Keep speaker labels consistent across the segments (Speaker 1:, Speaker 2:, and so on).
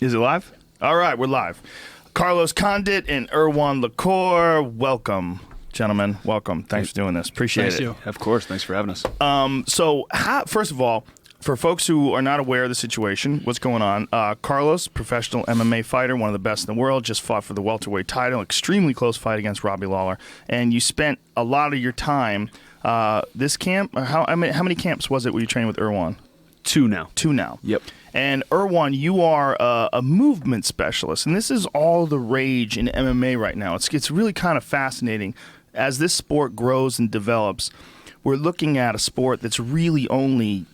Speaker 1: Is it live? All right, we're live. Carlos Condit and Erwan Le Corre, welcome, gentlemen. Welcome. Thanks for doing this. Appreciate it.
Speaker 2: Thanks you. Of course. Thanks for having us.
Speaker 1: First of all, for folks who are not aware of the situation, what's going on? Carlos, professional MMA fighter, one of the best in the world, just fought for the welterweight title. Extremely close fight against Robbie Lawler. And you spent a lot of your time this camp. How many camps was it where you trained with Erwan?
Speaker 2: Two now.
Speaker 1: Yep. And Erwan, you are a movement specialist, and this is all the rage in MMA right now. It's really kind of fascinating. As this sport grows and develops, we're looking at a sport that's really only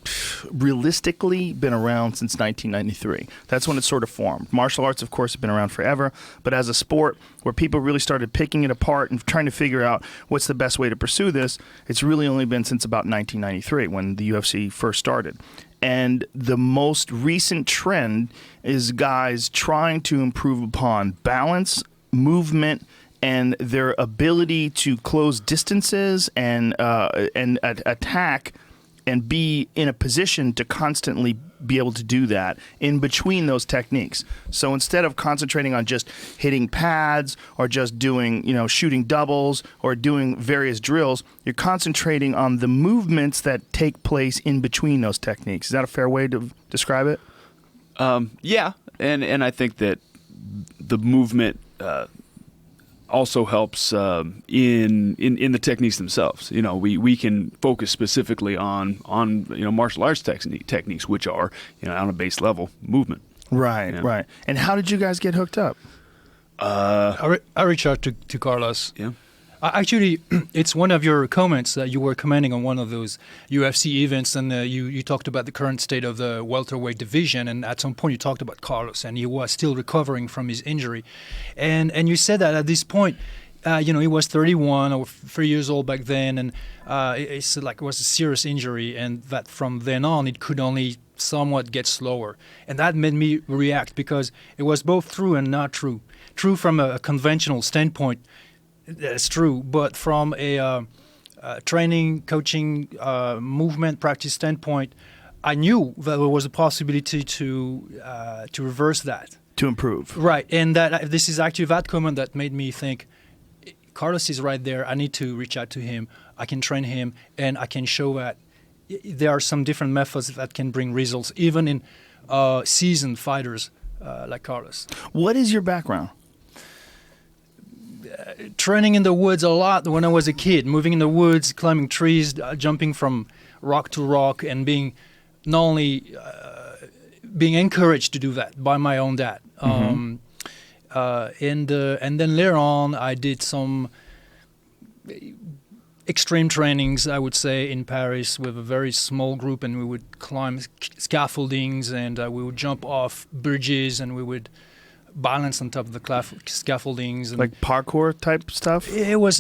Speaker 1: realistically been around since 1993. That's when it sort of formed. Martial arts, of course, have been around forever, but as a sport where people really started picking it apart and trying to figure out what's the best way to pursue this, it's really only been since about 1993 when the UFC first started. And the most recent trend is guys trying to improve upon balance, movement, and their ability to close distances and attack and be in a position to constantly be able to do that in between those techniques. So instead of concentrating on just hitting pads or just doing, shooting doubles or doing various drills, you're concentrating on the movements that take place in between those techniques. Is that a fair way to describe it?
Speaker 2: Yeah, and I think that the movement also helps in the techniques themselves. We can focus specifically on martial arts techniques, which are on a base level movement.
Speaker 1: Right, right. And how did you guys get hooked up?
Speaker 3: I reached out to Carlos.
Speaker 2: Yeah.
Speaker 3: Actually, it's one of your comments that you were commenting on one of those UFC events, and you talked about the current state of the welterweight division, and at some point you talked about Carlos, and he was still recovering from his injury, and you said that at this point, he was 31 or 3 years old back then, and it was a serious injury, and that from then on it could only somewhat get slower, and that made me react because it was both true and not true. True from a conventional standpoint. That's true, but from a training, coaching, movement practice standpoint, I knew that there was a possibility to reverse that.
Speaker 1: To improve.
Speaker 3: Right, and that this is actually that comment that made me think, Carlos is right there, I need to reach out to him, I can train him, and I can show that there are some different methods that can bring results, even in seasoned fighters like Carlos.
Speaker 1: What is your background?
Speaker 3: Training in the woods a lot when I was a kid, moving in the woods, climbing trees, jumping from rock to rock, and being not only being encouraged to do that by my own dad. Mm-hmm. And then later on, I did some extreme trainings, I would say, in Paris with a very small group, and we would climb scaffoldings, and we would jump off bridges, and we would balance on top of the scaffoldings. And
Speaker 1: like parkour type stuff?
Speaker 3: It was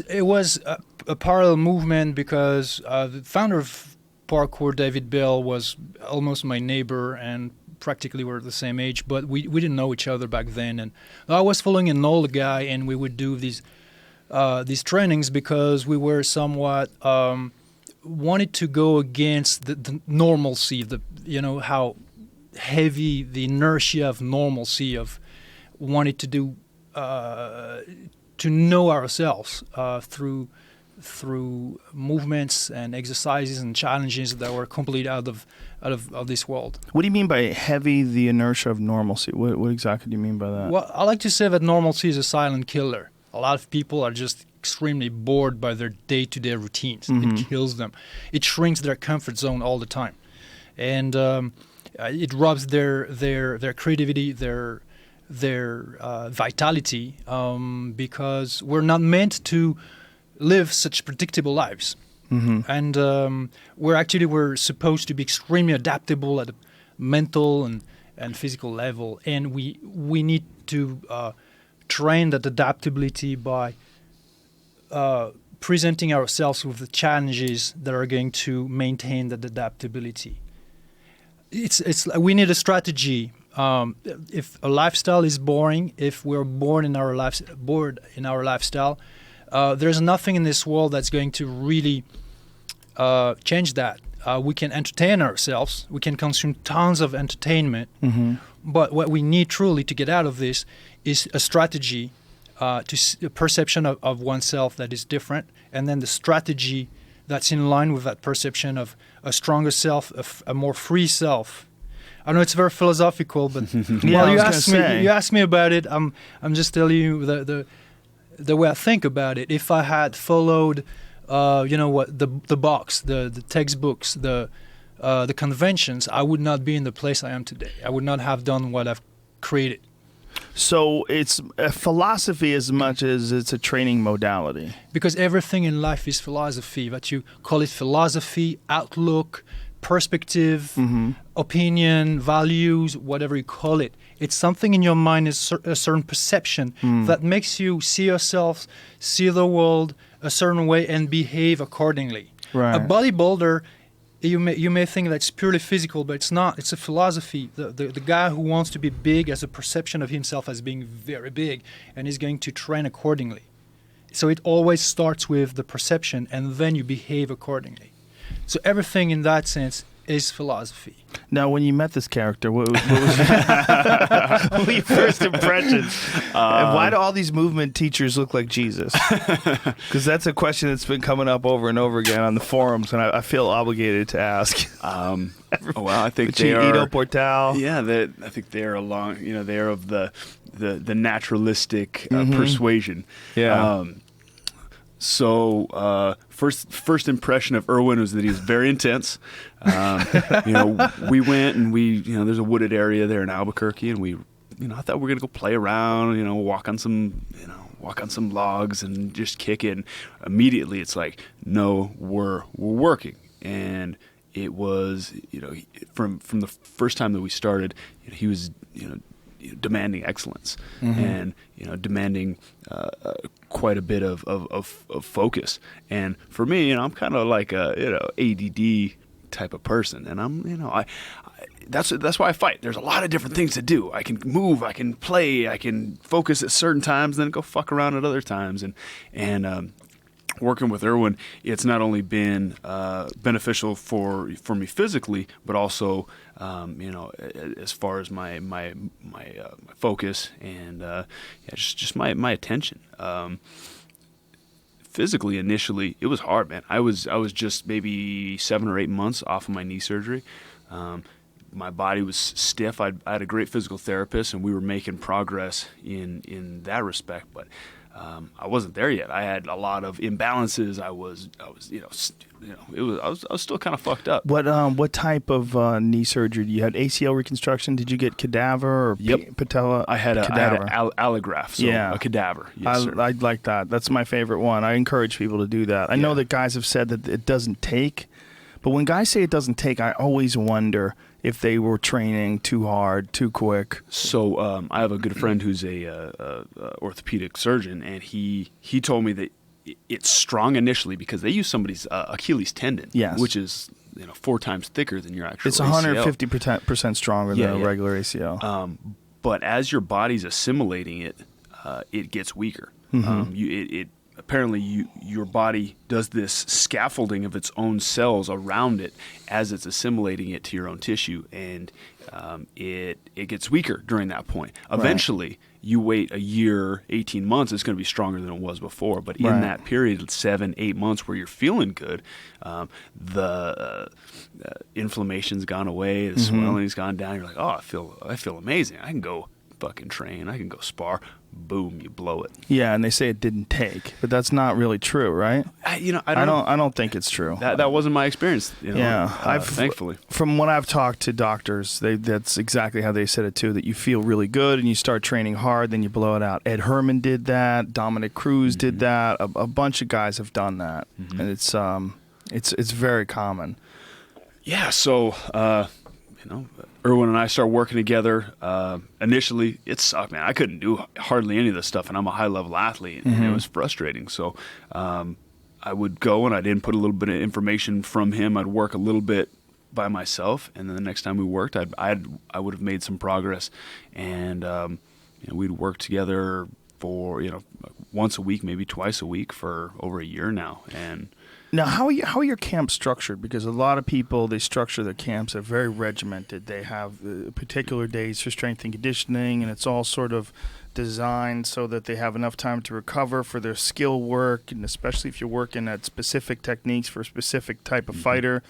Speaker 3: a parallel movement because the founder of parkour, David Bell, was almost my neighbor and practically we're the same age, but we didn't know each other back then. And I was following an old guy, and we would do these trainings because we were somewhat wanted to go against the normalcy, how heavy the inertia of normalcy of wanted to do to know ourselves through movements and exercises and challenges that were completely out of this world.
Speaker 1: What do you mean by heavy the inertia of normalcy? What exactly do you mean by that?
Speaker 3: Well, I like to say that normalcy is a silent killer. A lot of people are just extremely bored by their day-to-day routines. Mm-hmm. It kills them. It shrinks their comfort zone all the time, and it robs their creativity, their vitality, because we're not meant to live such predictable lives. Mm-hmm. And we're supposed to be extremely adaptable at a mental and physical level, and we need to train that adaptability by presenting ourselves with the challenges that are going to maintain that adaptability. We need a strategy. If a lifestyle is boring, if we're bored in our lifestyle, there's nothing in this world that's going to really change that. we can entertain ourselves. We can consume tons of entertainment. But what we need truly to get out of this is a strategy, a perception of oneself that is different, and then the strategy that's in line with that perception of a stronger self, a more free self. I know it's very philosophical, but
Speaker 1: Yeah,
Speaker 3: you asked me about it. I'm just telling you the way I think about it. If I had followed, the box, the textbooks, the conventions, I would not be in the place I am today. I would not have done what I've created.
Speaker 1: So it's a philosophy as much as it's a training modality.
Speaker 3: Because everything in life is philosophy. That you call it philosophy, outlook, perspective, opinion, values, whatever you call it. It's something in your mind, is a certain perception that makes you see yourself, see the world a certain way, and behave accordingly.
Speaker 1: Right.
Speaker 3: A bodybuilder, you may think that's purely physical, but it's not. It's a philosophy. The guy who wants to be big has a perception of himself as being very big, and is going to train accordingly. So it always starts with the perception, and then you behave accordingly. So everything in that sense is philosophy.
Speaker 1: Now, when you met this character, what were your first impressions? And why do all these movement teachers look like Jesus? Because that's a question that's been coming up over and over again on the forums, and I feel obligated to ask.
Speaker 2: Well, I think they
Speaker 1: Ido
Speaker 2: are.
Speaker 1: Portal.
Speaker 2: Yeah, I think they are along. They are of the naturalistic persuasion.
Speaker 1: Yeah.
Speaker 2: So first impression of Erwan was that he was very intense. We went and there's a wooded area there in Albuquerque, and I thought we were gonna go play around, walk on some logs and just kick it. And immediately it's like, no, we're working. And it was, from the first time that we started, he was, demanding excellence and demanding quite a bit of focus. And for me, I'm kind of like a ADD type of person, and I'm that's why I fight. There's a lot of different things to do. I can move, I can play, I can focus at certain times, then go fuck around at other times. And working with Erwan, it's not only been beneficial for me physically, but also as far as my focus and just my attention. Physically, initially, it was hard, man. I was just maybe 7 or 8 months off of my knee surgery. My body was stiff. I had a great physical therapist, and we were making progress in that respect, but I wasn't there yet. I had a lot of imbalances. I was still kind of fucked up.
Speaker 1: What type of knee surgery? You had ACL reconstruction? Did you get cadaver or patella?
Speaker 2: I had
Speaker 1: cadaver.
Speaker 2: allograft, so a cadaver. Yes, sir.
Speaker 1: I like that. That's my favorite one. I encourage people to do that. I know that guys have said that it doesn't take, but when guys say it doesn't take, I always wonder if they were training too hard, too quick.
Speaker 2: So I have a good friend who's a orthopedic surgeon, and he told me that it's strong initially because they use somebody's Achilles tendon, which is 4 times thicker than your actual ACL.
Speaker 1: It's 150% stronger than a regular ACL.
Speaker 2: But as your body's assimilating it, it gets weaker. Apparently your body does this scaffolding of its own cells around it as it's assimilating it to your own tissue, and it gets weaker during that point. Eventually, you wait a year, 18 months, it's going to be stronger than it was before. But in that period, 7, 8 months where you're feeling good, the inflammation's gone away, the swelling's gone down. You're like, oh, I feel amazing. I can go fucking train. I can go spar. Boom, you blow it.
Speaker 1: Yeah, and they say it didn't take, but that's not really true, right?
Speaker 2: I don't
Speaker 1: think it's true.
Speaker 2: That wasn't my experience. Thankfully.
Speaker 1: From when I've talked to doctors, that's exactly how they said it too. That you feel really good and you start training hard, then you blow it out. Ed Herman did that. Dominic Cruz did that. A bunch of guys have done that, and it's very common.
Speaker 2: Yeah. So Erwan and I started working together. Initially, it sucked, man. I couldn't do hardly any of this stuff, and I'm a high-level athlete, and it was frustrating. So I would go, and I'd input a little bit of information from him. I'd work a little bit by myself, and then the next time we worked, I would have made some progress, and we'd work together for once a week, maybe twice a week for over a year now, and.
Speaker 1: Now, how are your camps structured? Because a lot of people, they structure their camps, they're very regimented. They have particular days for strength and conditioning, and it's all sort of designed so that they have enough time to recover for their skill work, and especially if you're working at specific techniques for a specific type of fighter.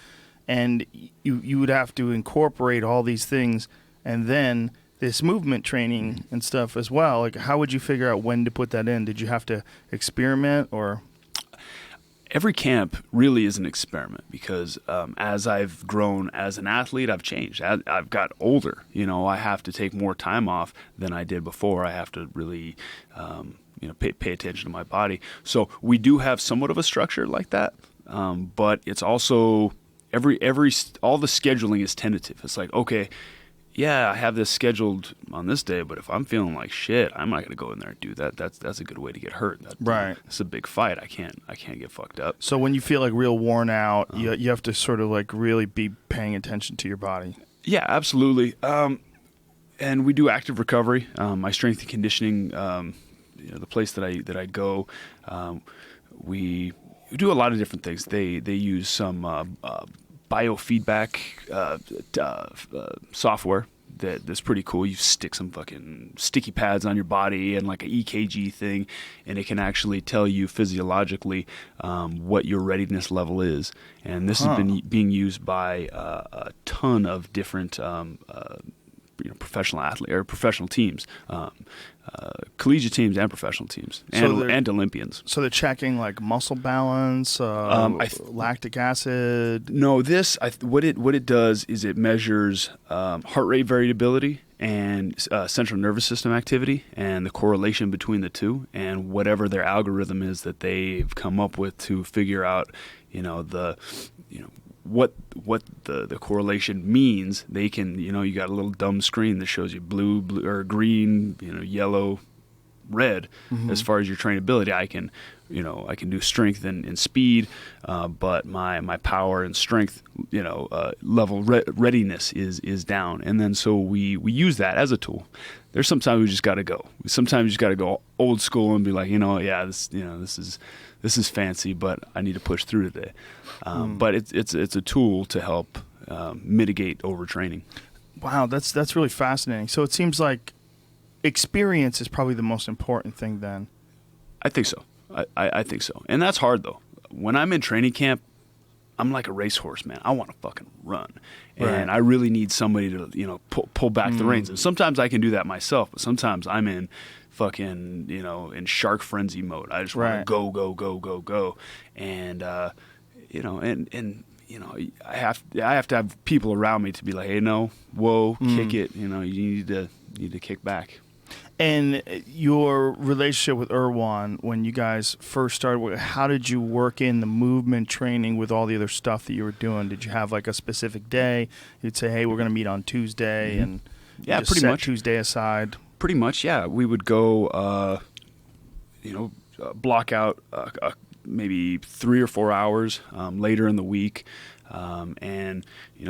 Speaker 1: And you would have to incorporate all these things, and then this movement training and stuff as well. Like, how would you figure out when to put that in? Did you have to experiment, or?
Speaker 2: Every camp really is an experiment because as I've grown as an athlete, I've changed. I've got older. I have to take more time off than I did before. I have to really, pay attention to my body. So we do have somewhat of a structure like that, but it's also all the scheduling is tentative. It's like, okay, yeah, I have this scheduled on this day, but if I'm feeling like shit, I'm not going to go in there and do that. That's a good way to get hurt.
Speaker 1: Right.
Speaker 2: It's a big fight. I can't get fucked up.
Speaker 1: So when you feel like real worn out, you have to sort of like really be paying attention to your body.
Speaker 2: Yeah, absolutely. And we do active recovery. My strength and conditioning, the place that I go, we do a lot of different things. They use some biofeedback software that's pretty cool. You stick some fucking sticky pads on your body and like an EKG thing, and it can actually tell you physiologically what your readiness level is. And this has been being used by a ton of different professional athlete or professional teams, collegiate teams and professional teams, and Olympians.
Speaker 1: So they're checking like muscle balance, lactic acid.
Speaker 2: No, what it does is it measures heart rate variability and central nervous system activity and the correlation between the two, and whatever their algorithm is that they've come up with to figure out, what the correlation means. They can, you got a little dumb screen that shows you blue or green, yellow, red. As far as your trainability, I can do strength and speed, but my power and strength, level readiness is down. And then so we use that as a tool. There's sometimes we just got to go. Sometimes you just got to go old school and be like, this is fancy, but I need to push through today. But it's a tool to help mitigate overtraining.
Speaker 1: Wow, that's really fascinating. So it seems like experience is probably the most important thing then.
Speaker 2: I think so. I think so. And that's hard, though. When I'm in training camp, I'm like a racehorse, man. I want to fucking run. And I really need somebody to, pull back the reins. And sometimes I can do that myself, but sometimes I'm in fucking, in shark frenzy mode. I just want to go, go, go, go, go. And, I have to have people around me to be like, hey, no, whoa, kick it. You need to kick back.
Speaker 1: And your relationship with Erwan, when you guys first started, how did you work in the movement training with all the other stuff that you were doing? Did you have like a specific day? You'd say, hey, we're going to meet on Tuesday, and just
Speaker 2: pretty
Speaker 1: set
Speaker 2: much
Speaker 1: Tuesday aside.
Speaker 2: Pretty much, yeah. We would go, block out maybe 3 or 4 hours later in the week. And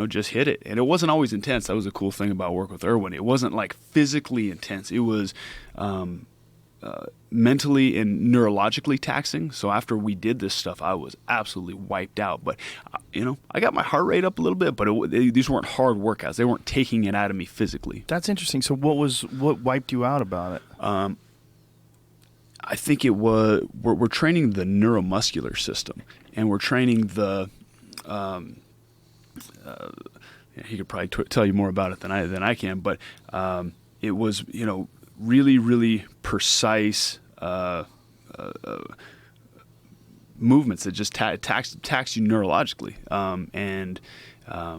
Speaker 2: just hit it. And it wasn't always intense. That was a cool thing about work with Erwan. It wasn't like physically intense. It was mentally and neurologically taxing. So after we did this stuff, I was absolutely wiped out. But I got my heart rate up a little bit. But these weren't hard workouts. They weren't taking it out of me physically.
Speaker 1: That's interesting. So what wiped you out about it?
Speaker 2: I think it was we're training the neuromuscular system, and we're training the. He could probably tell you more about it than I can, but it was really, really precise movements that just tax you neurologically, and I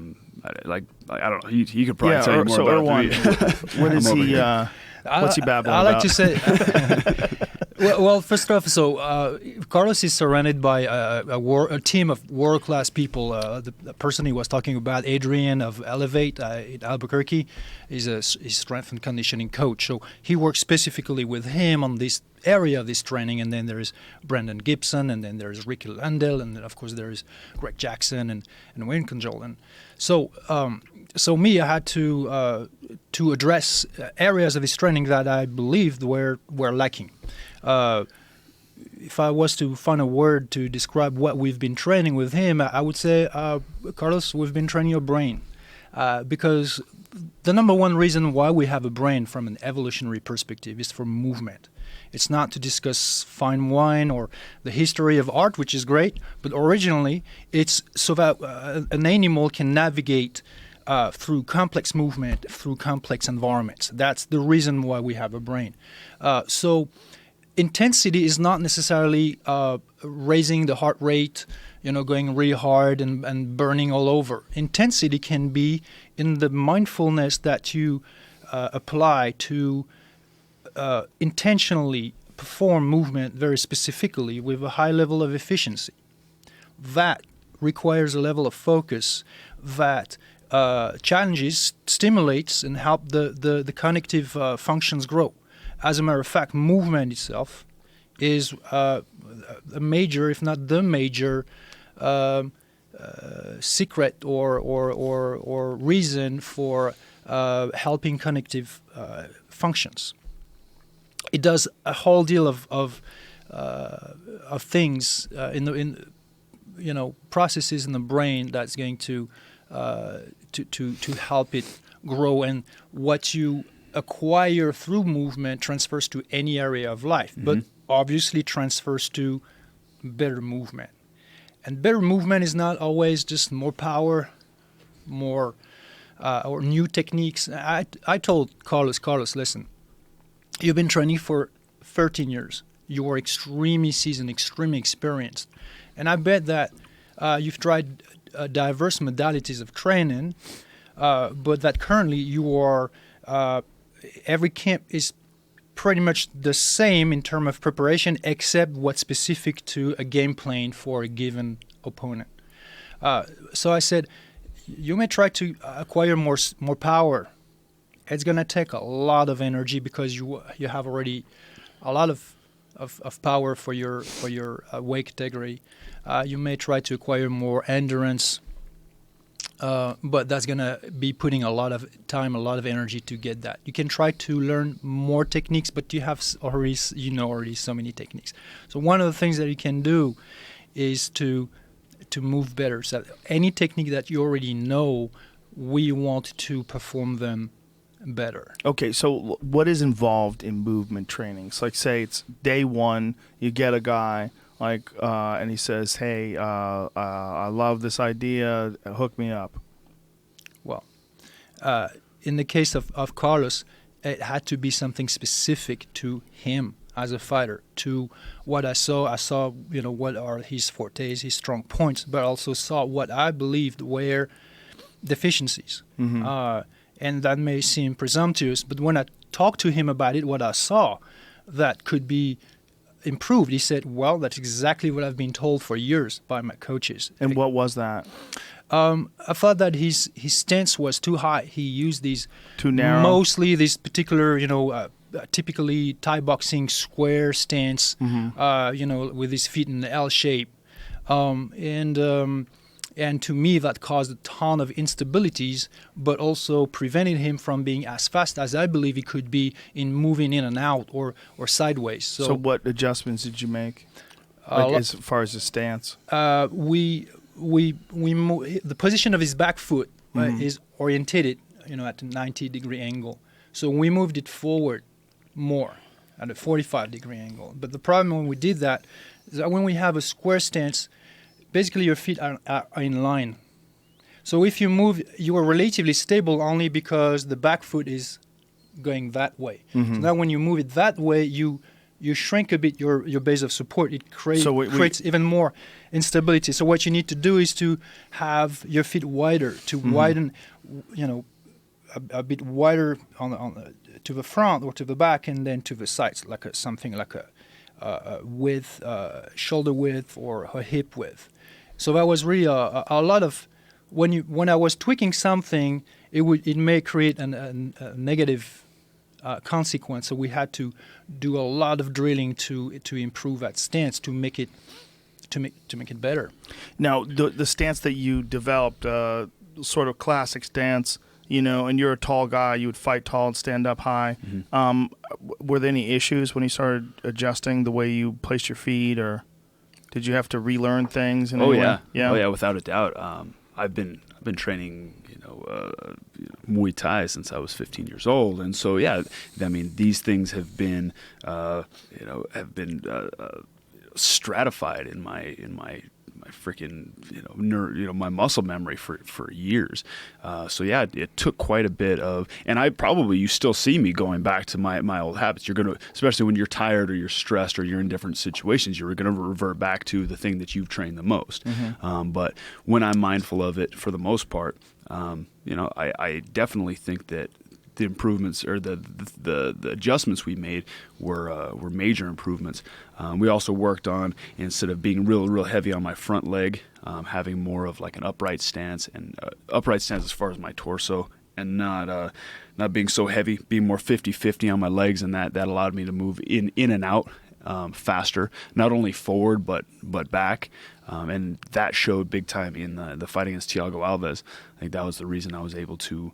Speaker 2: don't know. He could probably tell you more about it.
Speaker 1: What is he? What's he babbling about?
Speaker 3: I like to say. Well, first off, so Carlos is surrounded by a team of world-class people. The person he was talking about, Adrian of Elevate in Albuquerque, is a strength and conditioning coach. So he works specifically with him on this area of this training. And then there's Brendan Gibson, and then there's Ricky Landell, and then of course there's Greg Jackson and Wayne Conjol. And so, I had to address areas of his training that I believed were lacking. if I was to find a word to describe what we've been training with him, I would say, Carlos, we've been training your brain. Because the number one reason why we have a brain from an evolutionary perspective is for movement. It's not to discuss fine wine or the history of art, which is great, but originally it's so that an animal can navigate through complex movement, through complex environments. That's the reason why we have a brain. So intensity is not necessarily raising the heart rate, going really hard and burning all over. Intensity can be in the mindfulness that you apply to intentionally perform movement very specifically with a high level of efficiency. That requires a level of focus that challenges, stimulates, and help the cognitive functions grow. As a matter of fact, movement itself is a major, if not the major, secret or reason for helping cognitive functions. It does a whole deal of things in processes in the brain that's going to help it grow, and what you acquire through movement transfers to any area of life, but obviously transfers to better movement. And better movement is not always just more power, more or new techniques. I told Carlos, listen, you've been training for 13 years. You are extremely seasoned, extremely experienced. And I bet that you've tried diverse modalities of training, but that currently you are, every camp is pretty much the same in terms of preparation, except what's specific to a game plan for a given opponent. So I said, you may try to acquire more power. It's going to take a lot of energy because you have already a lot of power for your weight category. You may try to acquire more endurance, but that's going to be putting a lot of time, a lot of energy to get that. You can try to learn more techniques, but you have already so many techniques. So one of the things that you can do is to move better. So any technique that you already know, we want to perform them better.
Speaker 1: Okay, so what is involved in movement trainings? Like, say it's day one, you get a guy and he says, "Hey, I love this idea. Hook me up."
Speaker 3: Well, in the case of Carlos, it had to be something specific to him as a fighter, to what I saw. I saw, what are his fortes, his strong points, but also saw what I believed were deficiencies. And that may seem presumptuous, but when I talked to him about it, what I saw that could be improved, he said, well, that's exactly what I've been told for years by my coaches.
Speaker 1: And what was that?
Speaker 3: I thought that his stance was too high. He used these
Speaker 1: too narrow,
Speaker 3: mostly this particular, typically Thai boxing square stance, with his feet in the L shape, and to me that caused a ton of instabilities, but also prevented him from being as fast as I believe he could be in moving in and out or sideways. So
Speaker 1: what adjustments did you make, as far as the stance?
Speaker 3: We the position of his back foot is orientated, at a 90-degree angle. So we moved it forward more at a 45-degree angle. But the problem when we did that is that when we have a square stance, basically your feet are in line. So if you move, you are relatively stable only because the back foot is going that way. So now when you move it that way, you shrink a bit your base of support. It creates even more instability. So what you need to do is to have your feet wider, to widen, a bit wider to the front or to the back, and then to the sides, something like a width, shoulder width or a hip width. So that was really a lot of when I was tweaking something, it may create a negative consequence. So we had to do a lot of drilling to improve that stance, to make it better.
Speaker 1: Now, the stance that you developed, sort of classic stance, and you're a tall guy, you would fight tall and stand up high. Were there any issues when you started adjusting the way you placed your feet, or did you have to relearn things? In any way?
Speaker 2: Oh yeah, without a doubt. I've been training, Muay Thai since I was 15 years old, and so yeah, I mean, these things have been, stratified in my freaking my muscle memory for years. So yeah, it took quite a bit of, and you still see me going back to my old habits. You're gonna, especially when you're tired or you're stressed or you're in different situations, you're gonna revert back to the thing that you've trained the most. But when I'm mindful of it, for the most part, I definitely think that the improvements or the adjustments we made were major improvements. We also worked on, instead of being real heavy on my front leg, having more of like an upright stance, and upright stance as far as my torso, and not being so heavy, being more 50-50 on my legs, and that allowed me to move in and out faster, not only forward but back. And that showed big time in the fight against Thiago Alves. I think that was the reason I was able to,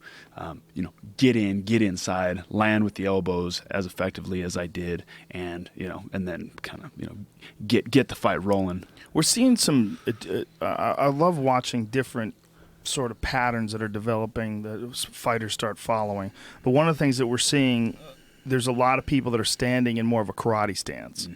Speaker 2: get inside, land with the elbows as effectively as I did, and then kind of, get the fight rolling.
Speaker 1: We're seeing some. I love watching different sort of patterns that are developing that fighters start following. But one of the things that we're seeing, there's a lot of people that are standing in more of a karate stance.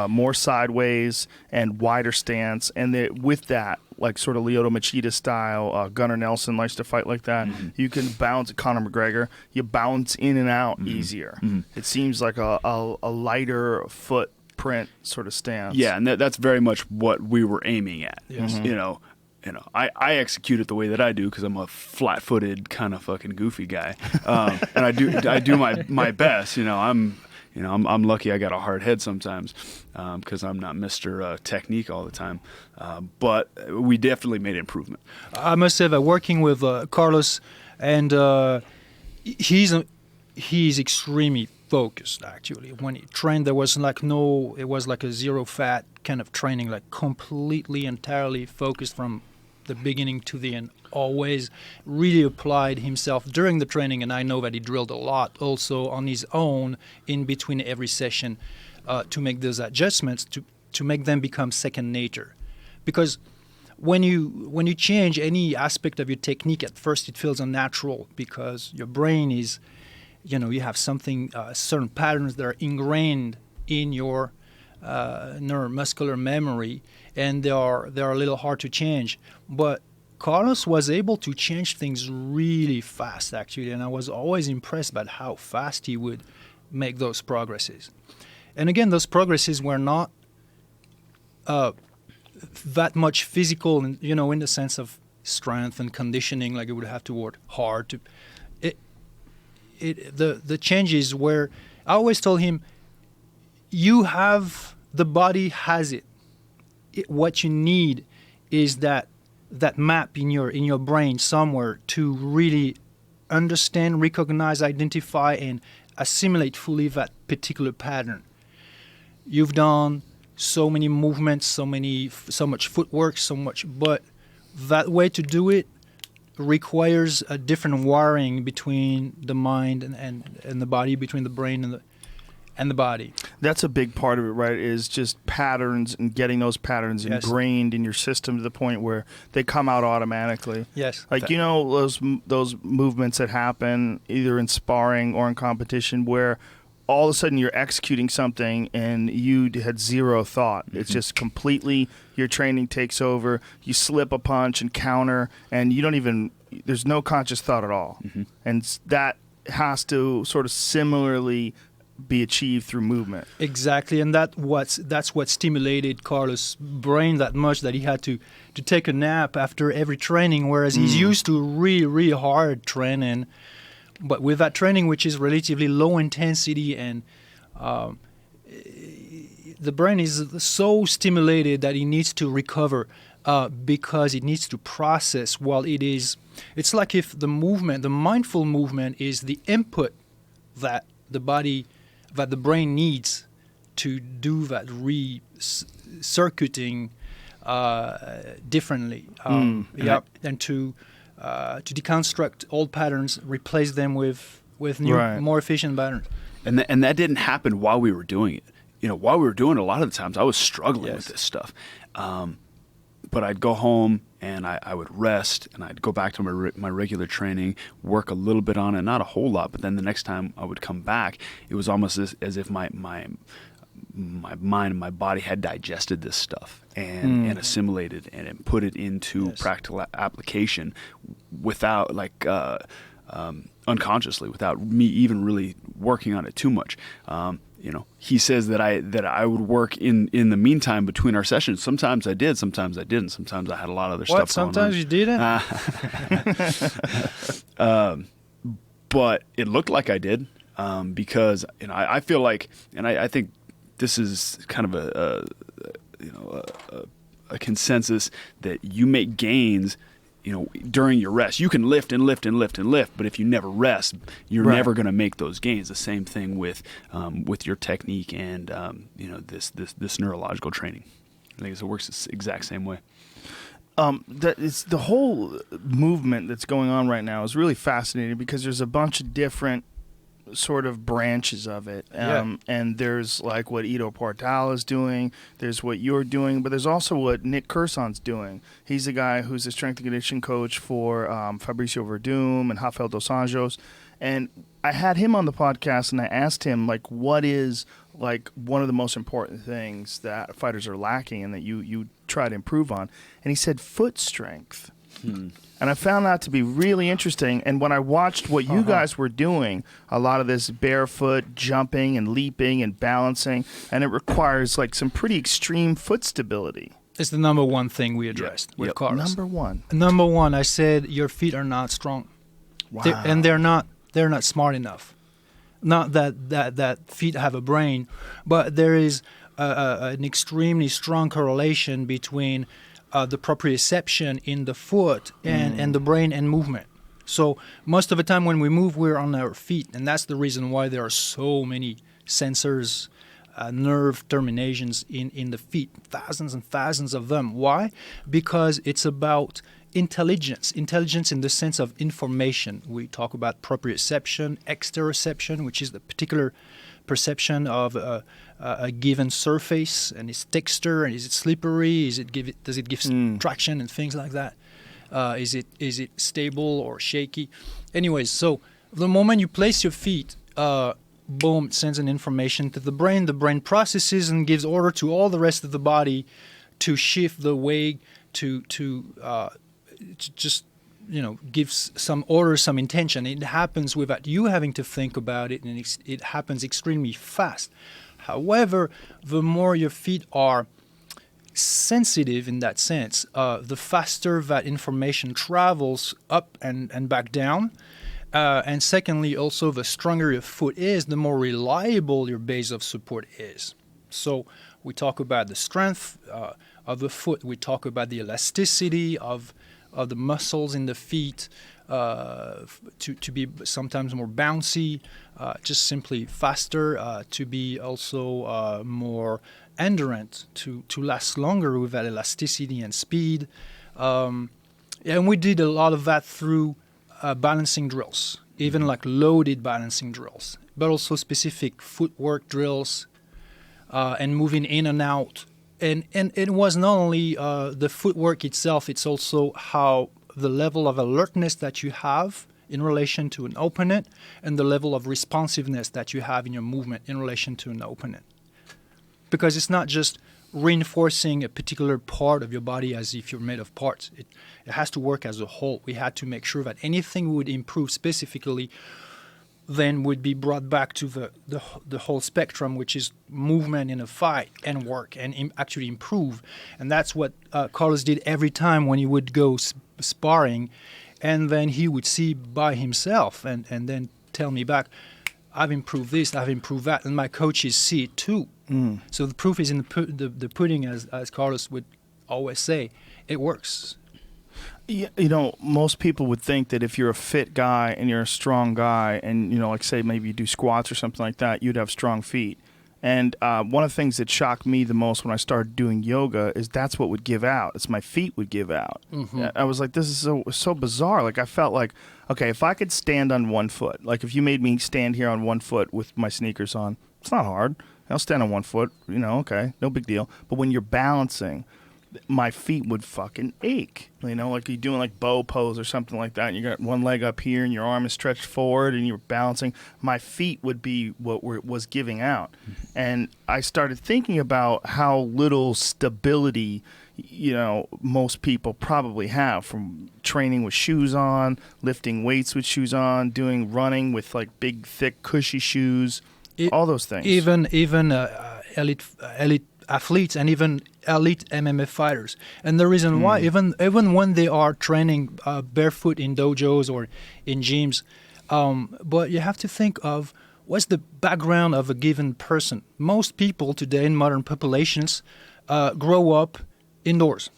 Speaker 1: More sideways and wider stance, and with that, like sort of Lyoto Machida style, Gunnar Nelson likes to fight like that. You can bounce, Conor McGregor, you bounce in and out easier. It seems like a lighter footprint sort of stance.
Speaker 2: Yeah, and that's very much what we were aiming at. Yes. I execute it the way that I do because I'm a flat-footed kind of fucking goofy guy, and I do my best. I'm lucky I got a hard head sometimes, because I'm not Mr. Technique all the time. But we definitely made improvement.
Speaker 3: I must say that working with Carlos, and he's extremely focused. Actually, when he trained, it was like a zero fat kind of training, like completely, entirely focused from the beginning to the end. Always really applied himself during the training, and I know that he drilled a lot also on his own in between every session to make those adjustments to make them become second nature. Because when you change any aspect of your technique, at first it feels unnatural because your brain is, you have something, certain patterns that are ingrained in your neuromuscular memory, and they are a little hard to change. But Carlos was able to change things really fast, actually, and I was always impressed by how fast he would make those progresses. And again, those progresses were not that much physical, and in the sense of strength and conditioning, like you would have to work hard to. The changes were, I always told him, the body has it. What you need is that map in your brain somewhere to really understand, recognize, identify, and assimilate fully that particular pattern. You've done so many movements, so much footwork, but that way to do it requires a different wiring between the mind and the body, between the brain and the body.
Speaker 1: That's a big part of it, right? Is just patterns and getting those patterns ingrained in your system to the point where they come out automatically.
Speaker 3: Yes.
Speaker 1: Like, those movements that happen either in sparring or in competition where all of a sudden you're executing something and you had zero thought. It's just completely, your training takes over, you slip a punch and counter, and there's no conscious thought at all. And that has to sort of similarly be achieved through movement.
Speaker 3: Exactly, and that's what stimulated Carlos' brain that much that he had to take a nap after every training, whereas he's used to really, really hard training. But with that training, which is relatively low intensity, and the brain is so stimulated that it needs to recover because it needs to process while it's like if the mindful movement is the input that the brain needs to do that recircuiting differently. And to to deconstruct old patterns, replace them with new,
Speaker 1: Right.
Speaker 3: more efficient patterns.
Speaker 2: And that didn't happen while we were doing it. While we were doing it, a lot of the times I was struggling with this stuff. But I'd go home and I would rest, and I'd go back to my regular training, work a little bit on it, not a whole lot. But then the next time I would come back, it was almost as if my mind and my body had digested this stuff and assimilated and put it into practical application without unconsciously, without me even really working on it too much. He says that I would work in the meantime between our sessions. Sometimes I did, sometimes I didn't. Sometimes I had a lot of other stuff going on.
Speaker 3: Sometimes you didn't?
Speaker 2: But it looked like I did, because I feel like, and I think this is kind of a consensus, that you make gains during your rest. You can lift and lift and lift and lift, but if you never rest, you're never going to make those gains. The same thing with your technique and this neurological training. I think it works the exact same way.
Speaker 1: It's the whole movement that's going on right now is really fascinating because there's a bunch of different sort of branches of it. And there's like what Ido Portal is doing, there's what you're doing, but there's also what Nick Curson's doing. He's the guy who's the strength and conditioning coach for Fabricio Verdum and Rafael Dos Anjos. And I had him on the podcast and I asked him, like, what is like one of the most important things that fighters are lacking and that you try to improve on? And he said foot strength. And I found that to be really interesting. And when I watched what you guys were doing, a lot of this barefoot jumping and leaping and balancing, and it requires like some pretty extreme foot stability.
Speaker 3: It's the number one thing we addressed with Carlos.
Speaker 1: Number one.
Speaker 3: Number one, I said your feet are not strong.
Speaker 1: Wow.
Speaker 3: They're not smart enough. Not that feet have a brain, but there is an extremely strong correlation between the proprioception in the foot and the brain and movement. So most of the time when we move, we're on our feet, and that's the reason why there are so many sensors, nerve terminations in the feet, thousands and thousands of them. Why? Because it's about intelligence in the sense of information. We talk about proprioception, exteroception, which is the particular perception of a given surface and its texture, and is it slippery? Does it give traction and things like that? Is it stable or shaky? Anyways, so the moment you place your feet, boom, it sends an information to the brain. The brain processes and gives order to all the rest of the body to shift the weight, to just gives some order, some intention. It happens without you having to think about it, and it happens extremely fast. However, the more your feet are sensitive in that sense, the faster that information travels up and back down. And secondly, also, the stronger your foot is, the more reliable your base of support is. So we talk about the strength of the foot. We talk about the elasticity of the muscles in the feet, to be sometimes more bouncy, just simply faster, to be also more endurant, to last longer with that elasticity and speed. And we did a lot of that through balancing drills, even like loaded balancing drills, but also specific footwork drills, and moving in and out. And it was not only the footwork itself, it's also how the level of alertness that you have in relation to an opponent and the level of responsiveness that you have in your movement in relation to an opponent. Because it's not just reinforcing a particular part of your body as if you're made of parts. It has to work as a whole. We had to make sure that anything we would improve specifically then would be brought back to the whole spectrum, which is movement in a fight and work and actually improve. And that's what Carlos did every time when he would go sparring, and then he would see by himself and then tell me back, I've improved this, I've improved that, and my coaches see it too. So the proof is in the pudding, as Carlos would always say. It works.
Speaker 1: Most people would think that if you're a fit guy and you're a strong guy and, like say maybe you do squats or something like that, you'd have strong feet. And one of the things that shocked me the most when I started doing yoga is that's what would give out. It's my feet would give out. I was like, this is so bizarre. Like I felt like, okay, if I could stand on one foot, like if you made me stand here on one foot with my sneakers on, it's not hard. I'll stand on one foot, okay, no big deal. But when you're balancing, my feet would fucking ache. Like you're doing like bow pose or something like that, and you got one leg up here and your arm is stretched forward and you're balancing. My feet would be what was giving out. And I started thinking about how little stability, most people probably have from training with shoes on, lifting weights with shoes on, doing running with like big, thick, cushy shoes, all those things.
Speaker 3: Even elite athletes and even elite MMA fighters. And the reason why, even when they are training barefoot in dojos or in gyms, but you have to think of what's the background of a given person. Most people today in modern populations grow up indoors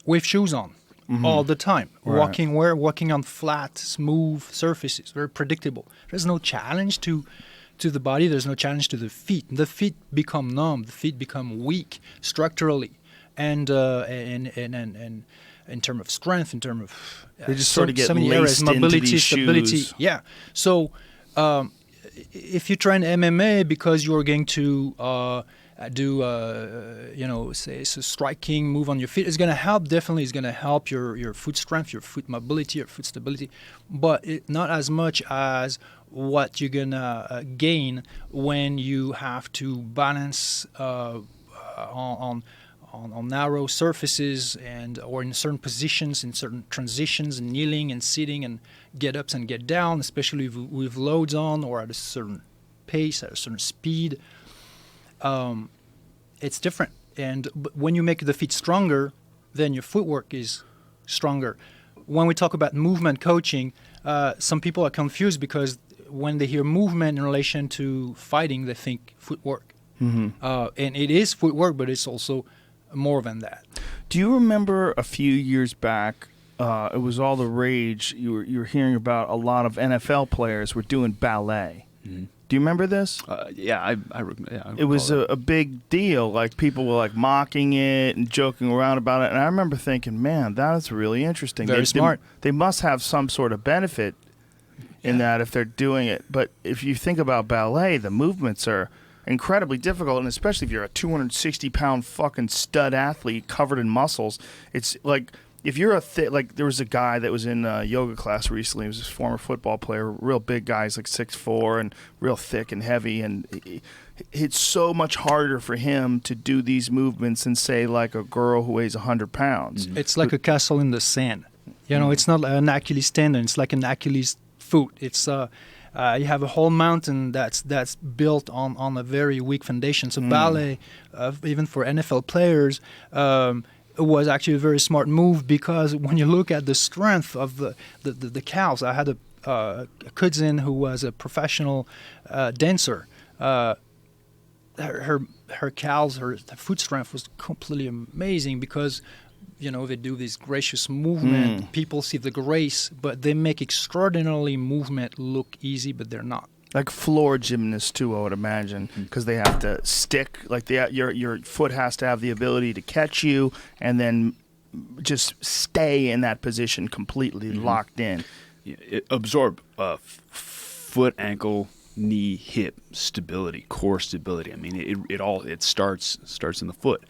Speaker 3: with shoes on all the time,
Speaker 1: Right.
Speaker 3: walking on flat, smooth surfaces, very predictable. There's no challenge to the body, there's no challenge to the feet. The feet become numb, the feet become weak structurally, and in terms of strength, in terms of
Speaker 1: They just sort of get
Speaker 3: so many areas,
Speaker 1: laced into
Speaker 3: mobility,
Speaker 1: these
Speaker 3: stability.
Speaker 1: shoes.
Speaker 3: Yeah. So if you train MMA because you're going to do say it's a striking move on your feet, it's going to help. Definitely, it's going to help your foot strength, your foot mobility, your foot stability, but not as much as what you're gonna gain when you have to balance on narrow surfaces or in certain positions, in certain transitions, and kneeling and sitting and get ups and get down, especially with loads on or at a certain pace, at a certain speed. It's different. And when you make the feet stronger, then your footwork is stronger. When we talk about movement coaching, some people are confused because when they hear movement in relation to fighting, they think footwork. And it is footwork, but it's also more than that.
Speaker 1: Do you remember a few years back, it was all the rage, you were hearing about a lot of NFL players were doing ballet. Do you remember this?
Speaker 2: I
Speaker 1: It was a big deal. Like people were like mocking it and joking around about it. And I remember thinking, man, that's really interesting.
Speaker 3: Very smart.
Speaker 1: They must have some sort of benefit in that if they're doing it. But if you think about ballet, the movements are incredibly difficult, and especially if you're a 260-pound fucking stud athlete covered in muscles, it's like if you're like there was a guy that was in a yoga class recently. He was a former football player, real big guy. He's like 6'4" and real thick and heavy, and it's so much harder for him to do these movements than say like a girl who weighs 100 pounds.
Speaker 3: It's like a castle in the sand. It's not an Achilles tendon. It's like an Achilles foot. It's you have a whole mountain that's built on a very weak foundation. So ballet, even for NFL players, was actually a very smart move because when you look at the strength of the cows, I had a cousin who was a professional dancer. Her cows, her foot strength was completely amazing because they do this gracious movement. People see the grace, but they make extraordinarily movement look easy, but they're not.
Speaker 1: Like floor gymnasts too, I would imagine, because they have to stick. Like your foot has to have the ability to catch you and then just stay in that position completely locked in.
Speaker 2: Absorb foot, ankle, knee, hip stability, core stability. I mean, it starts in the foot.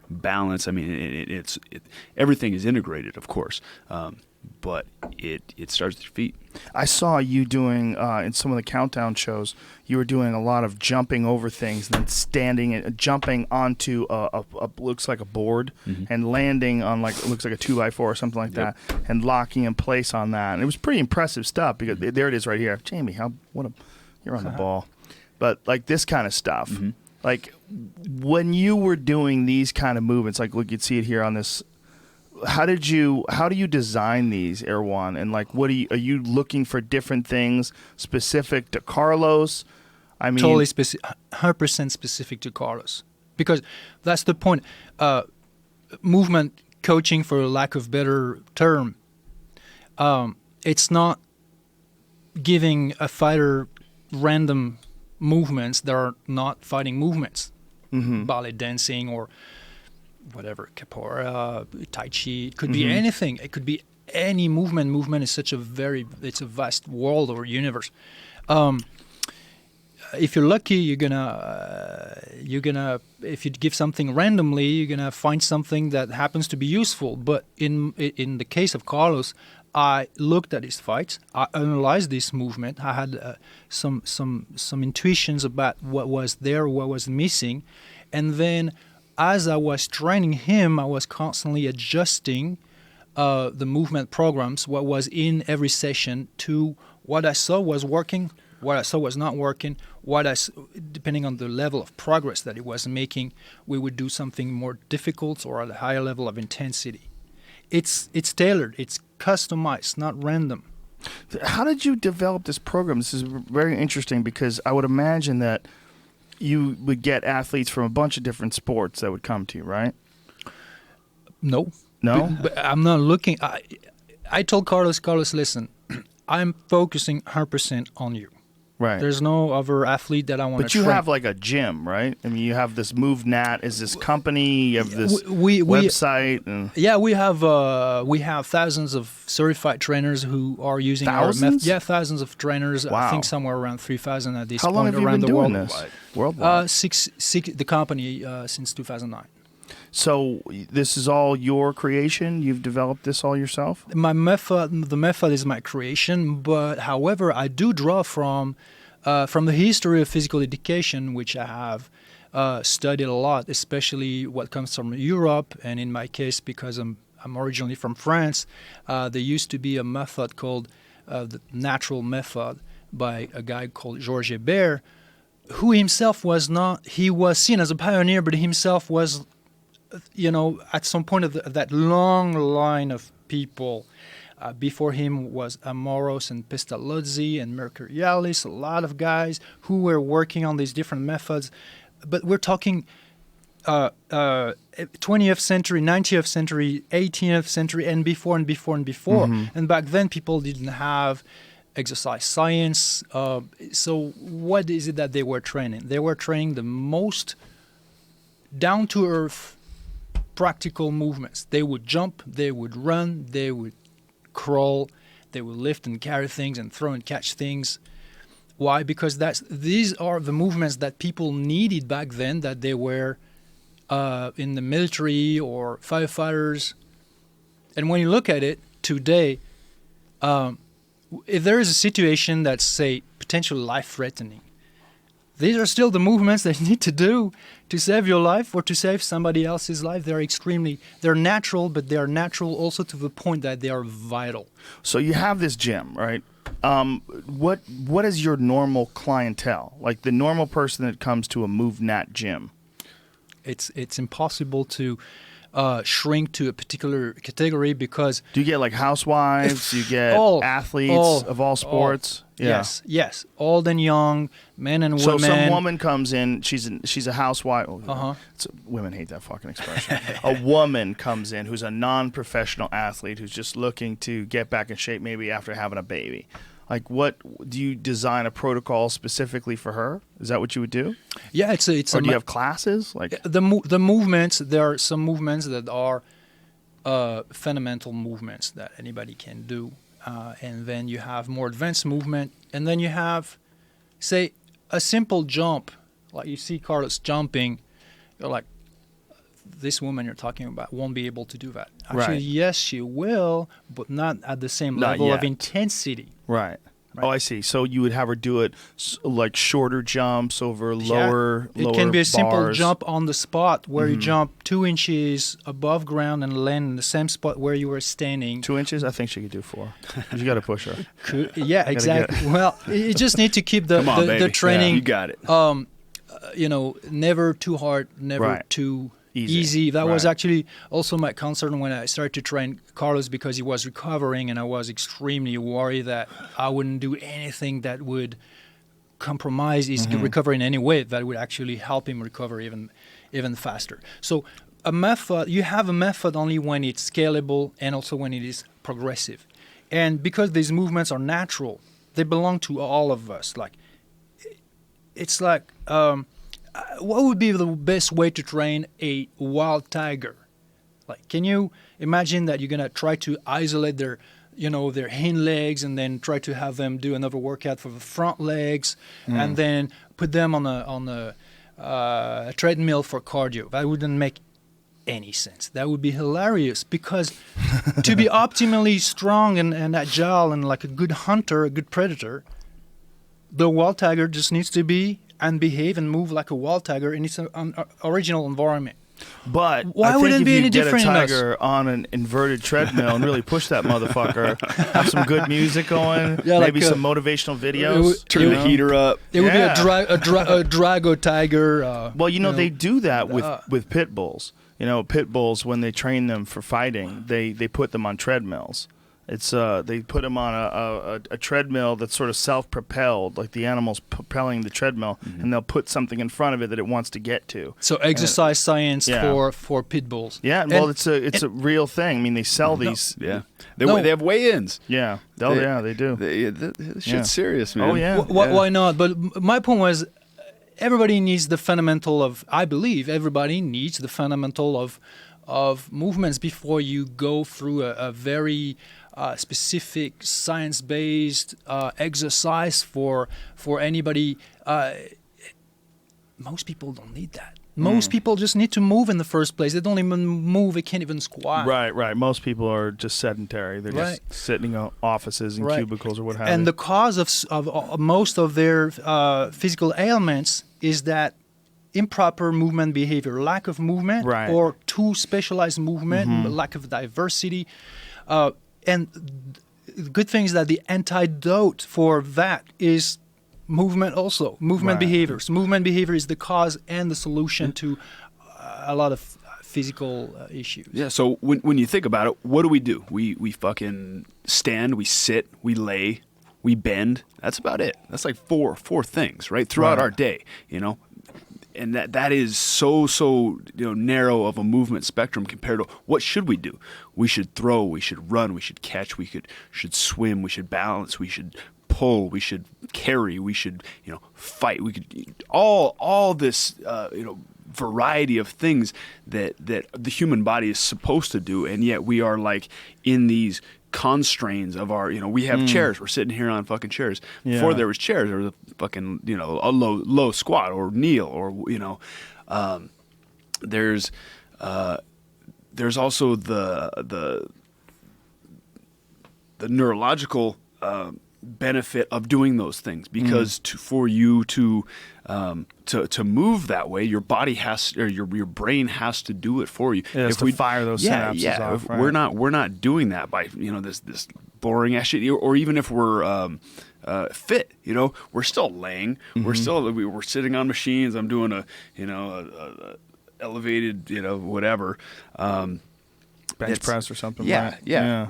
Speaker 2: Balance. I mean, everything is integrated, of course, but it starts with your feet.
Speaker 1: I saw you doing in some of the countdown shows. You were doing a lot of jumping over things, and then standing and jumping onto a looks like a board, and landing on like it looks like a 2x4 or something like that, and locking in place on that. And it was pretty impressive stuff because there it is right here, Jamie. You're on the ball, but like this kind of stuff. Like when you were doing these kind of movements, like look, you'd see it here on this. How do you design these, Erwan? And like, are you looking for different things specific to Carlos? I mean,
Speaker 3: totally 100% specific to Carlos, because that's the point. Movement coaching, for lack of better term, it's not giving a fighter random movements that are not fighting movements, ballet dancing or whatever, capoeira, tai chi. It could be anything. It could be any movement. Movement is such it's a vast world or universe. If you're lucky, you're gonna if you give something randomly, you're gonna find something that happens to be useful. But in the case of Carlos, I looked at his fights. I analyzed his movement. I had some intuitions about what was there, what was missing, and then as I was training him, I was constantly adjusting the movement programs, what was in every session, to what I saw was working, what I saw was not working, depending on the level of progress that he was making, we would do something more difficult or at a higher level of intensity. It's tailored, it's customized, not random.
Speaker 1: How did you develop this program? This is very interesting because I would imagine that you would get athletes from a bunch of different sports that would come to you, right?
Speaker 3: No.
Speaker 1: No?
Speaker 3: But I'm not looking. I told Carlos, listen, I'm focusing 100% on you.
Speaker 1: Right.
Speaker 3: There's no other athlete that I want to
Speaker 1: But you
Speaker 3: train.
Speaker 1: have like a gym, right? I mean, you have this MovNat, is this company, you have this website.
Speaker 3: Yeah, we have thousands of certified trainers who are using
Speaker 1: thousands?
Speaker 3: our method. Yeah, thousands of trainers.
Speaker 1: Wow.
Speaker 3: I think somewhere around 3,000 at this
Speaker 1: How long
Speaker 3: point
Speaker 1: have you
Speaker 3: around
Speaker 1: been
Speaker 3: the
Speaker 1: doing
Speaker 3: world.
Speaker 1: this? Worldwide.
Speaker 3: The company since 2009.
Speaker 1: So this is all your creation? You've developed this all yourself?
Speaker 3: The method is my creation, but however, I do draw from the history of physical education, which I have studied a lot, especially what comes from Europe, and in my case, because I'm originally from France, there used to be a method called the natural method by a guy called Georges Hébert, who himself was not, he was seen as a pioneer, but himself was, at some point of that long line of people. Before him was Amoros and Pestalozzi and Mercurialis, a lot of guys who were working on these different methods. But we're talking 20th century, 19th century, 18th century, and before and before and before. And back then, people didn't have exercise science. So what is it that they were training? They were training the most down-to-earth practical movements. They would jump, they would run, they would crawl, they would lift and carry things and throw and catch things. Why? Because these are the movements that people needed back then, that they were in the military or firefighters. And when you look at it today, if there is a situation that's, say, potentially life-threatening, these are still the movements that you need to do to save your life or to save somebody else's life. They're natural, but they're natural also to the point that they are vital.
Speaker 1: So you have this gym, right? What is your normal clientele? Like the normal person that comes to a MovNat gym?
Speaker 3: It's impossible to shrink to a particular category because...
Speaker 1: Do you get like housewives? Do you get athletes of all sports?
Speaker 3: Yeah. Yes. Old and young, men and women.
Speaker 1: So some woman comes in, she's a housewife. Women hate that fucking expression. A woman comes in who's a non-professional athlete who's just looking to get back in shape maybe after having a baby. Like, what do you design a protocol specifically for her? Is that what you would do?
Speaker 3: Yeah, it's
Speaker 1: or do you have classes? Like
Speaker 3: the movements. There are some movements that are fundamental movements that anybody can do, and then you have more advanced movement, and then you have, say, a simple jump, like you see Carlos jumping. You're like, this woman you're talking about won't be able to do that. Actually, yes, she will, but not at the same level of intensity.
Speaker 1: Right. Oh, I see. So you would have her do it like shorter jumps over lower
Speaker 3: It can be a simple
Speaker 1: bars.
Speaker 3: jump on the spot where you jump 2 inches above ground and land in the same spot where you were standing.
Speaker 1: 2 inches? I think she could do 4. You got to push her.
Speaker 3: Yeah, exactly. Well, you just need to keep the training.
Speaker 2: Yeah, you got it.
Speaker 3: Never too hard, never too easy. That was actually also my concern when I started to train Carlos, because he was recovering and I was extremely worried that I wouldn't do anything that would compromise his recovery in any way that would actually help him recover even faster. So you have a method only when it's scalable and also when it is progressive. And because these movements are natural, they belong to all of us. Like, it's like, what would be the best way to train a wild tiger? Like, can you imagine that you're gonna try to isolate their, their hind legs, and then try to have them do another workout for the front legs, and then put them on a treadmill for cardio? That wouldn't make any sense. That would be hilarious, because to be optimally strong and agile and like a good hunter, a good predator, the wild tiger just needs to be and behave and move like a wild tiger in its original environment.
Speaker 1: But
Speaker 3: Why
Speaker 1: I think
Speaker 3: would it
Speaker 1: if
Speaker 3: be
Speaker 1: you
Speaker 3: any
Speaker 1: get a
Speaker 3: different in us?
Speaker 1: tiger on an inverted treadmill and really push that motherfucker, have some good music going,
Speaker 3: Yeah,
Speaker 1: maybe
Speaker 3: like,
Speaker 1: some motivational videos.
Speaker 2: Turn the heater up.
Speaker 3: It would be
Speaker 1: Yeah.
Speaker 3: a Drago tiger.
Speaker 1: Well, they do that with pit bulls. Pit bulls, when they train them for fighting, they put them on treadmills. It's they put them on a treadmill that's sort of self-propelled, like the animal's propelling the treadmill, and they'll put something in front of it that it wants to get to.
Speaker 3: So exercise science
Speaker 1: yeah.
Speaker 3: for pit bulls.
Speaker 1: Yeah, well, it's a real thing. I mean, they sell these.
Speaker 2: Yeah,
Speaker 3: No.
Speaker 2: they have weigh-ins.
Speaker 1: Yeah. They do.
Speaker 2: This shit's
Speaker 1: Yeah.
Speaker 2: serious, man.
Speaker 1: Oh, yeah.
Speaker 3: Why not? But my point was, everybody needs the fundamental of. I believe everybody needs the fundamental of movements before you go through a very specific science-based exercise for anybody. Most people don't need that. Most people just need to move in the first place. They don't even move. They can't even squat.
Speaker 1: Right. Most people are just sedentary. They're
Speaker 3: Right.
Speaker 1: just sitting in offices and
Speaker 3: Right.
Speaker 1: cubicles or what have you.
Speaker 3: And the cause of most of their physical ailments is that improper movement behavior, lack of movement,
Speaker 1: Right.
Speaker 3: or too specialized movement, lack of diversity. And the good thing is that the antidote for that is movement also. Movement
Speaker 1: Right.
Speaker 3: behaviors. Movement behavior is the cause and the solution to a lot of physical issues.
Speaker 2: Yeah, so when you think about it, what do? We fucking stand, we sit, we lay, we bend. That's about it. That's like four things, right? Throughout
Speaker 1: Right.
Speaker 2: our day, And that is so narrow of a movement spectrum compared to what should we do? We should throw, we should run, we should catch, we should swim, we should balance, we should pull, we should carry, we should fight. We could all this variety of things that the human body is supposed to do, and yet we are like in these constraints of our, we have chairs. We're sitting here on fucking chairs.
Speaker 1: Yeah.
Speaker 2: Before there was chairs, there was a fucking, a low squat or kneel or, there's also the neurological benefit of doing those things, because for you to move that way, your body has, or your brain has to do it for you.
Speaker 1: It has to fire those synapses off,
Speaker 2: if
Speaker 1: right.
Speaker 2: we're not doing that by this boring ass shit, or even if we're fit, we're still laying, we're sitting on machines. I'm doing a elevated, whatever.
Speaker 1: Bench press or something.
Speaker 2: Yeah,
Speaker 1: right?
Speaker 2: yeah.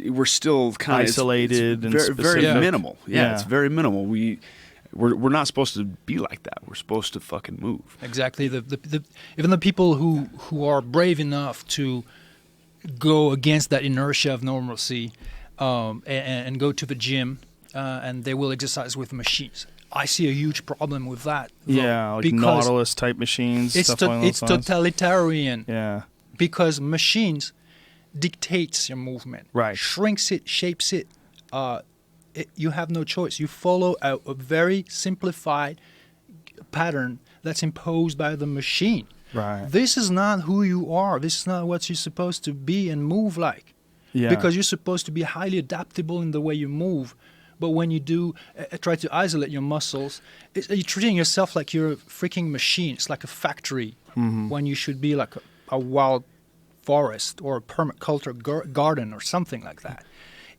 Speaker 2: We're still kind of
Speaker 1: Isolated and
Speaker 2: very, very
Speaker 1: specific.
Speaker 2: minimal. Yeah,
Speaker 1: Yeah.
Speaker 2: it's very minimal. We're not supposed to be like that. We're supposed to fucking move.
Speaker 3: Exactly. Even the people who are brave enough to go against that inertia of normalcy and go to the gym and they will exercise with machines. I see a huge problem with that.
Speaker 1: Yeah, like
Speaker 3: because
Speaker 1: Nautilus type machines.
Speaker 3: It's
Speaker 1: stuff along those lines.
Speaker 3: totalitarian.
Speaker 1: Yeah.
Speaker 3: Because machines dictates your movement,
Speaker 1: Right.
Speaker 3: shrinks it, shapes it. You have no choice. You follow a very simplified pattern that's imposed by the machine.
Speaker 1: Right.
Speaker 3: This is not who you are. This is not what you're supposed to be and move like.
Speaker 1: Yeah.
Speaker 3: Because you're supposed to be highly adaptable in the way you move. But when you do try to isolate your muscles, you're treating yourself like you're a freaking machine. It's like a factory when you should be like a wild forest or a permaculture garden or something like that.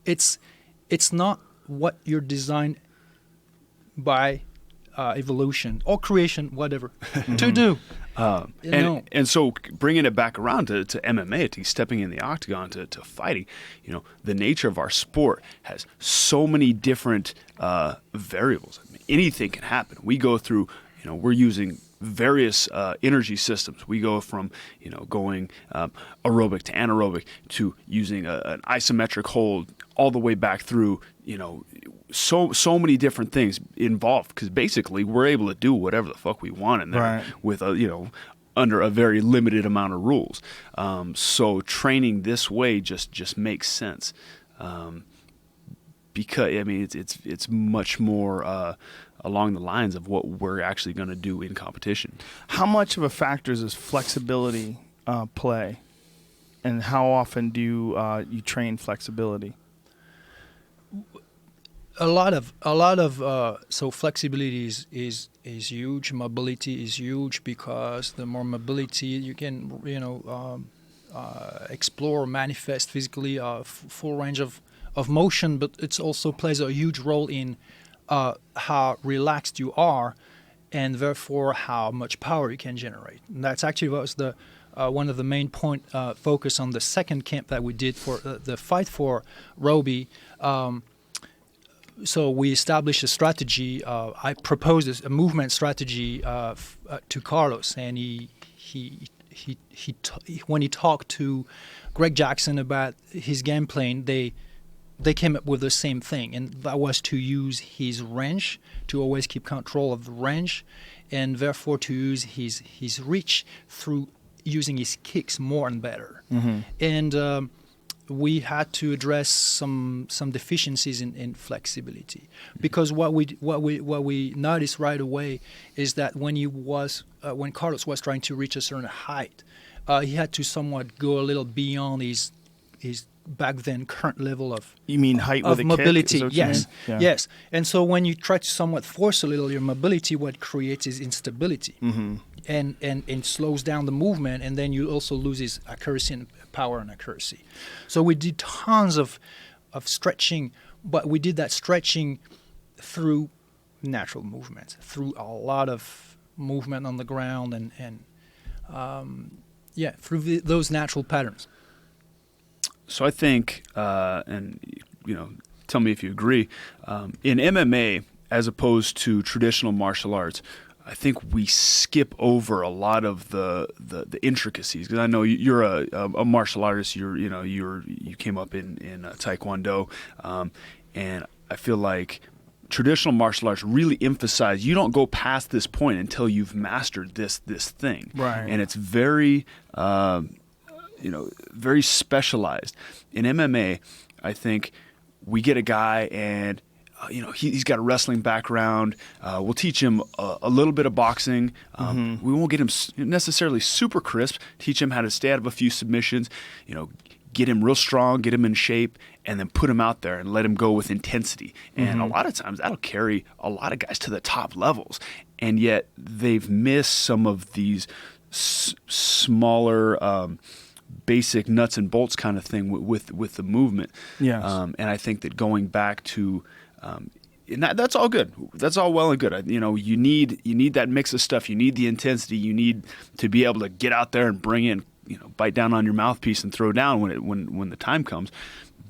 Speaker 3: It's not what you're designed by evolution or creation, whatever, to do.
Speaker 2: And so bringing it back around to MMA, to stepping in the octagon, to fighting, the nature of our sport has so many different variables. I mean, anything can happen. We go through, we're using various energy systems. We go from, going aerobic to anaerobic to using an isometric hold all the way back through, so many different things involved, because basically we're able to do whatever the fuck we want in there
Speaker 1: Right.
Speaker 2: with under a very limited amount of rules. So training this way just makes sense, because I mean it's much more along the lines of what we're actually going to do in competition.
Speaker 1: How much of a factor does flexibility play, and how often do you train flexibility?
Speaker 3: A lot of so flexibility is huge. Mobility is huge, because the more mobility you can explore, manifest physically, full range of motion, but it also plays a huge role in how relaxed you are, and therefore how much power you can generate. And that's actually what was the one of the main point focus on the second camp that we did for the Fight for Roby. So we established a strategy. I proposed a movement strategy to Carlos, and when he talked to Greg Jackson about his game plan, they came up with the same thing, and that was to use his range, to always keep control of the range, and therefore to use his reach through using his kicks more and better. Mm-hmm. And we had to address some deficiencies in flexibility, because what we noticed right away is that when Carlos was trying to reach a certain height, he had to somewhat go a little beyond his back then current level of
Speaker 1: height with a
Speaker 3: mobility.
Speaker 1: Kick?
Speaker 3: Yes,
Speaker 1: yeah.
Speaker 3: Yes. And so when you try to somewhat force a little your mobility, what creates is instability,
Speaker 1: Mm-hmm.
Speaker 3: and slows down the movement, and then you also lose his accuracy and power and accuracy. So we did tons of stretching, but we did that stretching through natural movement, through a lot of movement on the ground, and through those natural patterns.
Speaker 2: So I think, and tell me if you agree, in MMA as opposed to traditional martial arts, I think we skip over a lot of the intricacies. Because I know you're a martial artist. You came up in Taekwondo, and I feel like traditional martial arts really emphasize you don't go past this point until you've mastered this thing.
Speaker 1: Right.
Speaker 2: And it's very very specialized. In MMA, I think we get a guy and he's got a wrestling background. We'll teach him a little bit of boxing. We won't get him necessarily super crisp. Teach him how to stay out of a few submissions. Get him real strong, get him in shape, and then put him out there and let him go with intensity. And a lot of times that'll carry a lot of guys to the top levels. And yet they've missed some of these smaller basic nuts and bolts kind of thing with the movement.
Speaker 1: Yes.
Speaker 2: And I think that going back to and that's all good. That's all well and good. You need that mix of stuff. You need the intensity. You need to be able to get out there and bring in, bite down on your mouthpiece and throw down when the time comes.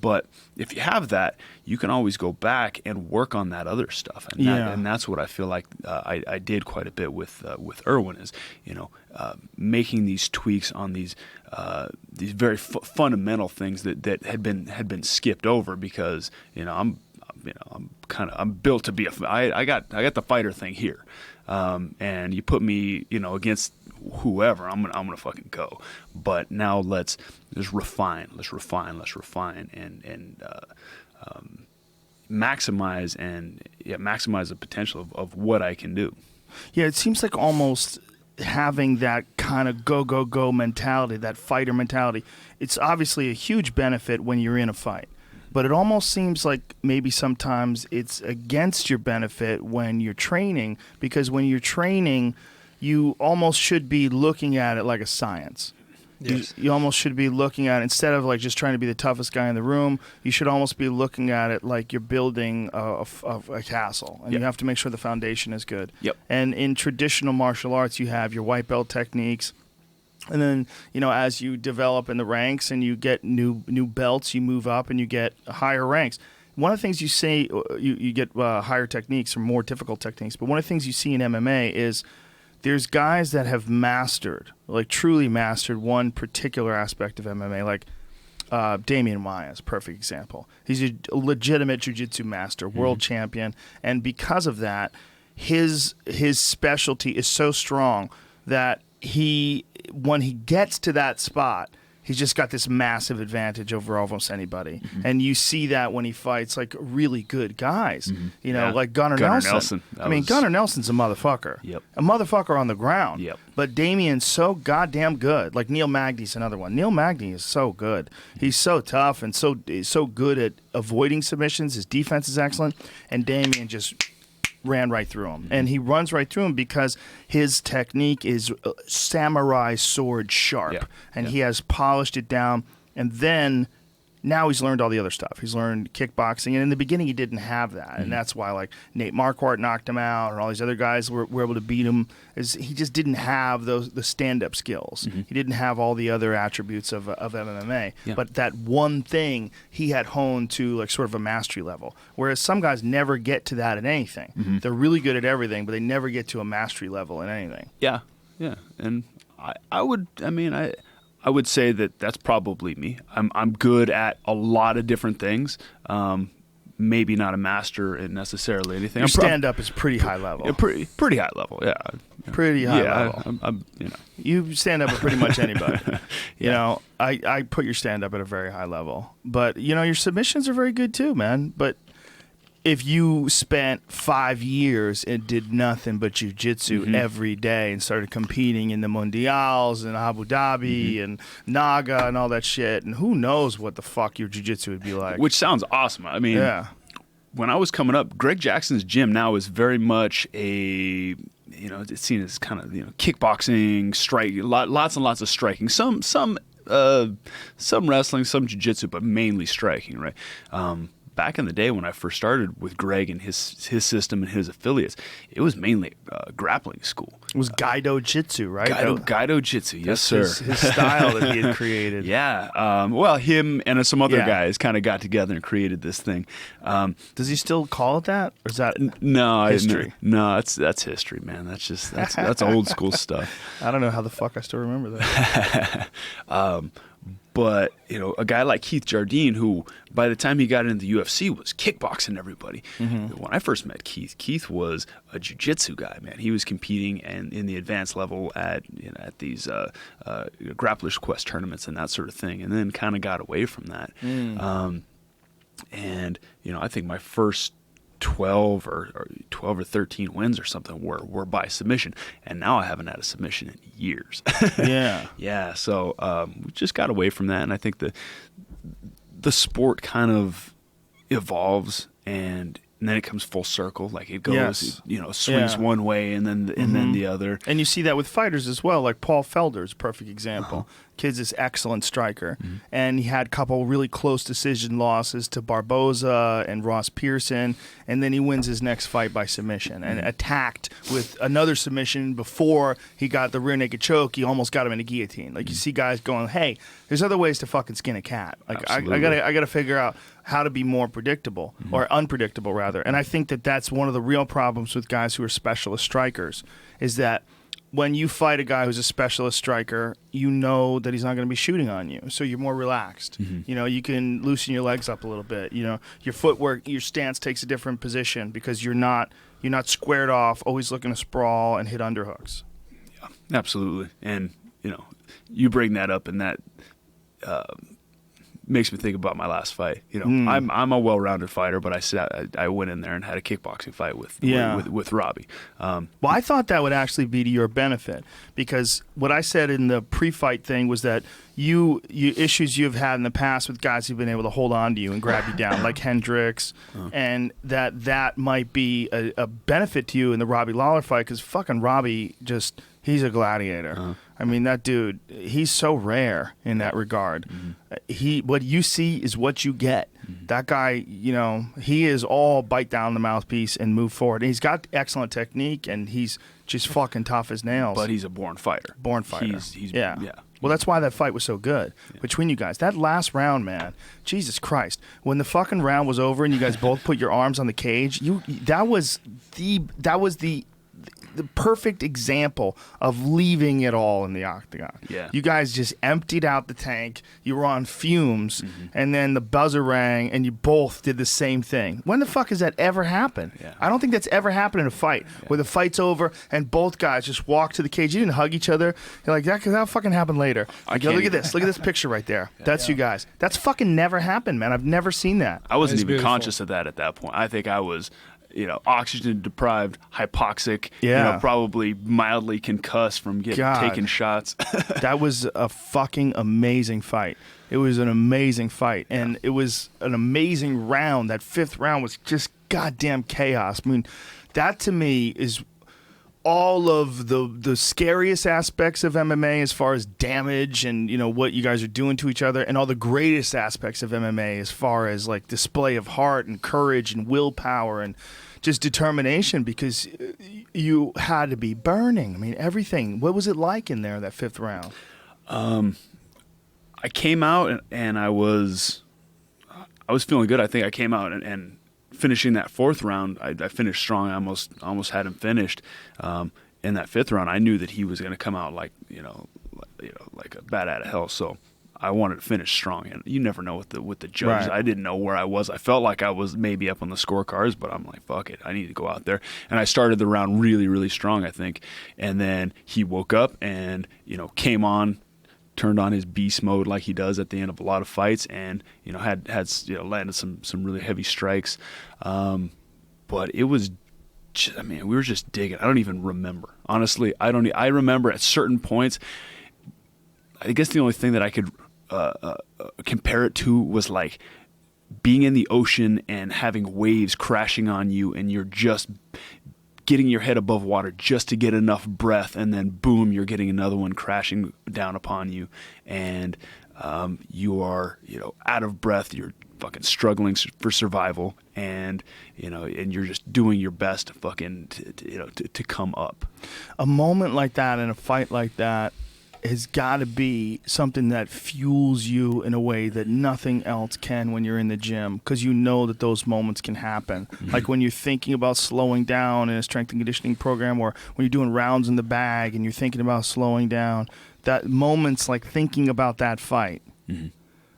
Speaker 2: But if you have that, you can always go back and work on that other stuff, and that's what I feel like I did quite a bit with Erwan is making these tweaks on these very fundamental things that had been skipped over, because I'm built to be I got the fighter thing here, and you put me against whoever, I'm gonna fucking go. But now let's refine and maximize the potential of what I can do.
Speaker 1: Yeah, it seems like almost having that kind of go mentality, that fighter mentality, it's obviously a huge benefit when you're in a fight. But it almost seems like maybe sometimes it's against your benefit when you're training, because when you're training, you almost should be looking at it like a science.
Speaker 3: Yes.
Speaker 1: You almost should be looking at it, instead of like just trying to be the toughest guy in the room, you should almost be looking at it like you're building a castle, and
Speaker 2: Yep.
Speaker 1: you have to make sure the foundation is good.
Speaker 2: Yep.
Speaker 1: And in traditional martial arts, you have your white belt techniques. And then, as you develop in the ranks and you get new belts, you move up and you get higher ranks. One of the things you say, you get higher techniques or more difficult techniques, but one of the things you see in MMA is there's guys that have truly mastered one particular aspect of MMA. Like, Damian Maya is a perfect example. He's a legitimate jiu-jitsu master, world champion, and because of that, his specialty is so strong that when he gets to that spot, he's just got this massive advantage over almost anybody. And you see that when he fights like really good guys, like Gunnar Nelson. Gunnar Nelson's a motherfucker.
Speaker 2: Yep.
Speaker 1: A motherfucker on the ground.
Speaker 2: Yep.
Speaker 1: But Damian's so goddamn good. Like Neil Magny's another one. Neil Magny is so good. He's so tough and so good at avoiding submissions. His defense is excellent. And Damian just ran right through him. And he runs right through him because his technique is samurai sword sharp.
Speaker 2: Yeah.
Speaker 1: And he has polished it down. And then now he's learned all the other stuff. He's learned kickboxing. And in the beginning, he didn't have that. And that's why, like, Nate Marquardt knocked him out and all these other guys were able to beat him. He just didn't have the stand-up skills. He didn't have all the other attributes of MMA.
Speaker 2: Yeah.
Speaker 1: But that one thing he had honed to, like, sort of a mastery level. Whereas some guys never get to that in anything. They're really good at everything, but they never get to a mastery level in anything.
Speaker 2: Yeah. And I would say that that's probably me. I'm good at a lot of different things. Maybe not a master in necessarily anything.
Speaker 1: Your stand-up is pretty high level.
Speaker 2: Yeah, pretty high level. Yeah.
Speaker 1: Pretty high level.
Speaker 2: I'm
Speaker 1: You stand up with pretty much anybody. I put your stand-up at a very high level. But, your submissions are very good too, man. But if you spent 5 years and did nothing but jiu-jitsu every day and started competing in the Mundials and Abu Dhabi and Naga and all that shit, and who knows what the fuck your jiu-jitsu would be like.
Speaker 2: Which sounds awesome. I mean, when I was coming up, Greg Jackson's gym now is very much it's seen as kind of, kickboxing, striking, lots and lots of striking. Some wrestling, some jiu-jitsu, but mainly striking, right? Back in the day when I first started with Greg and his system and his affiliates, it was mainly grappling school.
Speaker 1: It was Gaido Jitsu, right?
Speaker 2: Gaido Jitsu, yes, sir.
Speaker 1: His style that he had created.
Speaker 2: Yeah. Well, him and some other guys kind of got together and created this thing.
Speaker 1: Does he still call it that? Or is that
Speaker 2: history? No, that's history, man. That's old school stuff.
Speaker 1: I don't know how the fuck I still remember that.
Speaker 2: But, a guy like Keith Jardine, who by the time he got into the UFC was kickboxing everybody. When I first met Keith was a jiu-jitsu guy, man. He was competing in the advanced level at these Grappler's Quest tournaments and that sort of thing, and then kind of got away from that. And, I think my first 12 or 13 wins or something were by submission, and now I haven't had a submission in years. Yeah. So we just got away from that, and I think the sport kind of evolves, and then it comes full circle. Like it goes, swings one way and then the other.
Speaker 1: And you see that with fighters as well. Like Paul Felder's a perfect example. Kid's this excellent striker, and he had a couple really close decision losses to Barboza and Ross Pearson, and then he wins his next fight by submission and attacked with another submission before he got the rear naked choke. He almost got him in a guillotine. Like you see guys going, "Hey, there's other ways to fucking skin a cat." Like I gotta figure out how to be more predictable or unpredictable rather. And I think that's one of the real problems with guys who are specialist strikers is that when you fight a guy who's a specialist striker, you know that he's not going to be shooting on you, so you're more relaxed. You can loosen your legs up a little bit. Your footwork, your stance takes a different position because you're not squared off, always looking to sprawl and hit underhooks.
Speaker 2: Yeah, absolutely. And you bring that up, and that makes me think about my last fight. I'm a well-rounded fighter, but I went in there and had a kickboxing fight with Robbie.
Speaker 1: Well, I thought that would actually be to your benefit because what I said in the pre-fight thing was that you issues you've had in the past with guys who've been able to hold on to you and grab you down, like Hendricks, and that might be a benefit to you in the Robbie Lawler fight because fucking Robbie he's a gladiator. I mean, that dude, he's so rare in that regard. What you see is what you get. That guy, he is all bite down the mouthpiece and move forward. And he's got excellent technique, and he's just fucking tough as nails.
Speaker 2: But he's a born fighter.
Speaker 1: Yeah. Well, that's why that fight was so good between you guys. That last round, man, Jesus Christ. When the fucking round was over and you guys both put your arms on the cage, that was the the perfect example of leaving it all in the octagon.
Speaker 2: Yeah.
Speaker 1: You guys just emptied out the tank. You were on fumes, and then the buzzer rang, and you both did the same thing. When the fuck has that ever happened?
Speaker 2: Yeah.
Speaker 1: I don't think that's ever happened in a fight where the fight's over and both guys just walk to the cage. You didn't hug each other. You're like, that'll fucking happen later. Like, yo, look at this. Look at this picture right there. That's you guys. That's fucking never happened, man. I've never seen that.
Speaker 2: I wasn't
Speaker 3: It's
Speaker 2: even
Speaker 3: beautiful.
Speaker 2: conscious of that at that point. I think I was, oxygen deprived, hypoxic,
Speaker 1: Yeah.
Speaker 2: probably mildly concussed from taking shots.
Speaker 1: That was a fucking amazing fight. It was an amazing fight, and it was an amazing round. That fifth round was just goddamn chaos. I mean, that to me is all of the scariest aspects of MMA as far as damage and what you guys are doing to each other, and all the greatest aspects of MMA as far as like display of heart and courage and willpower and just determination, because you had to be burning. I mean, everything. What was it like in there, that fifth round?
Speaker 2: I came out and I was feeling good. I think I came out and finishing that fourth round, I finished strong. I almost had him finished. In that fifth round, I knew that he was going to come out like a bat out of hell. So I wanted to finish strong. And you never know with the judges.
Speaker 1: Right.
Speaker 2: I didn't know where I was. I felt like I was maybe up on the scorecards, but I'm like, fuck it, I need to go out there. And I started the round really, really strong, I think. And then he woke up and came on. Turned on his beast mode like he does at the end of a lot of fights, and had landed some really heavy strikes, but it was, we were just digging. I don't even remember, honestly. I remember at certain points. I guess the only thing that I could compare it to was like being in the ocean and having waves crashing on you, and you're just getting your head above water just to get enough breath, and then boom, you're getting another one crashing down upon you, and you are out of breath, you're fucking struggling for survival, and and you're just doing your best to fucking to come up.
Speaker 1: A moment like that in a fight like that has got to be something that fuels you in a way that nothing else can when you're in the gym, because you know that those moments can happen. Like when you're thinking about slowing down in a strength and conditioning program, or when you're doing rounds in the bag and you're thinking about slowing down, that moments like thinking about that fight.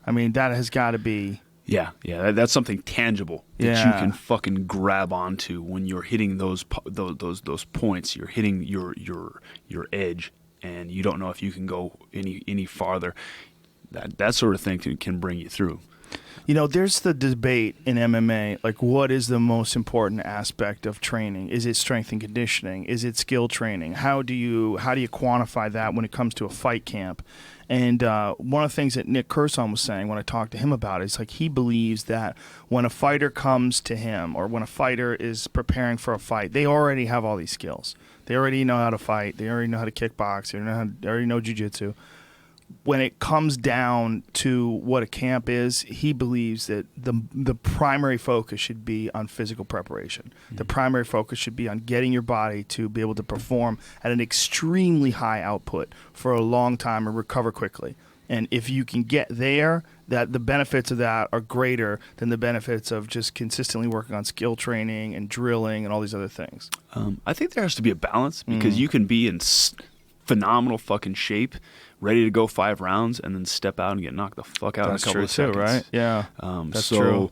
Speaker 1: I mean, that has got to be...
Speaker 2: Yeah, that's something tangible that you can fucking grab onto when you're hitting those points. You're hitting your edge, and you don't know if you can go any farther. That sort of thing can bring you through.
Speaker 1: There's the debate in MMA, like, what is the most important aspect of training? Is it strength and conditioning? Is it skill training? How do you quantify that when it comes to a fight camp? And one of the things that Nick Curson was saying when I talked to him about it is, like, he believes that when a fighter comes to him, or when a fighter is preparing for a fight, they already have all these skills. They already know how to fight. They already know how to kickbox. They already know jiu-jitsu. When it comes down to what a camp is, he believes that the primary focus should be on physical preparation. The primary focus should be on getting your body to be able to perform at an extremely high output for a long time and recover quickly. And if you can get there, that the benefits of that are greater than the benefits of just consistently working on skill training and drilling and all these other things.
Speaker 2: I think there has to be a balance, because you can be in phenomenal fucking shape, ready to go 5 rounds, and then step out and get knocked the fuck out in a couple of seconds.
Speaker 1: That's true, right? Yeah,
Speaker 2: that's true.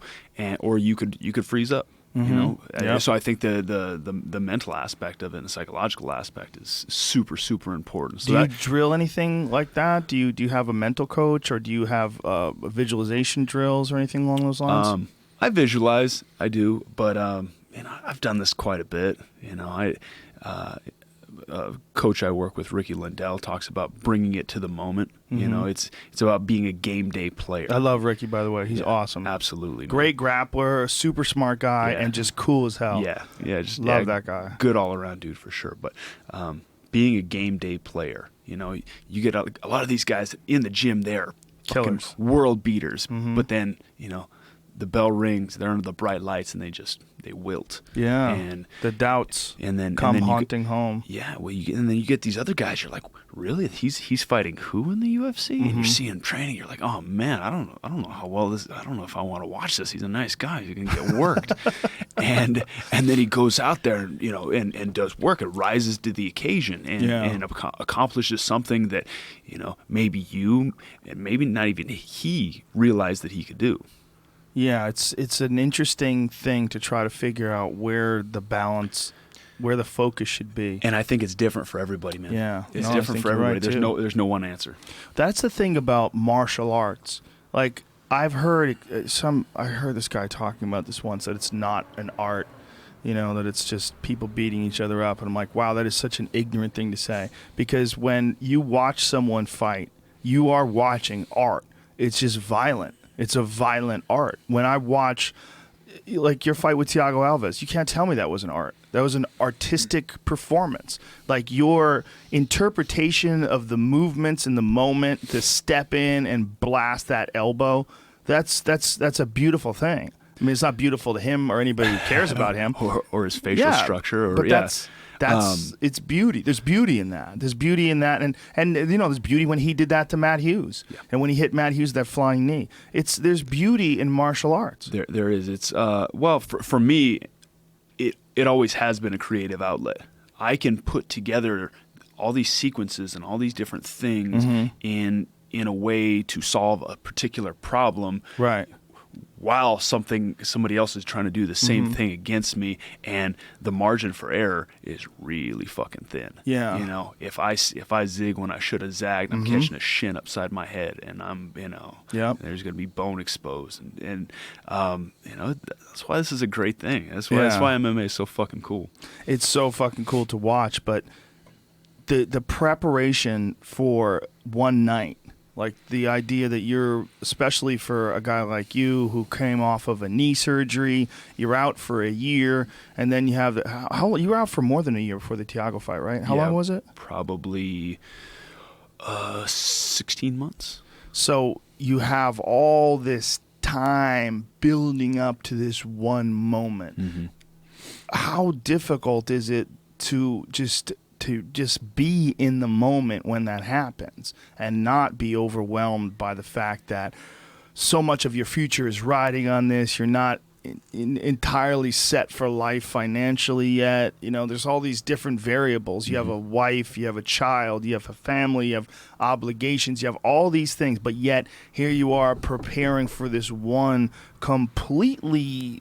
Speaker 2: Or you could freeze up.
Speaker 1: Yep.
Speaker 2: So I think the mental aspect of it and the psychological aspect is super, super important. So
Speaker 1: do you drill anything like that? Do you have a mental coach, or do you have visualization drills or anything along those lines?
Speaker 2: I visualize, I do, but I've done this quite a bit. Coach I work with, Ricky Lindell, talks about bringing it to the moment. It's about being a game day player.
Speaker 1: I love Ricky, by the way. He's awesome.
Speaker 2: Absolutely.
Speaker 1: Great grappler, super smart guy, and just cool as hell.
Speaker 2: Just
Speaker 1: love that guy.
Speaker 2: Good all around dude for sure. But being a game day player, you get a lot of these guys in the gym, they're
Speaker 1: killers,
Speaker 2: world beaters, but then the bell rings, they're under the bright lights, and they wilt.
Speaker 1: Yeah,
Speaker 2: and
Speaker 1: the doubts
Speaker 2: and then
Speaker 1: come
Speaker 2: and then
Speaker 1: haunting home.
Speaker 2: Yeah, well, and then you get these other guys. You're like, really? He's fighting who in the UFC? And you see him training. You're like, oh man, I don't know how well this. I don't know if I want to watch this. He's a nice guy. He's gonna get worked. and then he goes out there, and does work. It rises to the occasion and accomplishes something that maybe you and maybe not even he realized that he could do.
Speaker 1: Yeah, it's an interesting thing to try to figure out where the focus should be.
Speaker 2: And I think it's different for everybody, man.
Speaker 1: Yeah.
Speaker 2: It's different for everybody.
Speaker 1: Right,
Speaker 2: there's no one answer.
Speaker 1: That's the thing about martial arts. Like I heard this guy talking about this once, that it's not an art, that it's just people beating each other up. And I'm like, wow, that is such an ignorant thing to say. Because when you watch someone fight, you are watching art. It's just violent. It's a violent art. When I watch, like your fight with Thiago Alves, you can't tell me that was an art. That was an artistic performance. Like your interpretation of the movements in the moment, to step in and blast that elbow, that's a beautiful thing. I mean, it's not beautiful to him or anybody who cares about him,
Speaker 2: or his facial structure.
Speaker 1: But that's it's beauty. There's beauty in that. There's beauty in that, and there's beauty when he did that to Matt Hughes, and when he hit Matt Hughes that flying knee. There's beauty in martial arts.
Speaker 2: There is. It's for me, it always has been a creative outlet. I can put together all these sequences and all these different things in a way to solve a particular problem.
Speaker 1: Right.
Speaker 2: While somebody else is trying to do the same thing against me, and the margin for error is really fucking thin.
Speaker 1: Yeah.
Speaker 2: If I zig when I should have zagged, I'm catching a shin upside my head, and I'm there's gonna be bone exposed, and that's why this is a great thing. That's why MMA is so fucking cool.
Speaker 1: It's so fucking cool to watch, but the preparation for one night. Like the idea that you're, especially for a guy like you who came off of a knee surgery, you're out for a year, and then you have you were out for more than a year before the Thiago fight, right? How long was it?
Speaker 2: Probably 16 months.
Speaker 1: So you have all this time building up to this one moment. How difficult is it to just be in the moment when that happens and not be overwhelmed by the fact that so much of your future is riding on this? You're not entirely set for life financially yet. There's all these different variables. You have a wife, you have a child, you have a family, you have obligations, you have all these things, but yet here you are preparing for this one completely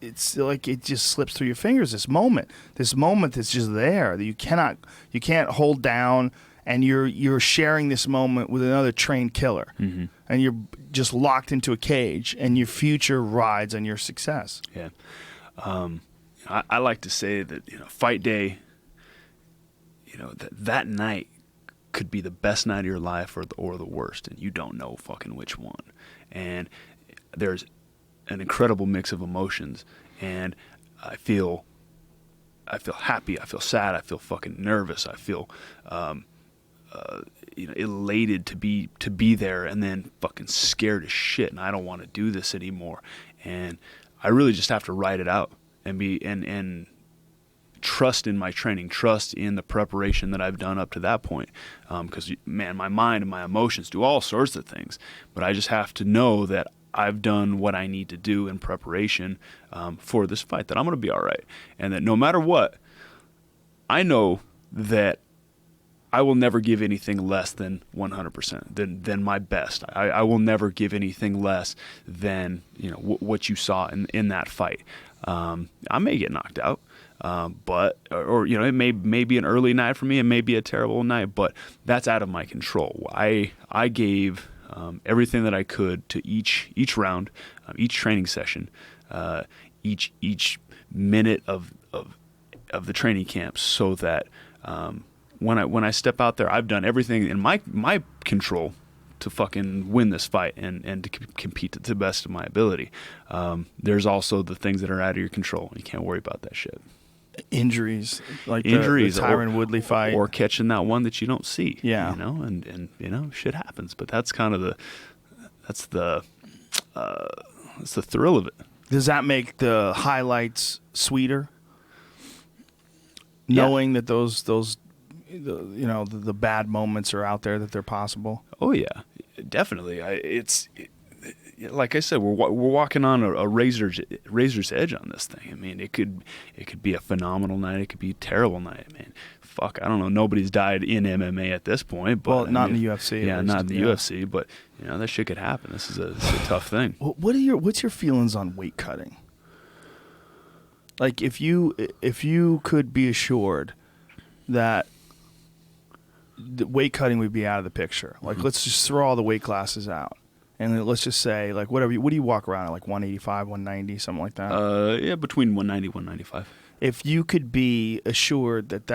Speaker 1: it's like it just slips through your fingers. This moment that's just there that you can't hold down, and you're sharing this moment with another trained killer, and you're just locked into a cage, and your future rides on your success.
Speaker 2: Yeah, I like to say that fight day, that night could be the best night of your life or the worst, and you don't know fucking which one. And there's an incredible mix of emotions, and I feel happy, I feel sad, I feel fucking nervous, I feel elated to be there, and then fucking scared as shit, and I don't want to do this anymore. And I really just have to ride it out and trust in my training, trust in the preparation that I've done up to that point, because man, my mind and my emotions do all sorts of things, but I just have to know that I've done what I need to do in preparation for this fight, that I'm going to be all right. And that no matter what, I know that I will never give anything less than 100%, than my best. I will never give anything less than what you saw in that fight. I may get knocked out, but it may be an early night for me, it may be a terrible night, but that's out of my control. I gave everything that I could to each round, each training session, each minute of the training camp, so that when I step out there, I've done everything in my control to fucking win this fight and to compete to the best of my ability. There's also the things that are out of your control. You can't worry about that shit.
Speaker 1: Injuries, like the Tyron Woodley fight,
Speaker 2: or catching that one that you don't see.
Speaker 1: Yeah,
Speaker 2: and shit happens. But that's kind of that's the thrill of it.
Speaker 1: Does that make the highlights sweeter?
Speaker 2: Yeah.
Speaker 1: Knowing that the bad moments are out there, that they're possible.
Speaker 2: Oh yeah, definitely. Like I said, we're walking on a razor's edge on this thing. I mean, it could be a phenomenal night. It could be a terrible night, man. Fuck, I don't know. Nobody's died in MMA at this point, but
Speaker 1: Well, not in the UFC.
Speaker 2: Yeah, not in the UFC, but that shit could happen. This is a tough thing.
Speaker 1: What's your feelings on weight cutting? Like, if you could be assured that the weight cutting would be out of the picture, like let's just throw all the weight classes out. And then let's just say, like, what do you walk around at, like 185, 190, something like that?
Speaker 2: Yeah, between 190, 195.
Speaker 1: If you could be assured that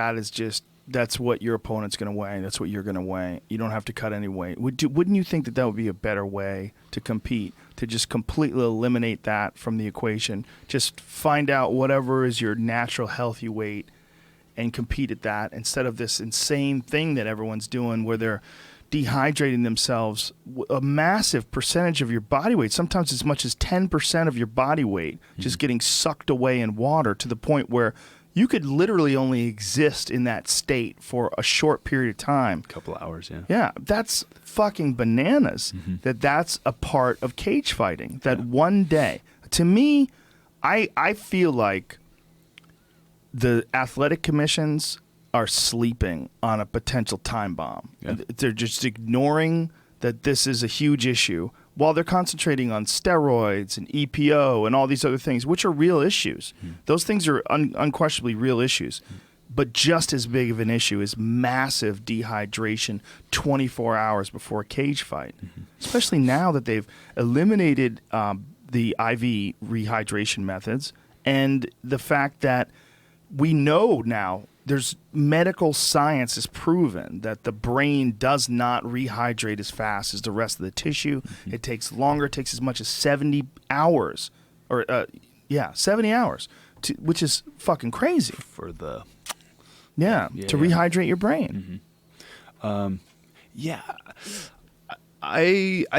Speaker 1: that's what your opponent's going to weigh, that's what you're going to weigh, you don't have to cut any weight. Wouldn't you think that would be a better way to compete, to just completely eliminate that from the equation? Just find out whatever is your natural healthy weight and compete at that, instead of this insane thing that everyone's doing where they're dehydrating themselves a massive percentage of your body weight, sometimes as much as 10% of your body weight, just getting sucked away in water, to the point where you could literally only exist in that state for a short period of time.
Speaker 2: A couple hours, yeah.
Speaker 1: Yeah, that's fucking bananas. That's a part of cage fighting. That one day, to me, I feel like the athletic commissions are sleeping on a potential time bomb.
Speaker 2: Yeah.
Speaker 1: They're just ignoring that this is a huge issue while they're concentrating on steroids and EPO and all these other things, which are real issues. Those things are unquestionably real issues. But just as big of an issue is massive dehydration 24 hours before a cage fight, especially now that they've eliminated the IV rehydration methods, and the fact that we know now, there's medical science has proven that the brain does not rehydrate as fast as the rest of the tissue. It takes longer. It takes as much as 70 hours, 70 hours, which is fucking crazy.
Speaker 2: For the
Speaker 1: to rehydrate your brain.
Speaker 2: I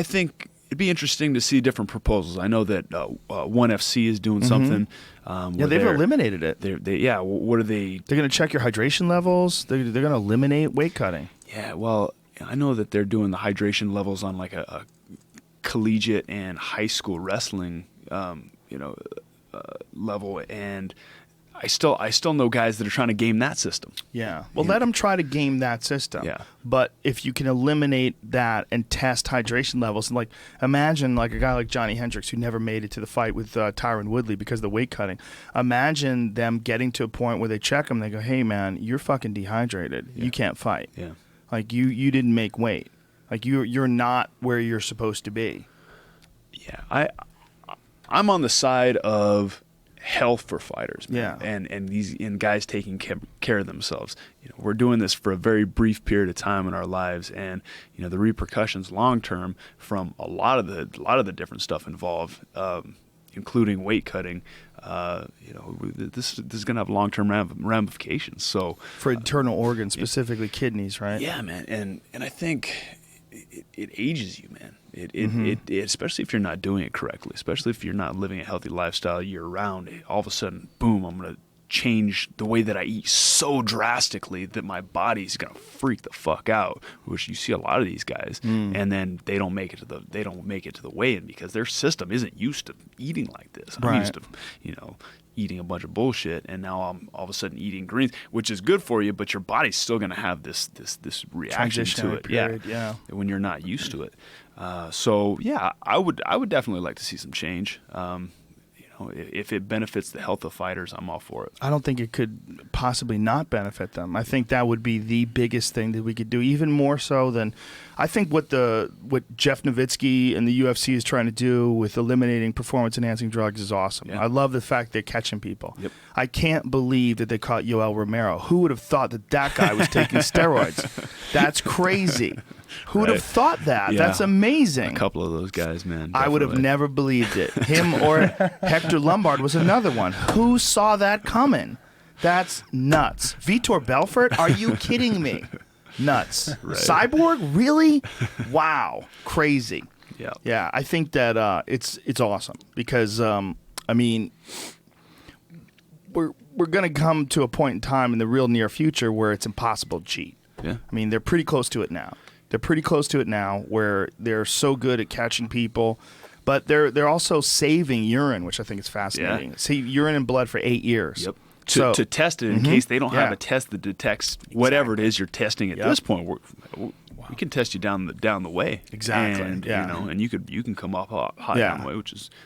Speaker 2: think it'd be interesting to see different proposals. I know that ONE FC is doing something.
Speaker 1: They've eliminated it.
Speaker 2: What are they?
Speaker 1: They're going to check your hydration levels. They're going to eliminate weight cutting.
Speaker 2: Yeah, well, I know that they're doing the hydration levels on like a collegiate and high school wrestling, level, and I still know guys that are trying to game that system.
Speaker 1: Yeah. Well, let them try to game that system.
Speaker 2: Yeah.
Speaker 1: But if you can eliminate that and test hydration levels, and like imagine like a guy like Johnny Hendricks who never made it to the fight with Tyron Woodley because of the weight cutting. Imagine them getting to a point where they check him. They go, "Hey, man, you're fucking dehydrated. You can't fight.
Speaker 2: Yeah.
Speaker 1: Like you didn't make weight. Like you're not where you're supposed to be."
Speaker 2: Yeah. I'm on the side of health for fighters, man.
Speaker 1: Yeah.
Speaker 2: And guys taking care of themselves. We're doing this for a very brief period of time in our lives, and the repercussions long term from a lot of the different stuff involved, including weight cutting. This is going to have long term ramifications. So
Speaker 1: for internal organs, specifically kidneys, right?
Speaker 2: Yeah, man. And I think it ages you, man. It especially if you're not doing it correctly, especially if you're not living a healthy lifestyle year round. All of a sudden, boom, I'm going to change the way that I eat so drastically that my body's going to freak the fuck out, which you see a lot of these guys, and then they don't make it to the weigh-in because their system isn't used to eating like this. I'm used to, eating a bunch of bullshit, and now I'm all of a sudden eating greens, which is good for you, but your body's still going to have this reaction to it.
Speaker 1: Period,
Speaker 2: when you're not used to it. I would definitely like to see some change. If it benefits the health of fighters, I'm all for it.
Speaker 1: I don't think it could possibly not benefit them. I think that would be the biggest thing that we could do, even more so than I think what Jeff Nowitzki and the UFC is trying to do with eliminating performance-enhancing drugs is awesome.
Speaker 2: Yeah.
Speaker 1: I love the fact they're catching people.
Speaker 2: Yep.
Speaker 1: I can't believe that they caught Yoel Romero. Who would have thought that guy was taking steroids? That's crazy. Who would have thought that?
Speaker 2: Yeah.
Speaker 1: That's amazing.
Speaker 2: A couple of those guys, man.
Speaker 1: I would have
Speaker 2: definitely.
Speaker 1: never believed it. Him or Hector Lombard was another one. Who saw that coming? That's nuts. Vitor Belfort? Are you kidding me? Nuts.
Speaker 2: Right.
Speaker 1: Cyborg? Really? Wow. Crazy.
Speaker 2: Yeah.
Speaker 1: Yeah, I think that it's awesome because I mean, we're going to come to a point in time in the real near future where it's impossible to cheat.
Speaker 2: Yeah.
Speaker 1: I mean, they're pretty close to it now. They're pretty close to it now where they're so good at catching people, but they're also saving urine, which I think is fascinating.
Speaker 2: Yeah.
Speaker 1: Save urine and blood for 8 years.
Speaker 2: Yep.
Speaker 1: So,
Speaker 2: To test it in case they don't have
Speaker 1: Yeah.
Speaker 2: a test that detects whatever it is you're testing at
Speaker 1: Yep.
Speaker 2: this point. We can test you down the way.
Speaker 1: Exactly,
Speaker 2: And,
Speaker 1: yeah.
Speaker 2: you know, and you can come off hot
Speaker 1: Yeah.
Speaker 2: down the way,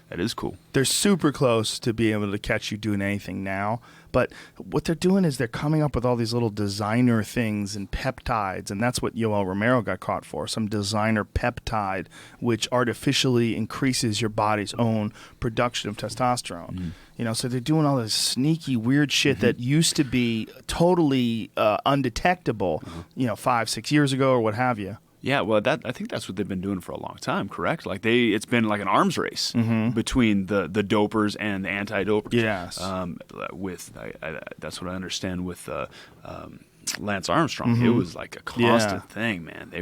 Speaker 2: that is cool.
Speaker 1: they're super close to being able to catch you doing anything now. But what they're doing is they're coming up with all these little designer things and peptides, and that's what Yoel Romero got caught for, some designer peptide which artificially increases your body's own production of testosterone. You know, so they're doing all this sneaky, weird shit that used to be totally undetectable, 5-6 years ago or what have you.
Speaker 2: Yeah, well, I think that's what they've been doing for a long time, correct? Like it's been like an arms race between the dopers and the anti-dopers.
Speaker 1: Yes.
Speaker 2: That's what I understand with Lance Armstrong. It was like a constant thing, man.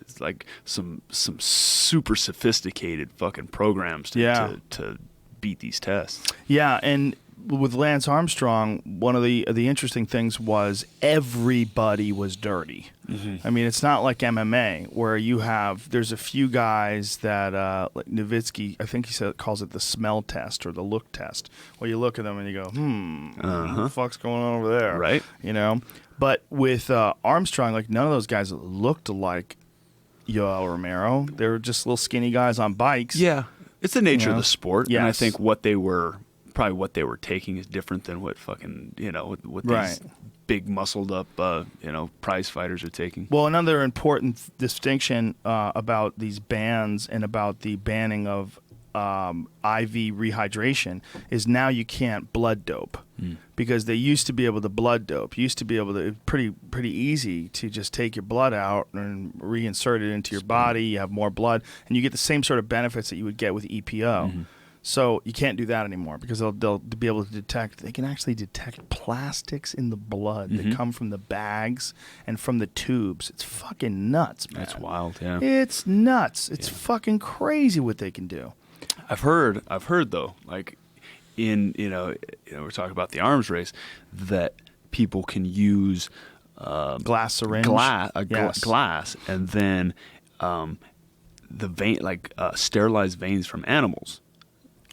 Speaker 2: It's like some super sophisticated fucking programs to beat these tests.
Speaker 1: Yeah, and with Lance Armstrong, one of the interesting things was everybody was dirty. I mean, it's not like MMA where there's a few guys that like Nowitzki, I think calls it the smell test or the look test, where you look at them and you go, what the fuck's going on over there?
Speaker 2: Right.
Speaker 1: You know? But with Armstrong, like none of those guys looked like Yoel Romero. They were just little skinny guys on bikes.
Speaker 2: Yeah. It's the nature of the sport.
Speaker 1: Yes.
Speaker 2: And I think what they were taking is different than what fucking, what these big muscled up, prize fighters are taking.
Speaker 1: Well, another important distinction about these bans and about the banning of IV rehydration is now you can't blood dope because they used to be able to blood dope. You used to be able to pretty easy to just take your blood out and reinsert it into your body. You have more blood, and you get the same sort of benefits that you would get with EPO. So you can't do that anymore because they'll be able to detect. They can actually detect plastics in the blood that come from the bags and from the tubes. It's fucking nuts, man.
Speaker 2: That's wild, yeah.
Speaker 1: It's nuts. It's fucking crazy what they can do.
Speaker 2: I've heard though, like we're talking about the arms race, that people can use
Speaker 1: Glass syringe.
Speaker 2: glass, and then the vein, sterilized veins from animals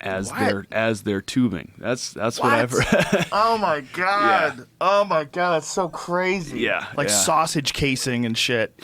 Speaker 2: as their tubing. That's what I've heard.
Speaker 1: Oh my god!
Speaker 2: Yeah.
Speaker 1: Oh my god! That's so crazy.
Speaker 2: Yeah,
Speaker 1: like
Speaker 2: yeah.
Speaker 1: sausage casing and shit.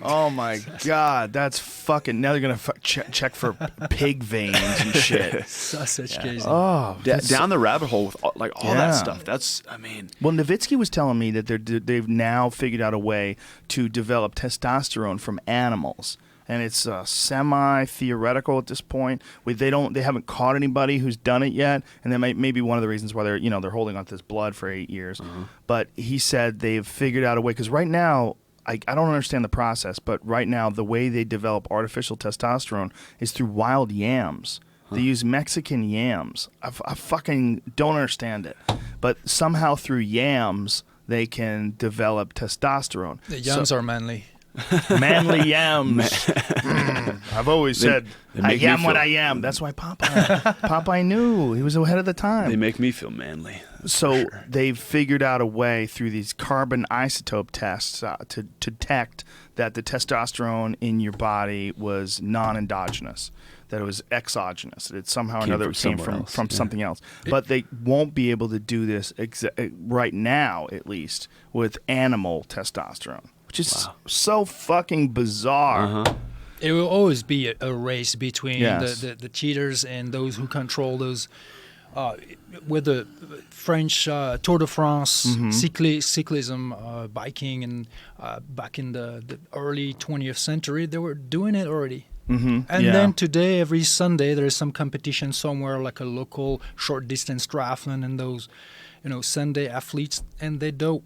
Speaker 1: Oh my god! That's fucking. Now they're gonna check for pig veins and shit.
Speaker 3: Sausage casing.
Speaker 1: Oh,
Speaker 2: down the rabbit hole with all that stuff. That's, I mean.
Speaker 1: Well, Nowitzki was telling me that they've now figured out a way to develop testosterone from animals. And it's semi-theoretical at this point. They haven't caught anybody who's done it yet, and that may be one of the reasons why they're holding on to this blood for 8 years. But he said they've figured out a way, because right now I don't understand the process, but right now the way they develop artificial testosterone is through wild yams. They use Mexican yams. I fucking don't understand it, but somehow through yams they can develop testosterone.
Speaker 3: The yams are manly.
Speaker 1: Manly yams. I've always said, I am what I am. That's why Popeye knew. He was ahead of the time.
Speaker 2: They make me feel manly.
Speaker 1: So they've figured out a way through these carbon isotope tests to detect that the testosterone in your body was non-endogenous, that it was exogenous, that it somehow or another came from something else. But they won't be able to do this right now, at least, with animal testosterone, which is so fucking bizarre.
Speaker 3: It will always be a race between
Speaker 1: Yes.
Speaker 3: the cheaters and those who control those. With the French Tour de France, cyclism, biking, and back in the early 20th century, they were doing it already. And then today, every Sunday, there is some competition somewhere, like a local short distance triathlon, and those, Sunday athletes, and they dope.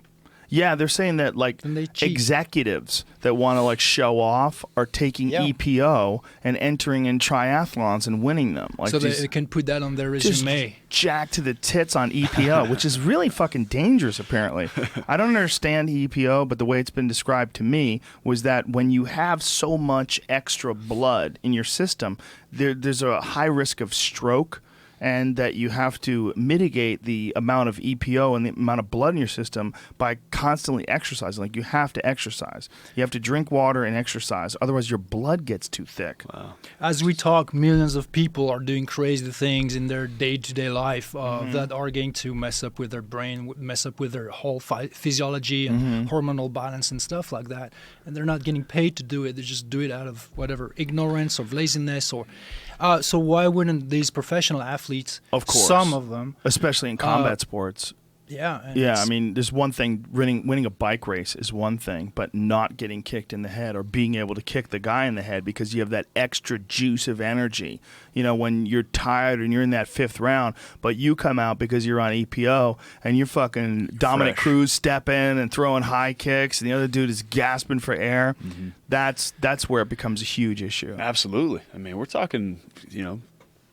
Speaker 1: Yeah, they're saying that like
Speaker 3: And they cheat.
Speaker 1: executives that want to like show off are taking
Speaker 3: Yeah.
Speaker 1: EPO and entering in triathlons and winning them. Like
Speaker 3: So
Speaker 1: just-
Speaker 3: they can put that on their
Speaker 1: just
Speaker 3: resume.
Speaker 1: jacked to the tits on EPO, which is really fucking dangerous, apparently. I don't understand EPO, but the way it's been described to me was that when you have so much extra blood in your system, there's a high risk of stroke, and that you have to mitigate the amount of EPO and the amount of blood in your system by constantly exercising. Like, you have to exercise. You have to drink water and exercise. Otherwise, your blood gets too thick.
Speaker 2: Wow.
Speaker 3: As we talk, millions of people are doing crazy things in their day-to-day life that are going to mess up with their brain, mess up with their whole physiology and hormonal balance and stuff like that. And they're not getting paid to do it. They just do it out of whatever ignorance or laziness. Or so why wouldn't these professional athletes,
Speaker 1: Of course.
Speaker 3: some of them,
Speaker 1: Especially in combat sports.
Speaker 3: yeah. And
Speaker 1: Yeah,
Speaker 3: it's-
Speaker 1: I mean, there's one thing, winning a bike race is one thing, but not getting kicked in the head or being able to kick the guy in the head because you have that extra juice of energy. You know, when you're tired and you're in that fifth round, but you come out because you're on EPO and you're fucking Dominic
Speaker 2: Fresh.
Speaker 1: Cruz stepping and throwing high kicks and the other dude is gasping for air. That's where it becomes a huge issue.
Speaker 2: Absolutely. I mean, we're talking,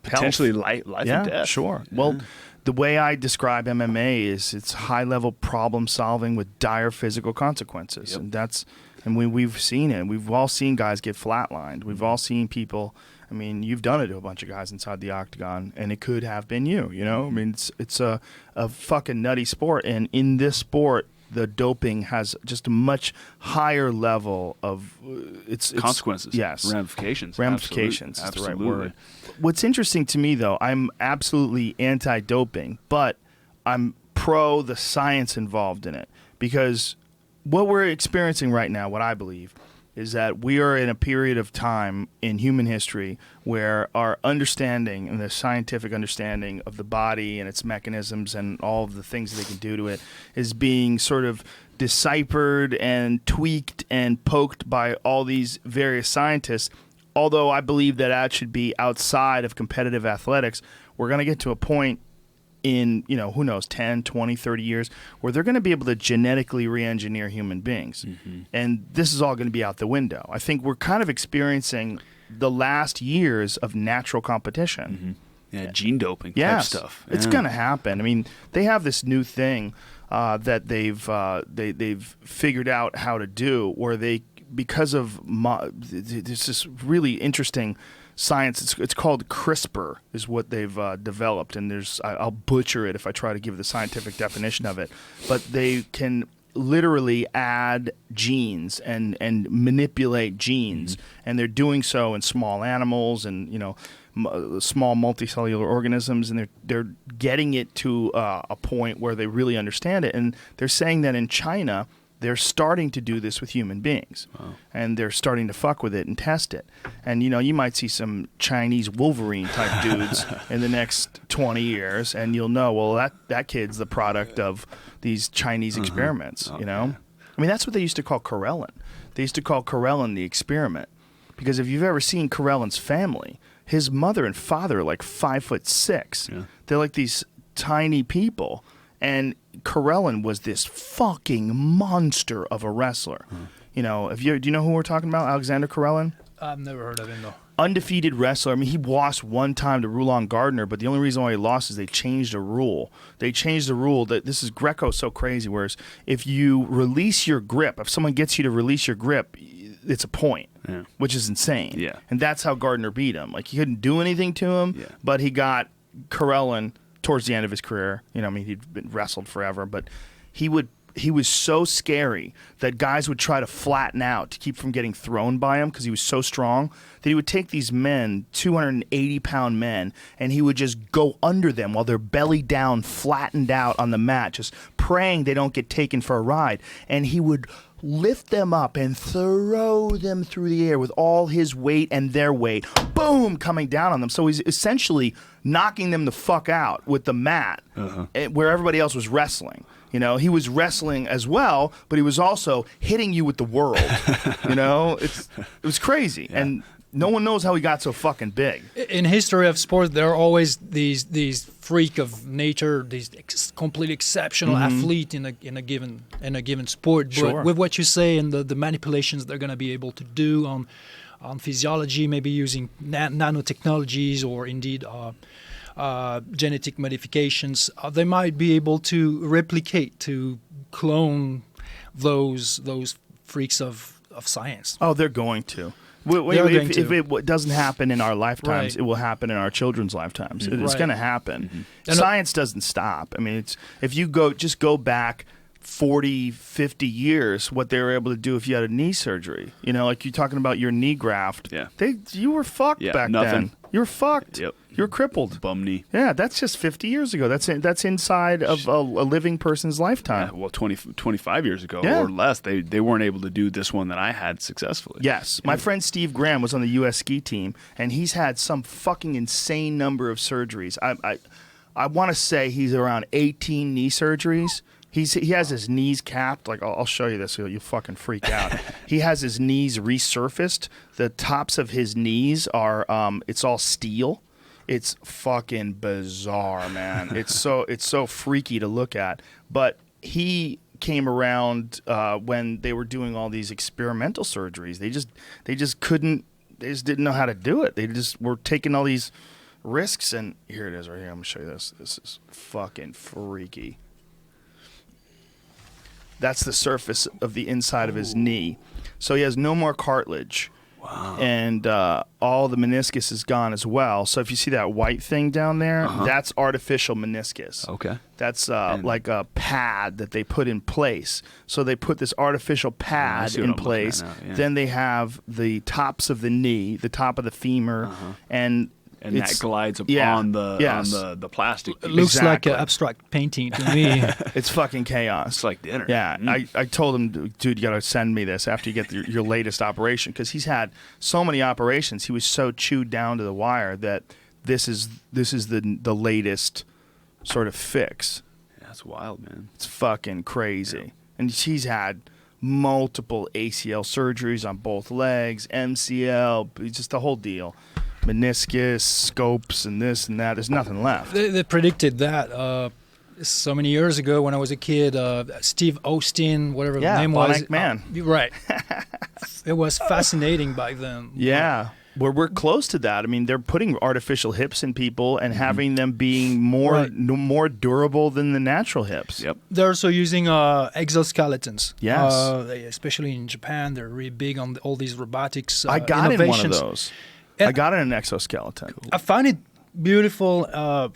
Speaker 2: potentially life
Speaker 1: Yeah,
Speaker 2: and death.
Speaker 1: sure. Well, the way I describe MMA is it's high-level problem solving with dire physical consequences,
Speaker 2: Yep.
Speaker 1: and we've seen it. We've all seen guys get flatlined. We've all seen people. I mean, you've done it to a bunch of guys inside the octagon, and it could have been you. You know, I mean, it's a fucking nutty sport, and in this sport, the doping has just a much higher level of it's
Speaker 2: Consequences.
Speaker 1: Yes,
Speaker 2: Ramifications.
Speaker 1: ramifications is the right
Speaker 2: Absolutely.
Speaker 1: word. What's interesting to me, though, I'm absolutely anti-doping, but I'm pro the science involved in it, because what we're experiencing right now, what I believe, is that we are in a period of time in human history where our understanding and the scientific understanding of the body and its mechanisms and all of the things that they can do to it is being sort of deciphered and tweaked and poked by all these various scientists. Although I believe that should be outside of competitive athletics, we're going to get to a point in, who knows, 10, 20, 30 years, where they're going to be able to genetically re-engineer human beings. And this is all going to be out the window. I think we're kind of experiencing the last years of natural competition.
Speaker 2: Yeah, gene doping
Speaker 1: Yes,
Speaker 2: type stuff.
Speaker 1: it's
Speaker 2: Yeah.
Speaker 1: going to happen. I mean, they have this new thing that they've figured out how to do, where they, because of there's this really interesting science. It's called CRISPR, is what they've developed, and I'll butcher it if I try to give the scientific definition of it, but they can literally add genes and manipulate genes, and they're doing so in small animals and small multicellular organisms, and they're getting it to a point where they really understand it, and they're saying that in China they're starting to do this with human beings.
Speaker 2: Wow.
Speaker 1: And they're starting to fuck with it and test it. And, you might see some Chinese Wolverine type dudes in the next 20 years, and you'll know, well, that kid's the product of these Chinese experiments,
Speaker 2: Okay.
Speaker 1: I mean, that's what they used to call Karelin. They used to call Karelin the experiment. Because if you've ever seen Karelin's family, his mother and father are like 5'6".
Speaker 2: Yeah.
Speaker 1: They're like these tiny people. And Karelin was this fucking monster of a wrestler. Do you know who we're talking about? Alexander Karelin?
Speaker 3: I've never heard of him, though.
Speaker 1: Undefeated wrestler. I mean, he lost one time to Rulon Gardner, but the only reason why he lost is they changed a rule. They changed the rule that this is Greco so crazy, whereas if you release your grip, if someone gets you to release your grip, it's a point, which is insane.
Speaker 2: Yeah.
Speaker 1: And that's how Gardner beat him. Like, he couldn't do anything to him,
Speaker 2: Yeah.
Speaker 1: but he got Karelin towards the end of his career. He'd been wrestled forever, but he was so scary that guys would try to flatten out to keep from getting thrown by him because he was so strong that he would take these men, 280-pound men, and he would just go under them while they're belly down, flattened out on the mat, just praying they don't get taken for a ride. And he would lift them up and throw them through the air with all his weight and their weight, boom, coming down on them. So he's essentially knocking them the fuck out with the mat where everybody else was wrestling. He was wrestling as well, but he was also hitting you with the world. It was crazy.
Speaker 2: Yeah.
Speaker 1: And no one knows how he got so fucking big.
Speaker 3: In history of sports, there are always these freak of nature, these complete exceptional athlete in a given sport. But
Speaker 1: Sure.
Speaker 3: with what you say and the manipulations they're going to be able to do on physiology, maybe using nanotechnologies or indeed genetic modifications, they might be able to replicate, to clone those freaks of science.
Speaker 1: Oh, they're going to. If it doesn't happen in our lifetimes,
Speaker 3: Right.
Speaker 1: it will happen in our children's lifetimes. It's
Speaker 3: Right.
Speaker 1: going to happen.
Speaker 3: And
Speaker 1: Science doesn't stop. I mean, it's if you go back 40, 50 years, what they were able to do if you had a knee surgery. You know, like you're talking about your knee graft.
Speaker 2: Yeah.
Speaker 1: You were fucked
Speaker 2: Yeah,
Speaker 1: back
Speaker 2: nothing.
Speaker 1: then. You were fucked.
Speaker 2: Yep.
Speaker 1: You were crippled.
Speaker 2: Bum knee.
Speaker 1: Yeah, that's just 50 years ago. That's inside of a living person's lifetime.
Speaker 2: Well, 25 years ago
Speaker 1: Yeah.
Speaker 2: or less, they weren't able to do this one that I had successfully.
Speaker 1: Yes. My friend Steve Graham was on the U.S. ski team, and he's had some fucking insane number of surgeries. I want to say he's around 18 knee surgeries. He has his knees capped. Like, I'll show you this. You'll fucking freak out. He has his knees resurfaced. The tops of his knees are, it's all steel. It's fucking bizarre, man. It's so freaky to look at. But he came around when they were doing all these experimental surgeries. They just didn't know how to do it. They just were taking all these risks. And here it is right here. I'm gonna show you this. This is fucking freaky. That's the surface of the inside of his knee. So he has no more cartilage. Wow. And all the meniscus is gone as well. So if you see that white thing down there, that's artificial meniscus.
Speaker 2: Okay.
Speaker 1: That's like a pad that they put in place. So they put this artificial pad
Speaker 2: see what
Speaker 1: in
Speaker 2: I'm looking
Speaker 1: place.
Speaker 2: at now, yeah.
Speaker 1: Then they have the tops of the knee, the top of the femur, and
Speaker 2: that glides upon the plastic.
Speaker 3: It looks
Speaker 1: Exactly.
Speaker 3: like an abstract painting to me.
Speaker 1: it's fucking chaos.
Speaker 2: It's like dinner.
Speaker 1: Yeah, I told him, dude, you got to send me this after you get your latest operation, because he's had so many operations. He was so chewed down to the wire that this is the latest sort of fix.
Speaker 2: Yeah, that's wild, man.
Speaker 1: It's fucking crazy. And he's had multiple ACL surgeries on both legs, MCL, just the whole deal. Meniscus, scopes, and this and that. There's nothing left.
Speaker 3: They predicted that so many years ago when I was a kid. Steve Austin, whatever the name was.
Speaker 1: Man.
Speaker 3: Right. It was fascinating back then.
Speaker 1: Yeah. We're close to that. I mean, they're putting artificial hips in people and having them being more durable than the natural hips.
Speaker 2: Yep.
Speaker 3: They're also using exoskeletons.
Speaker 1: Yes.
Speaker 3: Especially in Japan, they're really big on all these robotics
Speaker 1: I got in one of
Speaker 3: innovations.
Speaker 1: those.
Speaker 3: And
Speaker 1: I got in an exoskeleton.
Speaker 3: I find it beautiful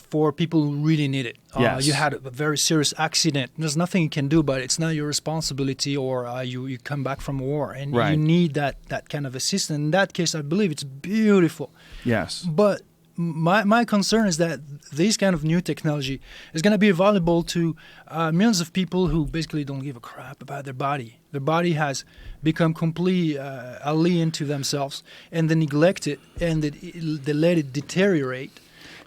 Speaker 3: for people who really need it.
Speaker 1: Yes.
Speaker 3: You had a very serious accident. There's nothing you can do, but it's not your responsibility, or you come back from war and
Speaker 1: Right.
Speaker 3: you need that kind of assistance. In that case, I believe it's beautiful.
Speaker 1: Yes.
Speaker 3: But my concern is that this kind of new technology is going to be available to millions of people who basically don't give a crap about their body. Their body has become completely alien to themselves, and they neglect it, and they let it deteriorate.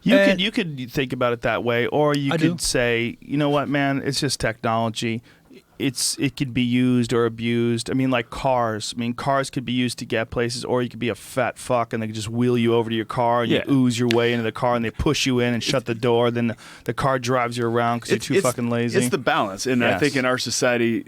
Speaker 1: You could think about it that way, or you
Speaker 3: I
Speaker 1: could
Speaker 3: do.
Speaker 1: say, you know what, man, it's just technology. It could be used or abused. I mean, like cars. I mean, cars could be used to get places, or you could be a fat fuck and they could just wheel you over to your car and you ooze your way into the car and they push you in and shut the door. Then the car drives you around because you're too fucking lazy.
Speaker 2: It's the balance, and I
Speaker 1: Yes.
Speaker 2: think in our society,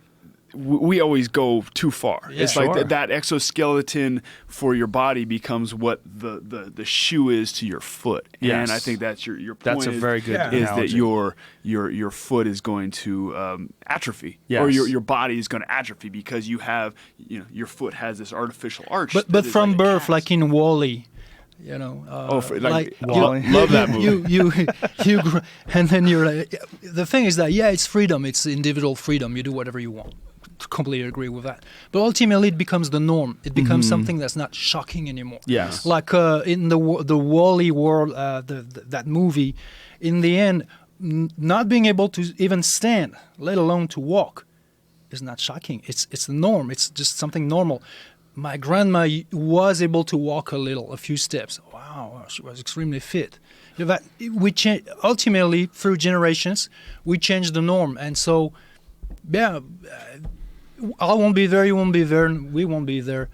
Speaker 2: we always go too far.
Speaker 3: Yeah.
Speaker 2: It's
Speaker 1: Sure.
Speaker 2: like that exoskeleton for your body becomes what the shoe is to your foot.
Speaker 1: Yes.
Speaker 2: And I think that's your point.
Speaker 1: That's a very good
Speaker 3: Yeah.
Speaker 2: is that
Speaker 1: analogy.
Speaker 2: your foot is going to atrophy,
Speaker 1: Yes.
Speaker 2: or your body is going to atrophy because you have your foot has this artificial arch.
Speaker 3: But
Speaker 2: that is
Speaker 3: from
Speaker 2: like a
Speaker 3: birth,
Speaker 2: cast.
Speaker 3: like in Wall-E,
Speaker 1: Wall-E.
Speaker 2: Love that movie.
Speaker 3: you and then you're like, the thing is that it's freedom, it's individual freedom. You do whatever you want. Completely agree with that. But ultimately, it becomes the norm. It becomes something that's not shocking anymore.
Speaker 1: Yes.
Speaker 3: Like in the Wall-E world, that movie, in the end, not being able to even stand, let alone to walk, is not shocking. It's the norm. It's just something normal. My grandma was able to walk a few steps. Wow, she was extremely fit. That ultimately, through generations, we changed the norm, and so, I won't be there. You won't be there. And we won't be there.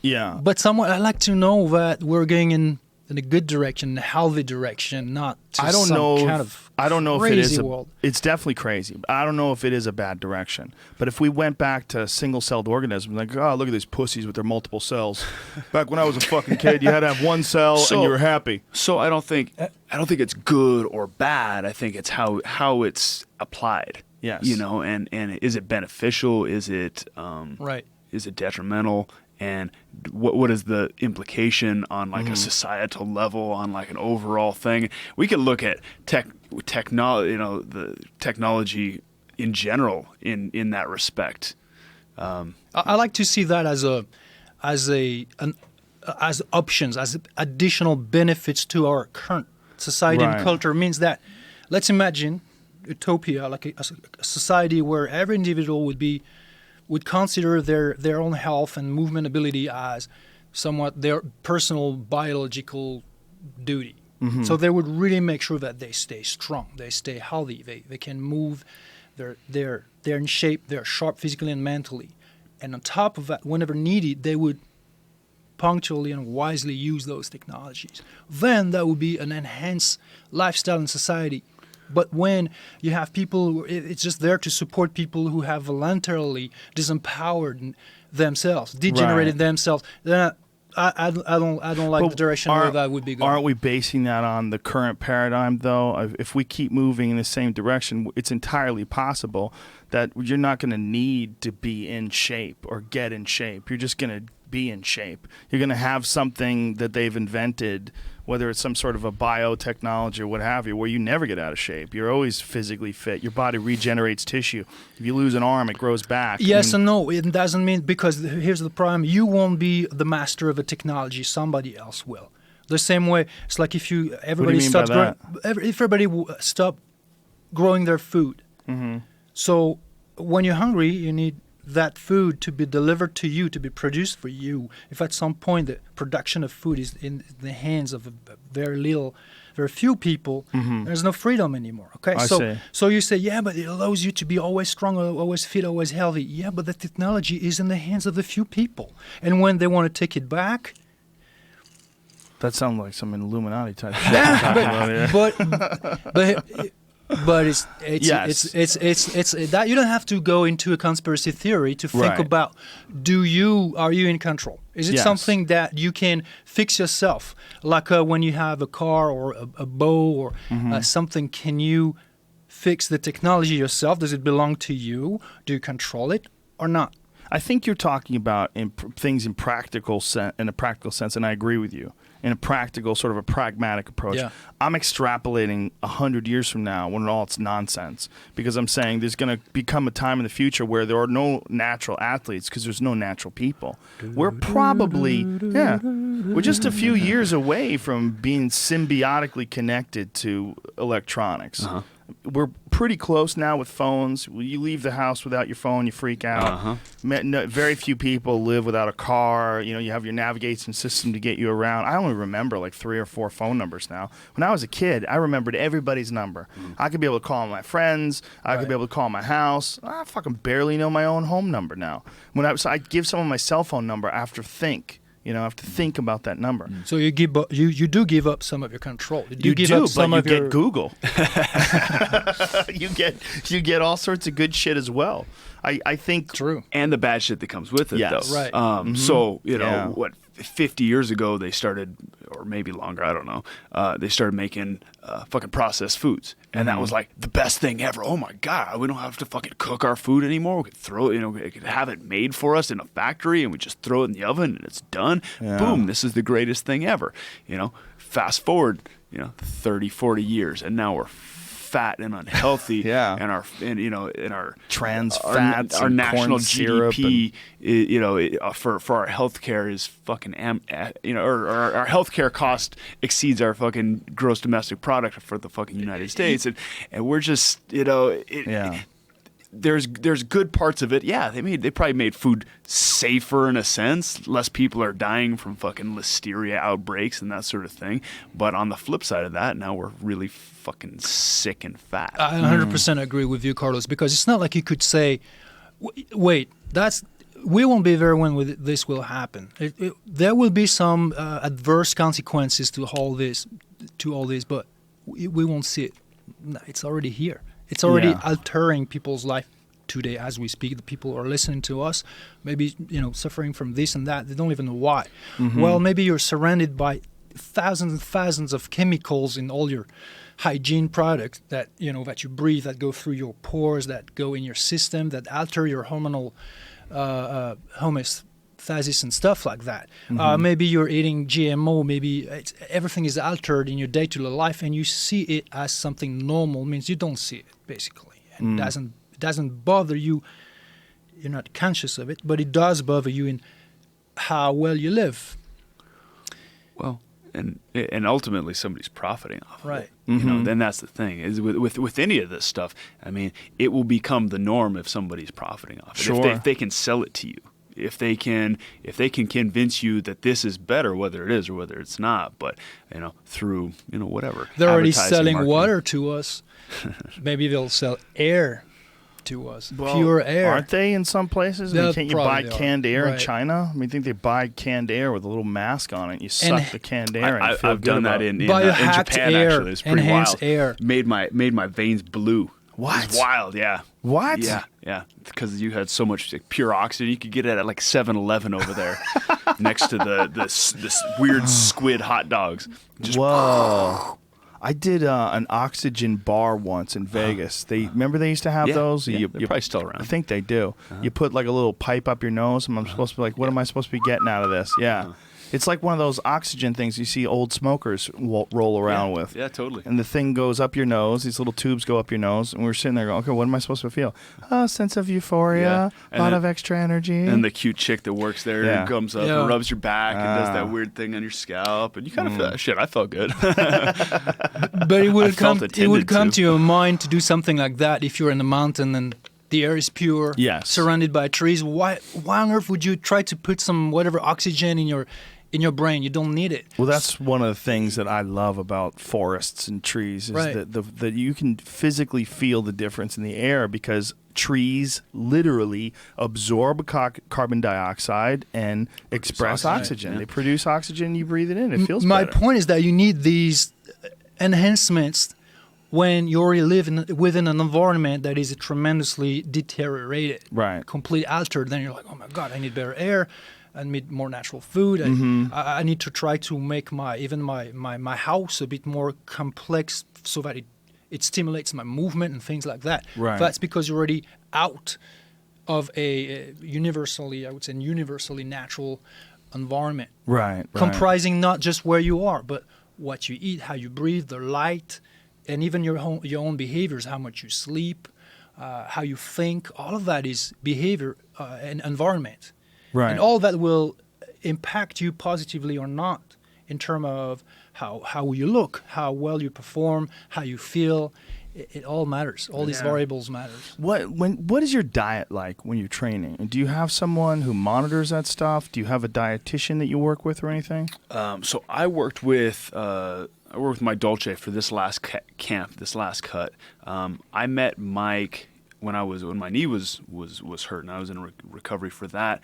Speaker 1: Yeah.
Speaker 3: But somewhat, I like to know that we're going in a good direction, a healthy direction, not to
Speaker 1: I don't
Speaker 3: some
Speaker 1: know.
Speaker 3: kind of
Speaker 1: I don't know if it is.
Speaker 3: crazy world.
Speaker 1: It's definitely crazy. I don't know if it is a bad direction. But if we went back to single-celled organisms, like, oh, look at these pussies with their multiple cells. Back when I was a fucking kid, you had to have one cell and you were happy.
Speaker 2: So I don't think it's good or bad. I think it's how it's applied.
Speaker 1: Yes.
Speaker 2: You know, and is it beneficial? Is it
Speaker 3: Right.
Speaker 2: Is it detrimental? And what is the implication on like a societal level, on like an overall thing? We could look at technology, you know, the technology in general in that respect.
Speaker 3: I like to see that as options, as additional benefits to our current society
Speaker 1: Right.
Speaker 3: and culture. Means that, let's imagine utopia, like a society where every individual would consider their own health and movement ability as somewhat their personal biological duty.
Speaker 1: Mm-hmm.
Speaker 3: So they would really make sure that they stay strong, they stay healthy, they can move, they're in shape, they're sharp physically and mentally. And on top of that, whenever needed, they would punctually and wisely use those technologies. Then that would be an enhanced lifestyle in society. But when you have people, it's just there to support people who have voluntarily disempowered themselves, degenerated
Speaker 1: Right.
Speaker 3: themselves. Then I don't like
Speaker 1: But
Speaker 3: the direction where that would be going.
Speaker 1: Aren't we basing that on the current paradigm, though? If we keep moving in the same direction, it's entirely possible that you're not going to need to be in shape or get in shape. You're just going to be in shape. You're going to have something that they've invented, whether it's some sort of a biotechnology or what have you, where you never get out of shape. You're always physically fit. Your body regenerates tissue. If you lose an arm, it grows back.
Speaker 3: Yes and no. It doesn't mean, because here's the problem. You won't be the master of a technology. Somebody else will. The same way, it's like if everybody
Speaker 1: mean
Speaker 3: stops
Speaker 1: by
Speaker 3: growing, if everybody stop growing their food.
Speaker 1: Mm-hmm.
Speaker 3: So when you're hungry, you need that food to be delivered to you, to be produced for you. If at some point the production of food is in the hands of very few people, there's no freedom anymore. Okay,
Speaker 1: I see.
Speaker 3: so you say, yeah, but it allows you to be always strong, always fit, always healthy. Yeah, but the technology is in the hands of the few people, and when they want to take it back,
Speaker 1: That sounds like some Illuminati type shit you're talking about here.
Speaker 3: but it's
Speaker 1: Yes.
Speaker 3: it's that you don't have to go into a conspiracy theory to think
Speaker 1: Right.
Speaker 3: about are you in control? Is it
Speaker 1: Yes.
Speaker 3: something that you can fix yourself, like when you have a car or a bow or something? Can you fix the technology yourself? Does it belong to you? Do you control it or not?
Speaker 1: I think you're talking about things in a practical sense, and I agree with you. In a practical, sort of a pragmatic approach.
Speaker 3: Yeah.
Speaker 1: I'm extrapolating 100 years from now when all it's nonsense, because I'm saying there's going to become a time in the future where there are no natural athletes because there's no natural people. We're we're just a few years away from being symbiotically connected to electronics.
Speaker 2: Uh-huh.
Speaker 1: We're pretty close now with phones. You leave the house without your phone, you freak out.
Speaker 2: Uh-huh.
Speaker 1: Very few people live without a car. You know, you have your navigation system to get you around. I only remember like 3 or 4 phone numbers now. When I was a kid, I remembered everybody's number. I could be able to call my friends. I could be able to call my house. I fucking barely know my own home number now. So I give someone my cell phone number after think. You know, I have to think about that number.
Speaker 3: So you do give up some of your control.
Speaker 1: You
Speaker 3: give
Speaker 1: do,
Speaker 3: up some
Speaker 1: but
Speaker 3: of
Speaker 1: you
Speaker 3: your
Speaker 1: get Google. you get all sorts of good shit as well. I think
Speaker 3: true.
Speaker 2: And the bad shit that comes with it,
Speaker 1: Yes.
Speaker 2: though.
Speaker 3: Right.
Speaker 2: So, you know,
Speaker 1: Yeah.
Speaker 2: 50 years ago they started, or maybe longer, I don't know, they started making fucking processed foods. And that was like the best thing ever. Oh my God, we don't have to fucking cook our food anymore. We could throw it, you know, we could have it made for us in a factory and we just throw it in the oven and it's done.
Speaker 1: Yeah.
Speaker 2: Boom, this is the greatest thing ever. You know, fast forward, 30, 40 years and now we're fat and unhealthy.
Speaker 1: Yeah.
Speaker 2: And our
Speaker 1: trans
Speaker 2: our,
Speaker 1: fats,
Speaker 2: our
Speaker 1: and
Speaker 2: national
Speaker 1: corn syrup
Speaker 2: GDP, for our healthcare is fucking, or our healthcare cost exceeds our fucking gross domestic product for the fucking United States, and we're just,
Speaker 1: Yeah.
Speaker 2: There's good parts of it. Yeah, they probably made food safer in a sense. Less people are dying from fucking listeria outbreaks and that sort of thing. But on the flip side of that, now we're really fucking sick and fat.
Speaker 3: I 100% agree with you, Carlos, because it's not like you could say, wait, we won't be there when this will happen. There will be some adverse consequences to all this, but we won't see it. No, it's already here. It's already altering people's life today as we speak. The people are listening to us, maybe suffering from this and that. They don't even know why. Mm-hmm. Well, maybe you're surrounded by thousands and thousands of chemicals in all your hygiene products that that you breathe, that go through your pores, that go in your system, that alter your hormonal homeostasis and stuff like that. Mm-hmm. Maybe you're eating GMO. Maybe everything is altered in your day-to-day life, and you see it as something normal. Means you don't see it basically, and it doesn't bother you. You're not conscious of it, but it does bother you in how well you live.
Speaker 2: Well, and ultimately somebody's profiting off of it.
Speaker 3: Mm-hmm.
Speaker 2: Then that's the thing is with any of this stuff. I mean, it will become the norm if somebody's profiting off it.
Speaker 1: Sure.
Speaker 2: If they can sell it to you, if they can convince you that this is better, whether it is or whether it's not, but through whatever.
Speaker 3: They're already selling marketing. Water to us. Maybe they'll sell air to us, pure air.
Speaker 1: Aren't they in some places? Can't you buy canned air in China? I think they buy canned air with a little mask on it. You suck the canned air and feel
Speaker 2: I've done that in Japan,
Speaker 3: air,
Speaker 2: actually. It's pretty wild.
Speaker 3: Air.
Speaker 2: Made my veins blue.
Speaker 1: What?
Speaker 2: It was wild, yeah.
Speaker 1: What?
Speaker 2: Yeah. Because you had so much pure oxygen. You could get it at like 7-Eleven over there next to this weird squid hot dogs.
Speaker 1: Whoa. I did an oxygen bar once in Vegas. Remember they used to have those?
Speaker 2: They're probably still around.
Speaker 1: I think they do. You put like a little pipe up your nose, and I'm supposed to be like, what am I supposed to be getting out of this? Yeah. It's like one of those oxygen things you see old smokers roll around with.
Speaker 2: Yeah, totally.
Speaker 1: And the thing goes up your nose. These little tubes go up your nose. And we're sitting there going, okay, what am I supposed to feel? A sense of euphoria, a lot of extra energy.
Speaker 2: And the cute chick that works there comes up and rubs your back and does that weird thing on your scalp. And you kind of feel that shit. I felt good.
Speaker 3: But it would come to your mind to do something like that if you're in the mountain and the air is pure, surrounded by trees. Why on earth would you try to put some whatever oxygen in your brain? You don't need it.
Speaker 1: Well, that's one of the things that I love about forests and trees is that you can physically feel the difference in the air because trees literally absorb carbon dioxide and express oxygen.
Speaker 2: Yeah.
Speaker 1: They produce oxygen, you breathe it in. It feels
Speaker 3: My
Speaker 1: better.
Speaker 3: point is that you need these enhancements when you already live within an environment that is tremendously deteriorated, completely altered. Then you're like, oh my God, I need better air. I need more natural food. I need to try to make my house a bit more complex so that it stimulates my movement and things like that.
Speaker 1: Right.
Speaker 3: That's because you're already out of a universally natural environment.
Speaker 1: Right.
Speaker 3: Comprising not just where you are, but what you eat, how you breathe, the light, and even your own behaviors, how much you sleep, how you think. All of that is behavior and environment.
Speaker 1: Right.
Speaker 3: And all that will impact you positively or not in terms of how you look, how well you perform, how you feel. It all matters. All these variables matter.
Speaker 1: What is your diet like when you're training? Do you have someone who monitors that stuff? Do you have a dietitian that you work with or anything?
Speaker 2: So I worked with my Dolce for this last camp, this last cut. I met Mike when my knee was hurt and I was in recovery for that.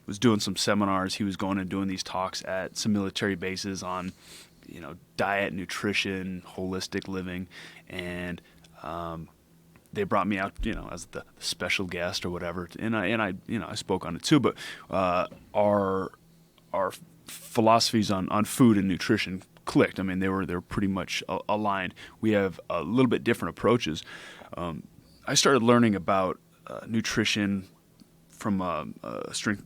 Speaker 2: Was doing some seminars. He was going and doing these talks at some military bases on diet, nutrition, holistic living, and they brought me out as the special guest or whatever, and I spoke on it too. But our philosophies on food and nutrition clicked. I mean, they were pretty much aligned. We have a little bit different approaches. I started learning about nutrition from a strength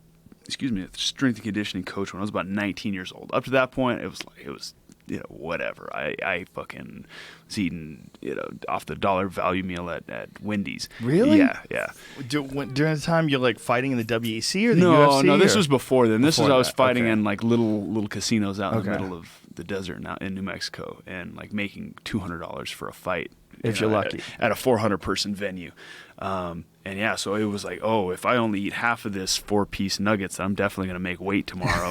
Speaker 2: and conditioning coach when I was about 19 years old. Up to that point, it was whatever. I fucking was eating off the dollar value meal at Wendy's.
Speaker 1: Really?
Speaker 2: Yeah.
Speaker 1: During the time you're like fighting in the WEC or the
Speaker 2: UFC?
Speaker 1: No,
Speaker 2: this was before then. This was I was fighting
Speaker 1: okay.
Speaker 2: in like little casinos out in the middle of the desert now in New Mexico and like making $200 for a fight.
Speaker 1: If you're lucky.
Speaker 2: At a 400-person venue. So it was like, if I only eat half of this 4-piece nuggets, I'm definitely going to make weight tomorrow.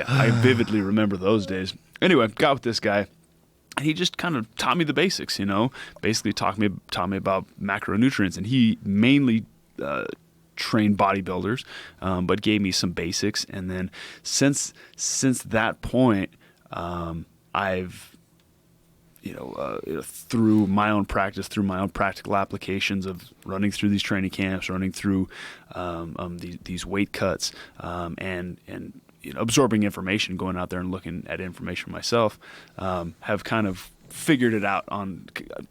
Speaker 2: I vividly remember those days. Anyway, got with this guy, And he just kind of taught me the basics, basically taught me about macronutrients. And he mainly trained bodybuilders, but gave me some basics. And then since that point, I've through my own practice, through my own practical applications of running through these training camps, running through these weight cuts, and absorbing information, going out there and looking at information myself, have kind of figured it out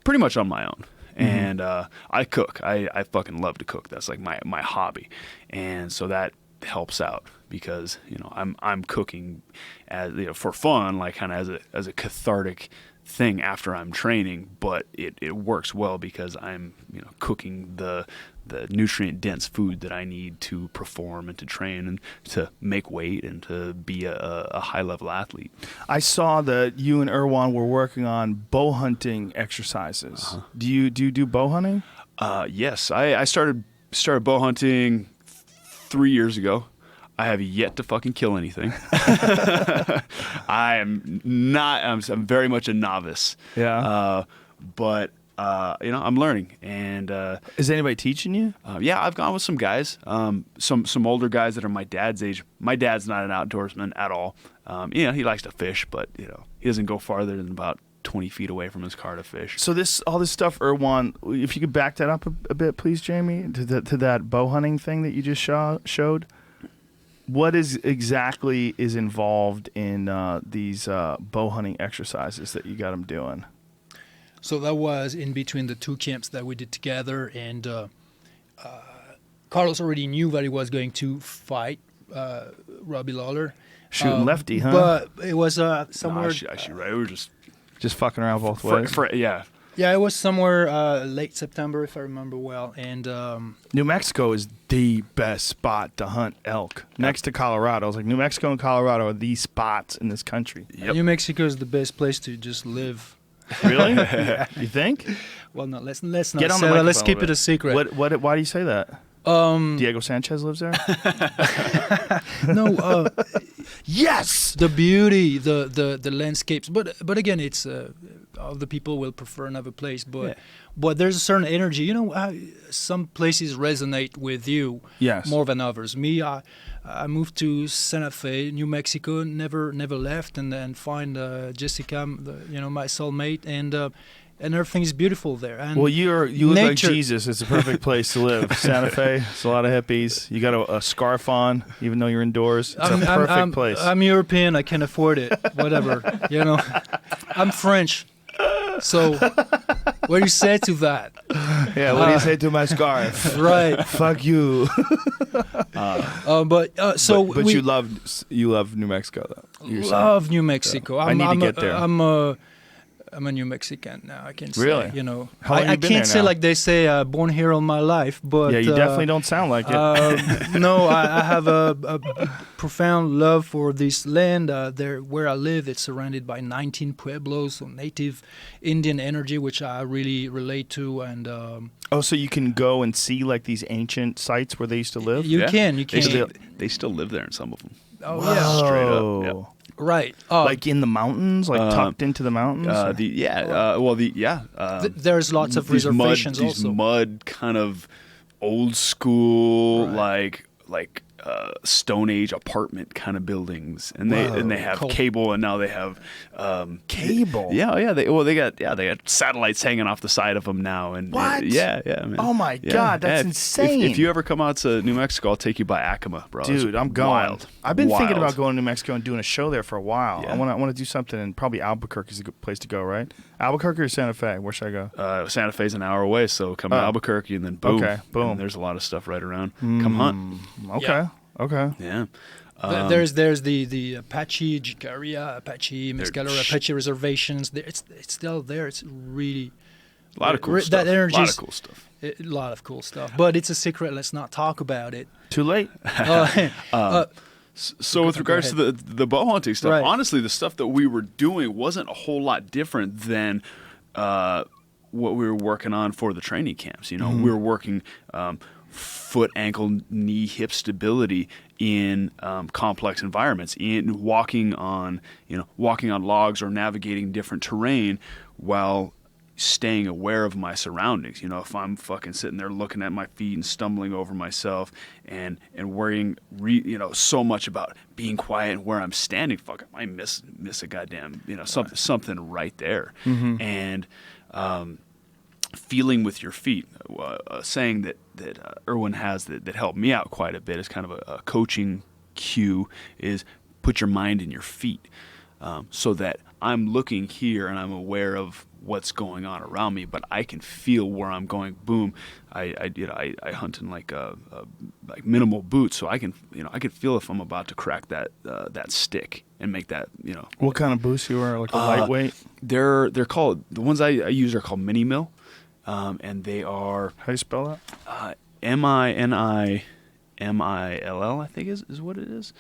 Speaker 2: pretty much on my own. And I cook. I fucking love to cook. That's like my hobby, and so that helps out because I'm cooking as for fun, like kind of as a cathartic thing after I'm training, but it works well because I'm cooking the nutrient dense food that I need to perform and to train and to make weight and to be a high level athlete.
Speaker 1: I saw that you and Erwan were working on bow hunting exercises. Do you do bow hunting?
Speaker 2: Yes, I started bow hunting 3 years ago. I have yet to fucking kill anything. I'm very much a novice.
Speaker 1: Yeah.
Speaker 2: But I'm learning. And
Speaker 1: is anybody teaching you?
Speaker 2: Yeah, I've gone with some guys. Some older guys that are my dad's age. My dad's not an outdoorsman at all. He likes to fish, but he doesn't go farther than about 20 feet away from his car to fish.
Speaker 1: So all this stuff, Erwan, if you could back that up a bit, please, Jamie, to that bow hunting thing that you just showed. What is involved in these bow hunting exercises that you got them doing?
Speaker 3: So that was in between the two camps that we did together, and Carlos already knew that he was going to fight Robbie Lawler.
Speaker 1: Shooting lefty, huh?
Speaker 3: But it was somewhere.
Speaker 2: No, actually, right. We were just
Speaker 1: fucking around both ways.
Speaker 2: Yeah.
Speaker 3: Yeah, it was somewhere late September, if I remember well. And
Speaker 1: New Mexico is the best spot to hunt elk. Next to Colorado. I was like, New Mexico and Colorado are the spots in this country.
Speaker 2: Yep.
Speaker 3: New Mexico is the best place to just live.
Speaker 1: Really? You think?
Speaker 3: Well, no, let's not
Speaker 1: Get on
Speaker 3: say
Speaker 1: the
Speaker 3: that. Let's
Speaker 1: microphone
Speaker 3: keep
Speaker 1: a
Speaker 3: it
Speaker 1: bit.
Speaker 3: a secret.
Speaker 1: Why do you say that? Diego Sanchez lives there?
Speaker 3: No.
Speaker 1: Yes!
Speaker 3: The beauty, the landscapes. But again, it's other people will prefer another place. But there's a certain energy. Some places resonate with you more than others. Me, I moved to Santa Fe, New Mexico, never left, and then find Jessica, my soulmate, and everything is beautiful there. And
Speaker 1: well, you look like
Speaker 3: nature.
Speaker 1: Jesus. It's a perfect place to live. Santa Fe, it's a lot of hippies. You got a scarf on, even though you're indoors. It's a perfect place.
Speaker 3: I'm European. I can afford it. Whatever. I'm French. So, what do you say to that?
Speaker 1: Yeah, what do you say to my scarf?
Speaker 3: Right.
Speaker 1: Fuck you.
Speaker 3: But
Speaker 1: you love New Mexico though.
Speaker 3: Love New Mexico.
Speaker 1: I need to get there.
Speaker 3: I'm a New Mexican now. I can say,
Speaker 1: really?
Speaker 3: How long
Speaker 1: have you been
Speaker 3: can't
Speaker 1: there
Speaker 3: say
Speaker 1: now?
Speaker 3: like they say, born here all my life. But
Speaker 1: yeah, you definitely don't sound like it.
Speaker 3: No, I have a profound love for this land. There, where I live, it's surrounded by 19 pueblos, so native Indian energy, which I really relate to. And
Speaker 1: so you can go and see like these ancient sites where they used to live.
Speaker 3: You can.
Speaker 2: They still live there in some of them.
Speaker 3: Oh
Speaker 1: Whoa.
Speaker 3: yeah,
Speaker 2: Straight up. Yeah.
Speaker 3: right.
Speaker 1: Like in the mountains, like tucked into the mountains.
Speaker 3: There's lots of
Speaker 2: these
Speaker 3: reservations
Speaker 2: these
Speaker 3: also.
Speaker 2: mud kind of old school
Speaker 3: Right.
Speaker 2: like Stone Age apartment kind of buildings, and they have
Speaker 3: Cool.
Speaker 2: cable, and now they have
Speaker 1: Cable.
Speaker 2: They got satellites hanging off the side of them now, and
Speaker 1: What?
Speaker 2: Man.
Speaker 1: Oh my God, that's insane.
Speaker 2: If you ever come out to New Mexico, I'll take you by Acoma, bro.
Speaker 1: Dude,
Speaker 2: It's
Speaker 1: I'm going.
Speaker 2: wild.
Speaker 1: I've been thinking
Speaker 2: Wild.
Speaker 1: about going to New Mexico and doing a show there for a while.
Speaker 2: Yeah.
Speaker 1: I want to do something, and probably Albuquerque is a good place to go, right? Albuquerque or Santa Fe? Where should I go?
Speaker 2: Santa Fe's an hour away, so come to Albuquerque, and then boom.
Speaker 1: Okay, boom.
Speaker 2: And there's a lot of stuff right around. Come hunt.
Speaker 1: Okay. Okay.
Speaker 2: Yeah.
Speaker 3: There's the Apache, Jicaria, Apache, Mescalero, Apache reservations. It's still there. It's really
Speaker 2: A lot of cool
Speaker 3: that
Speaker 2: stuff.
Speaker 3: energy
Speaker 2: A lot
Speaker 3: is-
Speaker 2: of cool stuff.
Speaker 3: a lot of cool stuff. But it's a secret. Let's not talk about it.
Speaker 1: Too late.
Speaker 2: So with regards to the bow hunting stuff,
Speaker 3: Right.
Speaker 2: honestly, the stuff that we were doing wasn't a whole lot different than what we were working on for the training camps. We were working foot, ankle, knee, hip stability in complex environments, in walking on logs or navigating different terrain while staying aware of my surroundings. If I'm fucking sitting there looking at my feet and stumbling over myself and worrying so much about being quiet and where I'm standing, fuck, I might miss a goddamn something right there.
Speaker 1: Mm-hmm.
Speaker 2: And feeling with your feet, a saying that Erwan has that helped me out quite a bit is kind of a coaching cue, is put your mind in your feet, so that I'm looking here and I'm aware of what's going on around me, but I can feel where I'm going. Boom, I hunt in like minimal boots, so I can feel if I'm about to crack that stick and make that.
Speaker 1: What kind of boots you wear? Like a lightweight?
Speaker 2: They're called, the ones I use are called Mini Mill. And they are...
Speaker 1: How do you spell that?
Speaker 2: MINIMILL, I think is what it is.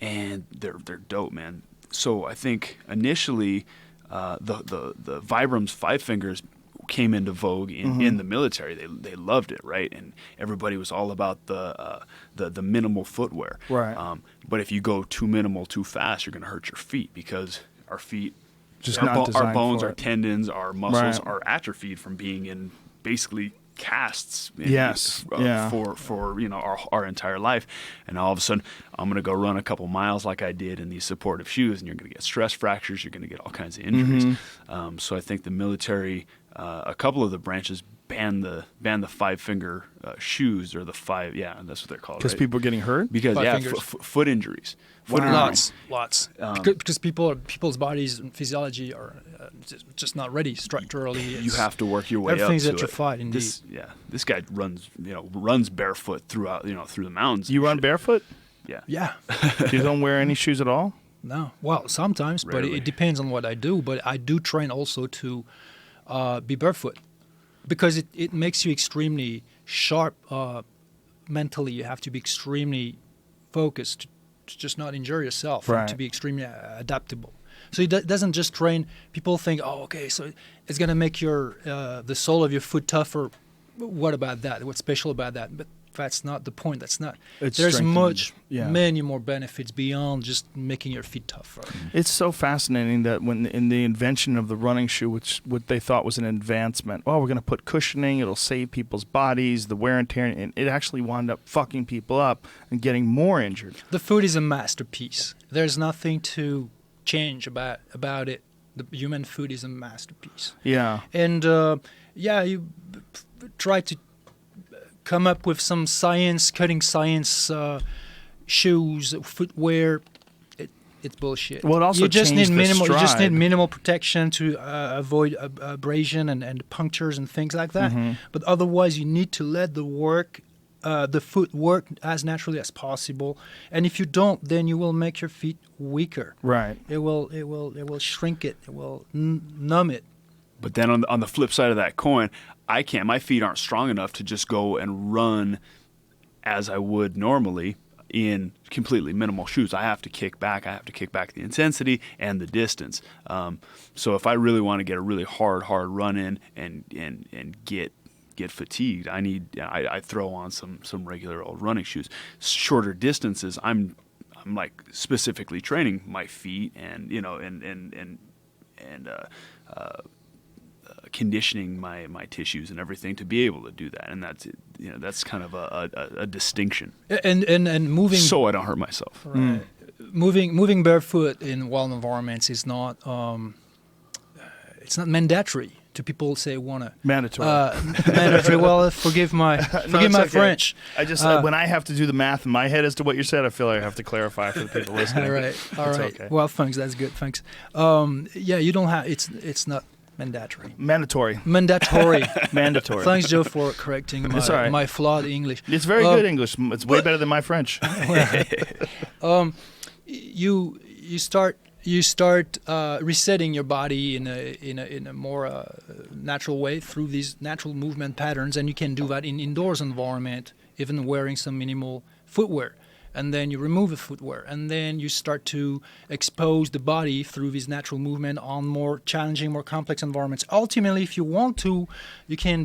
Speaker 2: And they're dope, man. So I think initially the Vibram's Five Fingers came into vogue in the military. They loved it, right? And everybody was all about the minimal footwear.
Speaker 1: Right.
Speaker 2: But if you go too minimal too fast, you're going to hurt your feet, because our feet...
Speaker 1: Our
Speaker 2: bones,
Speaker 1: for
Speaker 2: our
Speaker 1: it.
Speaker 2: tendons, our muscles
Speaker 1: Right.
Speaker 2: are atrophied from being in basically casts.
Speaker 1: Yes. Yeah.
Speaker 2: For our entire life, and all of a sudden I'm going to go run a couple miles like I did in these supportive shoes, and you're going to get stress fractures. You're going to get all kinds of injuries.
Speaker 1: Mm-hmm.
Speaker 2: So I think the military, a couple of the branches banned the 5 finger shoes, or the five. Yeah, that's what they're called.
Speaker 1: Because
Speaker 2: right?
Speaker 1: people are getting hurt?
Speaker 2: Because
Speaker 3: Five
Speaker 2: yeah,
Speaker 3: fingers.
Speaker 2: foot injuries. Foot
Speaker 1: Wow.
Speaker 2: injuries.
Speaker 3: Lots. Because people's bodies and physiology are just not ready structurally.
Speaker 2: You have to work your way up to
Speaker 3: everything's
Speaker 2: it.
Speaker 3: at your fight, indeed.
Speaker 2: This guy runs barefoot through the mountains.
Speaker 1: You run barefoot?
Speaker 2: Yeah.
Speaker 3: Yeah.
Speaker 1: You don't wear any shoes at all?
Speaker 3: No. Well, sometimes, but
Speaker 2: Rarely.
Speaker 3: it depends on what I do. But I do train also to be barefoot, because it makes you extremely sharp mentally. You have to be extremely focused to just not injure yourself,
Speaker 1: Right.
Speaker 3: and to be extremely adaptable. So it doesn't just train. People think, oh, okay, so it's going to make your the sole of your foot tougher. What about that? What's special about that? But that's not the point. That's not.
Speaker 1: It's
Speaker 3: There's
Speaker 1: strengthening,
Speaker 3: many more benefits beyond just making your feet tougher.
Speaker 1: It's so fascinating that when in the invention of the running shoe, which what they thought was an advancement, we're going to put cushioning, it'll save people's bodies, the wear and tear, and it actually wound up fucking people up and getting more injured.
Speaker 3: The foot is a masterpiece. There's nothing to change about it. The human foot is a masterpiece.
Speaker 1: Yeah.
Speaker 3: And you try to come up with some cutting science shoes, footwear. It's bullshit.
Speaker 1: Well, it also
Speaker 3: you just need
Speaker 1: changed the
Speaker 3: minimal. You just need
Speaker 1: stride.
Speaker 3: minimal protection to avoid abrasion and punctures and things like that.
Speaker 1: Mm-hmm.
Speaker 3: But otherwise, you need to let the foot work as naturally as possible. And if you don't, then you will make your feet weaker.
Speaker 1: Right.
Speaker 3: It will shrink it. It will numb it.
Speaker 2: But then on the flip side of that coin, my feet aren't strong enough to just go and run as I would normally in completely minimal shoes. I have to kick back. I have to kick back the intensity and the distance. So if I really want to get a really hard run in and get fatigued, I throw on some regular old running shoes. Shorter distances, I'm like specifically training my feet and conditioning my tissues and everything to be able to do that, and that's kind of a distinction.
Speaker 3: And moving
Speaker 2: So I don't hurt myself.
Speaker 3: right. Moving barefoot in wild environments is not it's not mandatory. To people say wanna
Speaker 1: Mandatory.
Speaker 3: mandatory. Well, forgive my
Speaker 1: No, it's okay.
Speaker 3: French.
Speaker 1: I just when I have to do the math in my head as to what you said, I feel like I have to clarify for the people listening.
Speaker 3: All right.
Speaker 1: Okay.
Speaker 3: Well, thanks. That's good. Thanks. You don't have. It's not mandatory.
Speaker 1: Mandatory.
Speaker 3: Mandatory.
Speaker 1: Mandatory.
Speaker 3: Thanks, Joe, for correcting
Speaker 1: It's all right.
Speaker 3: my flawed English.
Speaker 1: It's very good English. It's way better than my French.
Speaker 3: You start resetting your body in a more natural way through these natural movement patterns, and you can do that in indoors environment, even wearing some minimal footwear. And then you remove the footwear, and then you start to expose the body through this natural movement on more challenging, more complex environments. Ultimately, if you want to, you can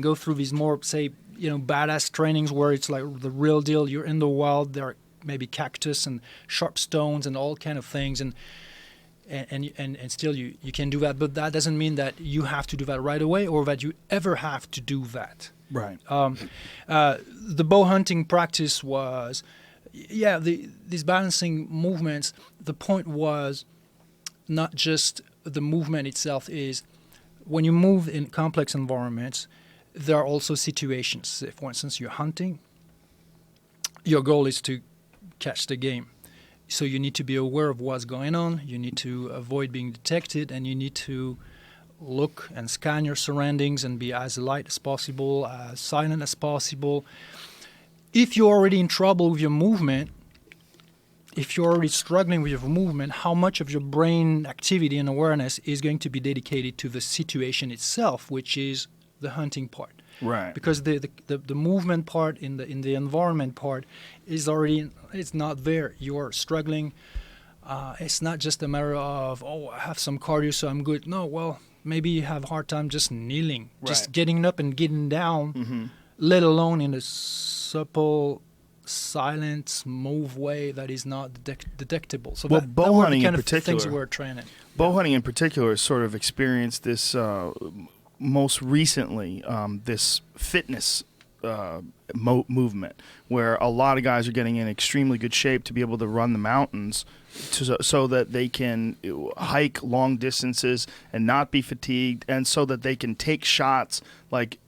Speaker 3: go through these more, say, badass trainings where it's like the real deal. You're in the wild. There are maybe cactus and sharp stones and all kind of things, and still you can do that. But that doesn't mean that you have to do that right away or that you ever have to do that.
Speaker 1: Right.
Speaker 3: The bow hunting practice was, these balancing movements. The point was not just the movement itself. Is when you move in complex environments, there are also situations. If, for instance, you're hunting, your goal is to catch the game. So you need to be aware of what's going on. You need to avoid being detected, and you need to look and scan your surroundings and be as light as possible, as silent as possible. If you're already in trouble with your movement, if you're already struggling with your movement, how much of your brain activity and awareness is going to be dedicated to the situation itself, which is the hunting part?
Speaker 1: Right.
Speaker 3: Because the movement part in the environment part is already, it's not there. You're struggling. It's not just a matter of, I have some cardio, so I'm good. No, well, maybe you have a hard time just kneeling, just getting up and getting down, let alone in a supple, silent, smooth way that is not detectable. So
Speaker 1: bow hunting
Speaker 3: kind
Speaker 1: in
Speaker 3: of things
Speaker 1: particular,
Speaker 3: we're training.
Speaker 1: Bow hunting in particular has sort of experienced this most recently, this fitness movement, where a lot of guys are getting in extremely good shape to be able to run the mountains so that they can hike long distances and not be fatigued, and so that they can take shots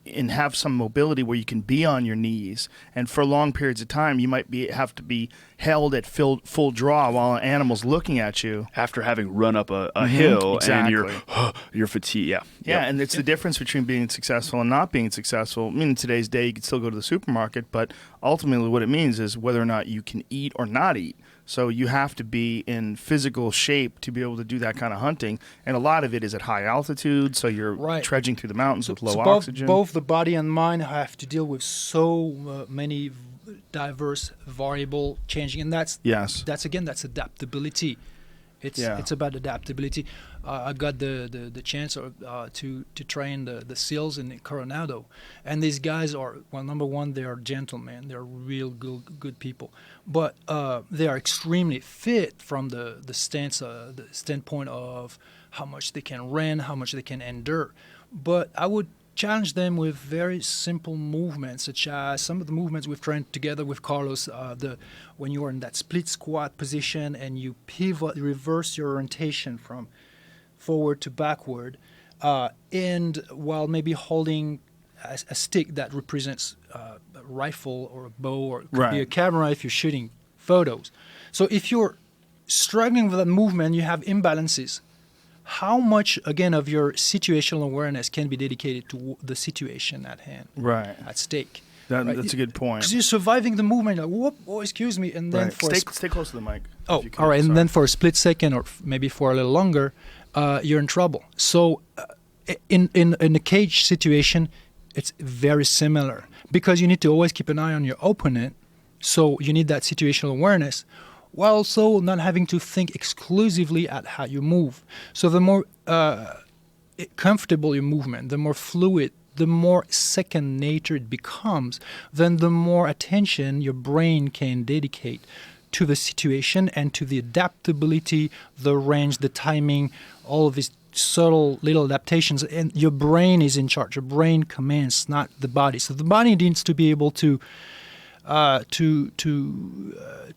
Speaker 1: and have some mobility where you can be on your knees, and for long periods of time you might have to be held at full draw while an animal's looking at you
Speaker 2: after having run up a hill.
Speaker 1: Exactly.
Speaker 2: And you're fatigued.
Speaker 1: Yeah, and it's the difference between being successful and not being successful. I mean, in today's day, you can still go to the supermarket, but ultimately what it means is whether or not you can eat or not eat. So you have to be in physical shape to be able to do that kind of hunting, and a lot of it is at high altitude, so you're trudging through the mountains with low oxygen.
Speaker 3: Both the body and mind have to deal with so many diverse variable changing, and that's adaptability. It's about adaptability. I got the chance to train the SEALs in Coronado, and these guys are, well, number one, they are gentlemen. They're real good people, but they are extremely fit from the standpoint of how much they can run, how much they can endure. But I would challenge them with very simple movements, such as some of the movements we've trained together with Carlos. When you are in that split squat position and you pivot, reverse your orientation from forward to backward, and while maybe holding a stick that represents a rifle or a bow, or it could be a camera if you're shooting photos. So if you're struggling with that movement, you have imbalances. How much, again, of your situational awareness can be dedicated to the situation at hand, at stake?
Speaker 1: That's a good point.
Speaker 3: Because you're surviving the movement, like, whoop, excuse me, and then
Speaker 1: stay close to the mic.
Speaker 3: Oh, all right, and then for a split second, or maybe for a little longer, you're in trouble. So, in a cage situation, it's very similar, because you need to always keep an eye on your opponent. So you need that situational awareness, while also not having to think exclusively at how you move. So the more comfortable your movement, the more fluid, the more second nature it becomes, then the more attention your brain can dedicate to the situation and to the adaptability, the range, the timing, all of these subtle little adaptations. And your brain is in charge. Your brain commands, not the body. So the body needs to be able to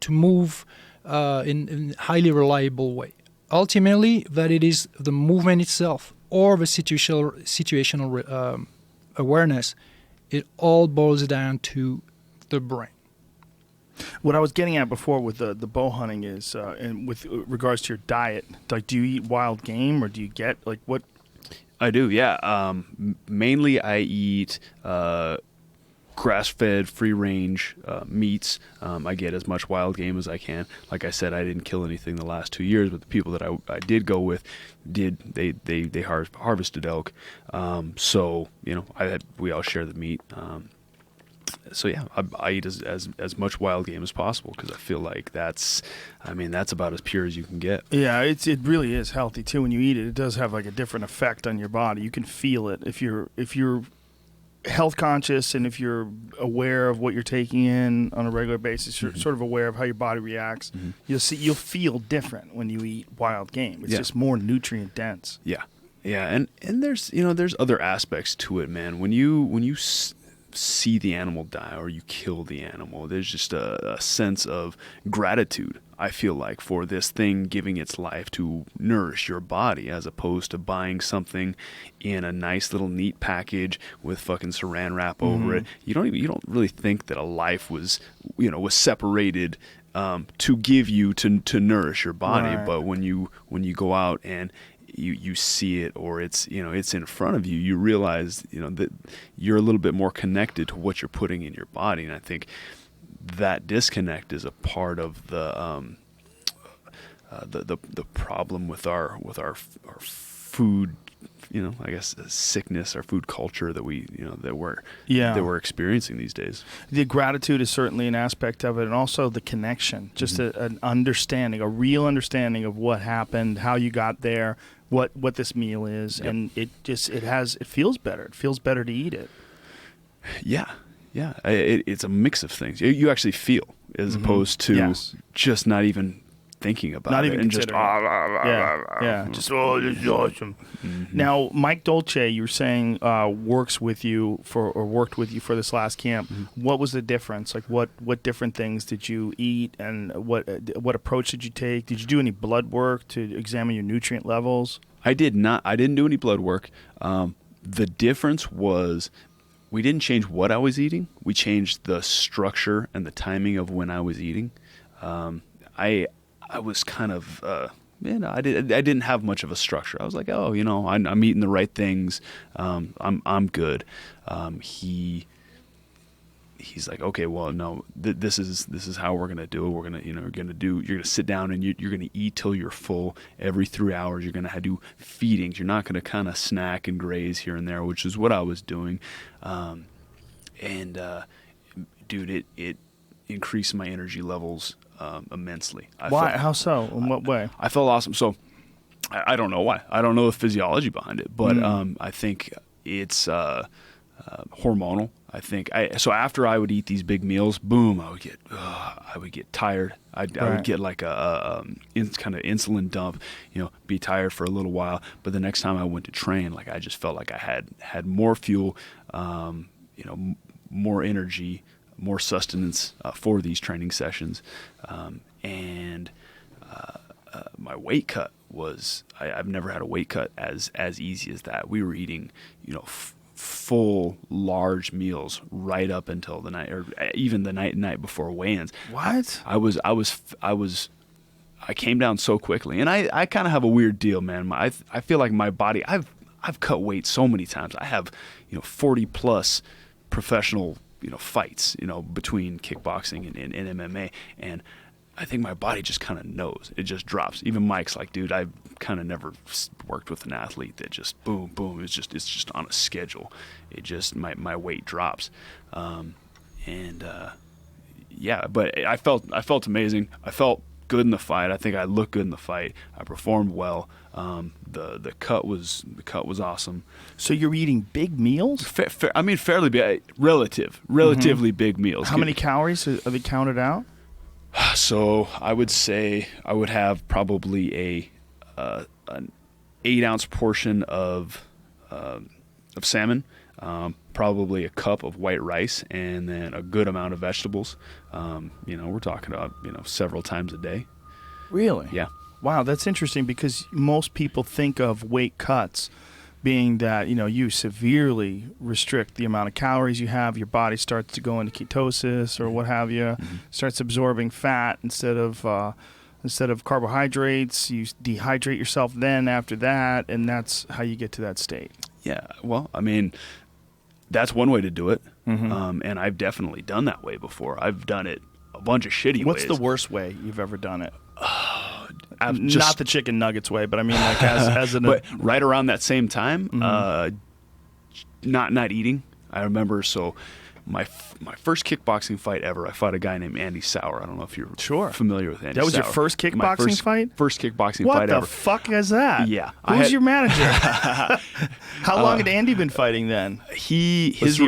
Speaker 3: move in a highly reliable way. Ultimately, that it is the movement itself or the situational awareness, it all boils down to the brain.
Speaker 2: What I was getting at before with the bow hunting is, and with regards to your diet, like, do you eat wild game or do you get, like, what?
Speaker 4: I do, yeah. Mainly I eat grass-fed, free-range meats. I get as much wild game as I can. Like I said, I didn't kill anything the last 2 years, but the people that I did go with they harvested elk. So, you know, we all share the meat. So yeah, I eat as much wild game as possible because I feel like that's about as pure as you can get.
Speaker 2: Yeah, it really is healthy too. When you eat it, it does have like a different effect on your body. You can feel it if you're
Speaker 1: health conscious and if you're aware of what you're taking in on a regular basis, you're sort of aware of how your body reacts. You'll feel different when you eat wild game. It's just more nutrient dense.
Speaker 2: Yeah, and there's there's other aspects to it, man. When you see the animal die or you kill the animal, there's just a sense of gratitude, I feel like, for this thing giving its life to nourish your body, as opposed to buying something in a nice little neat package with fucking saran wrap over it. You don't really think that a life was separated to give you to nourish your body.
Speaker 1: Right.
Speaker 2: But when you go out and you see it, or it's in front of you, you realize that you're a little bit more connected to what you're putting in your body. And I think that disconnect is a part of the problem with our food, I guess sickness, our food culture that we're experiencing these days.
Speaker 1: The gratitude is certainly an aspect of it, and also the connection, just an understanding, a real understanding of what happened, how you got there, what this meal is, and it feels better. It feels better to eat it.
Speaker 2: Yeah. It's a mix of things. You actually feel, as opposed to just not even thinking about it, and just
Speaker 1: this is awesome. Now, Mike Dolce, you were saying worked with you for this last camp. What was the difference? Like, what different things did you eat, and what approach did you take? Did you do any blood work to examine your nutrient levels?
Speaker 2: I did not. I didn't do any blood work. The difference was, we didn't change what I was eating. We changed the structure and the timing of when I was eating. I was kind of, I didn't have much of a structure. I was like, I'm eating the right things. I'm good. He's like, okay, well, no, this is how we're gonna do it. We're gonna, you're gonna sit down and you're gonna eat till you're full. Every 3 hours, you're gonna do feedings. You're not gonna kind of snack and graze here and there, which is what I was doing. Dude, it increased my energy levels immensely.
Speaker 1: Why? How so? In what way?
Speaker 2: I felt awesome. So I don't know why. I don't know the physiology behind it, but I think it's hormonal. I think so after I would eat these big meals, boom, I would get tired. I would get like a kind of insulin dump, be tired for a little while. But the next time I went to train, like, I just felt like I had more fuel, more energy, more sustenance for these training sessions. And my weight cut was, I've never had a weight cut as easy as that. We were eating, full large meals right up until the night, or even the night before weigh-ins.
Speaker 1: What?
Speaker 2: I came down so quickly, and I kind of have a weird deal, man. I feel like my body, I've cut weight so many times. I have 40 plus professional fights between kickboxing and MMA, and I think my body just kind of knows. It just drops. Even Mike's like, dude, I've kind of never worked with an athlete that just boom, boom. It's just on a schedule. It just, my weight drops. But I felt amazing. I felt good in the fight. I think I looked good in the fight. I performed well. The cut was awesome.
Speaker 1: So you're eating big meals?
Speaker 2: Fairly big, relatively big meals.
Speaker 1: How many calories are they counted out?
Speaker 2: So I would say I would have probably an 8-ounce portion of salmon, probably a cup of white rice, and then a good amount of vegetables. We're talking about several times a day.
Speaker 1: Really?
Speaker 2: Yeah.
Speaker 1: Wow, that's interesting, because most people think of weight cuts being that you severely restrict the amount of calories you have. Your body starts to go into ketosis or what have you, starts absorbing fat instead of carbohydrates. You dehydrate yourself then after that, and that's how you get to that state.
Speaker 2: Yeah, well, that's one way to do it, and I've definitely done that way before. I've done it a bunch of shitty ways.
Speaker 1: What's the worst way you've ever done it? Not the chicken nuggets way, but as an.
Speaker 2: But right around that same time, not eating. I remember. So my first kickboxing fight ever, I fought a guy named Andy Sauer. I don't know if you're familiar with Andy Sauer.
Speaker 1: That was your first kickboxing fight?
Speaker 2: First kickboxing
Speaker 1: what
Speaker 2: fight ever.
Speaker 1: What the fuck is that?
Speaker 2: Yeah.
Speaker 1: Who's your manager? How long had Andy been fighting then?
Speaker 2: His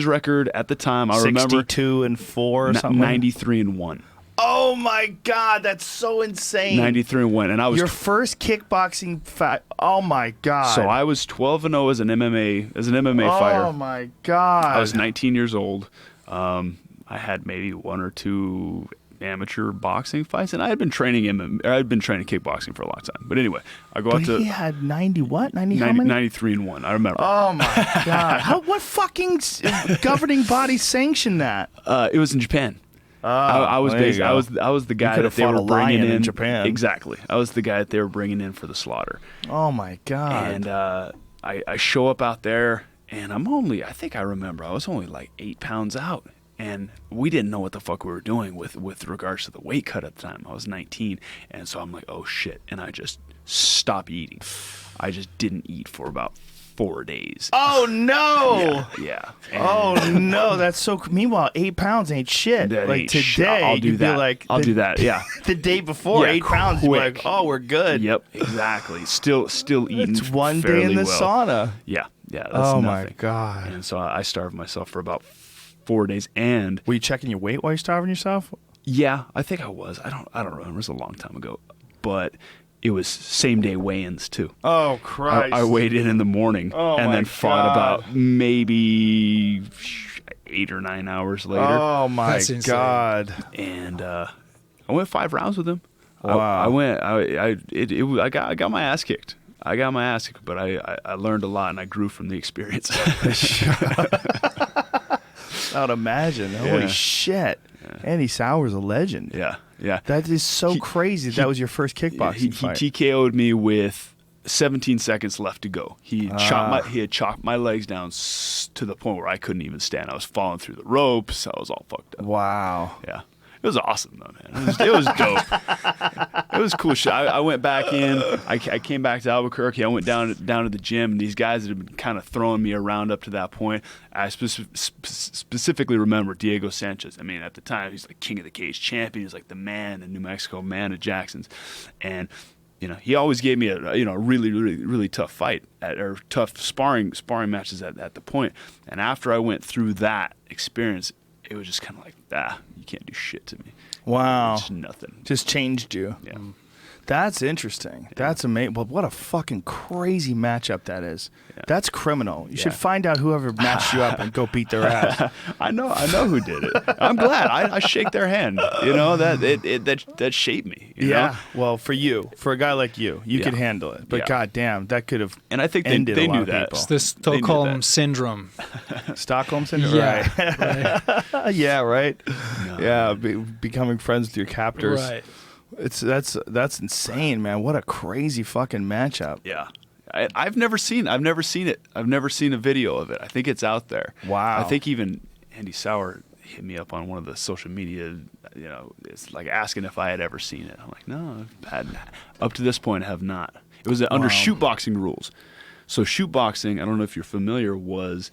Speaker 2: record at the time, I
Speaker 1: 62 and 4 or something?
Speaker 2: 93 and 1.
Speaker 1: Oh my God, that's so insane.
Speaker 2: 93 and 1, and I was
Speaker 1: your first kickboxing fight. Oh my God.
Speaker 2: So I was 12 and 0 as an MMA fighter.
Speaker 1: Oh my God.
Speaker 2: I was 19 years old. I had maybe 1 or 2 amateur boxing fights, and I had been training kickboxing for a long time. But anyway, I go out to.
Speaker 1: He had 90 what? 90 how many?
Speaker 2: 93 and 1. I remember.
Speaker 1: Oh my God. What fucking governing body sanctioned that?
Speaker 2: It was in Japan. I was the guy that they were bringing in
Speaker 1: Japan.
Speaker 2: Exactly. I was the guy that they were bringing in for the slaughter.
Speaker 1: Oh my God.
Speaker 2: And I show up out there, and I think I remember I was only like 8 pounds out, and we didn't know what the fuck we were doing with regards to the weight cut at the time. I was 19, and so I'm like, oh shit, and I just stopped eating. I just didn't eat for about 4 days.
Speaker 1: Oh no!
Speaker 2: Yeah.
Speaker 1: Oh no, that's so. Meanwhile, 8 pounds ain't shit.
Speaker 2: That
Speaker 1: like
Speaker 2: ain't
Speaker 1: today,
Speaker 2: shit. I'll do that. I'll do that. Yeah.
Speaker 1: The day before, 8 pounds. You're like, oh, we're good.
Speaker 2: Yep. Exactly. Still eating.
Speaker 1: It's one day in the sauna.
Speaker 2: Yeah. Yeah. That's
Speaker 1: oh
Speaker 2: nothing.
Speaker 1: My God.
Speaker 2: And so I starved myself for about 4 days. And
Speaker 1: were you checking your weight while you're starving yourself?
Speaker 2: Yeah, I think I was. I don't remember. It was a long time ago, but. It was same day weigh-ins too.
Speaker 1: Oh Christ!
Speaker 2: I weighed in the morning and then fought about maybe 8 or 9 hours later.
Speaker 1: Oh my God!
Speaker 2: And I went 5 rounds with him.
Speaker 1: Wow!
Speaker 2: I got my ass kicked. I got my ass kicked, but I learned a lot and I grew from the experience.
Speaker 1: I would imagine. Holy shit! Yeah. Andy Sauer's a legend.
Speaker 2: Yeah. Yeah.
Speaker 1: That is so crazy. That was your first kickboxing fight.
Speaker 2: He TKO'd me with 17 seconds left to go. He had chopped my legs down to the point where I couldn't even stand. I was falling through the ropes. I was all fucked up.
Speaker 1: Wow.
Speaker 2: Yeah. It was awesome though, man. It was dope. It was cool shit. I went back in. I came back to Albuquerque. I went down to the gym, and these guys that had been kind of throwing me around up to that point. I specifically remember Diego Sanchez. I mean, at the time, he's like King of the Cage champion. He's like the man in New Mexico, man at Jackson's, and he always gave me a really, really, really tough fight or tough sparring matches at the point. And after I went through that experience, it was just kind of like, you can't do shit to me.
Speaker 1: Wow.
Speaker 2: Just nothing.
Speaker 1: Just changed you.
Speaker 2: Yeah.
Speaker 1: That's interesting. Yeah. That's amazing. Well, what a fucking crazy matchup that is. Yeah. That's criminal. You should find out whoever matched you up and go beat their ass.
Speaker 2: I know who did it. I'm glad. I shake their hand. That shaped me. You know?
Speaker 1: Well, for a guy like you could handle it. But goddamn, that could have.
Speaker 2: And I think they knew that.
Speaker 3: It's the Stockholm syndrome.
Speaker 1: Stockholm syndrome.
Speaker 3: Yeah.
Speaker 1: Right. Yeah. Right.
Speaker 2: No.
Speaker 1: Yeah. Becoming friends with your captors.
Speaker 3: Right.
Speaker 1: That's insane, man. What a crazy fucking matchup.
Speaker 2: Yeah. I've never seen it. I've never seen a video of it. I think it's out there.
Speaker 1: Wow.
Speaker 2: I think even Andy Sauer hit me up on one of the social media, it's like asking if I had ever seen it. I'm like, no, up to this point I have not. It was under shoot boxing rules. So shoot boxing, I don't know if you're familiar, was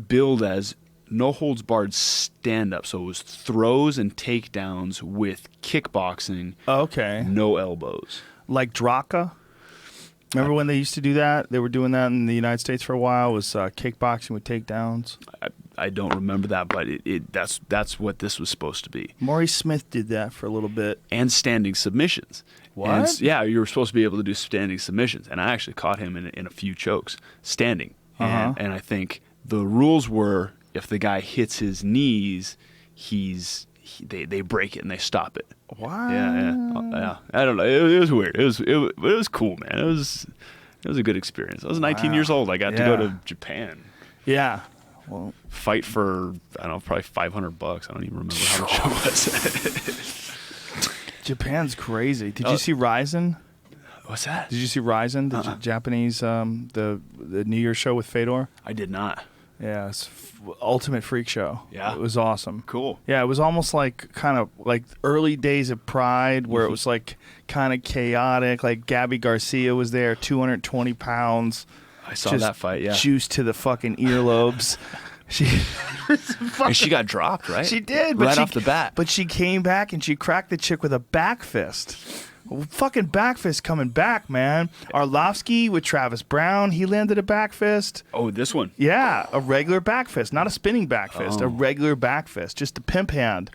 Speaker 2: billed as no holds barred stand up. So it was throws and takedowns with kickboxing.
Speaker 1: Okay.
Speaker 2: No elbows.
Speaker 1: Like Draka? Remember when they used to do that? They were doing that in the United States for a while. It was kickboxing with takedowns.
Speaker 2: I don't remember that, but that's what this was supposed to be.
Speaker 1: Maurice Smith did that for a little bit.
Speaker 2: And standing submissions.
Speaker 1: What?
Speaker 2: And, you were supposed to be able to do standing submissions, and I actually caught him in a few chokes standing. And I think the rules were if the guy hits his knees, they break it and they stop it.
Speaker 1: Wow.
Speaker 2: Yeah. I don't know. It was weird. It was cool, man. It was a good experience. I was 19 years old. I got to go to Japan.
Speaker 1: Yeah. Well,
Speaker 2: fight for probably $500. I don't even remember how much it was.
Speaker 1: Japan's crazy. Did you see Ryzen?
Speaker 2: What's that?
Speaker 1: Did you see Ryzen, the Japanese the New Year's show with Fedor?
Speaker 2: I did not.
Speaker 1: Yeah, it's ultimate freak show.
Speaker 2: Yeah.
Speaker 1: It was awesome.
Speaker 2: Cool.
Speaker 1: Yeah, it was almost like kind of like early days of Pride where it was like kind of chaotic. Like Gabby Garcia was there, 220 pounds.
Speaker 2: I saw that fight, yeah.
Speaker 1: Juice to the fucking earlobes. She
Speaker 2: And she got dropped, right?
Speaker 1: She did, but
Speaker 2: right off the bat.
Speaker 1: But she came back and she cracked the chick with a back fist. Fucking back fist coming back, man. Arlovsky with Travis Brown, he landed a back fist.
Speaker 2: Oh, this one.
Speaker 1: Yeah, a regular back fist, not a spinning back fist, a regular back fist, just a pimp hand,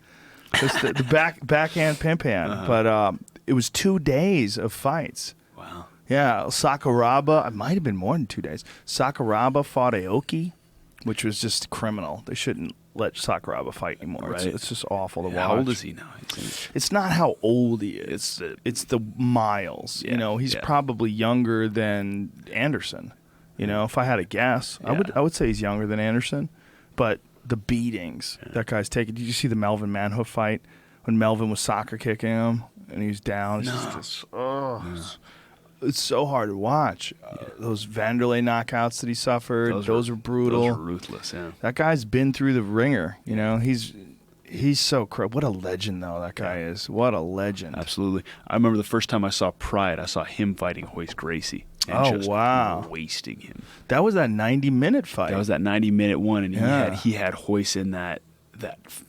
Speaker 1: just the backhand pimp hand. But it was 2 days of fights.
Speaker 2: Wow.
Speaker 1: Yeah, Sakuraba, it might have been more than 2 days. Sakuraba fought Aoki, which was just criminal. They shouldn't let Sakuraba fight anymore.
Speaker 2: Right.
Speaker 1: It's just awful to watch.
Speaker 2: How old is he now?
Speaker 1: It's not how old he is. It's the miles.
Speaker 2: Yeah,
Speaker 1: You know, he's probably younger than Anderson. You know, if I had to guess,
Speaker 2: Yeah.
Speaker 1: I would say he's younger than Anderson. But the beatings that guy's taking. Did you see the Melvin Manhoef fight when Melvin was soccer kicking him and he was down? It's it's so hard to watch. Those Vanderlei knockouts that he suffered, those were brutal.
Speaker 2: Those were ruthless, yeah.
Speaker 1: That guy's been through the ringer. You know, he's so what a legend though that guy is. What a legend.
Speaker 2: Absolutely. I remember the first time I saw Pride, I saw him fighting Hoist Gracie. And
Speaker 1: Oh,
Speaker 2: just
Speaker 1: wow.
Speaker 2: wasting him.
Speaker 1: That was that 90-minute fight.
Speaker 2: That was that 90-minute one, and
Speaker 1: Yeah.
Speaker 2: he had Hoist in that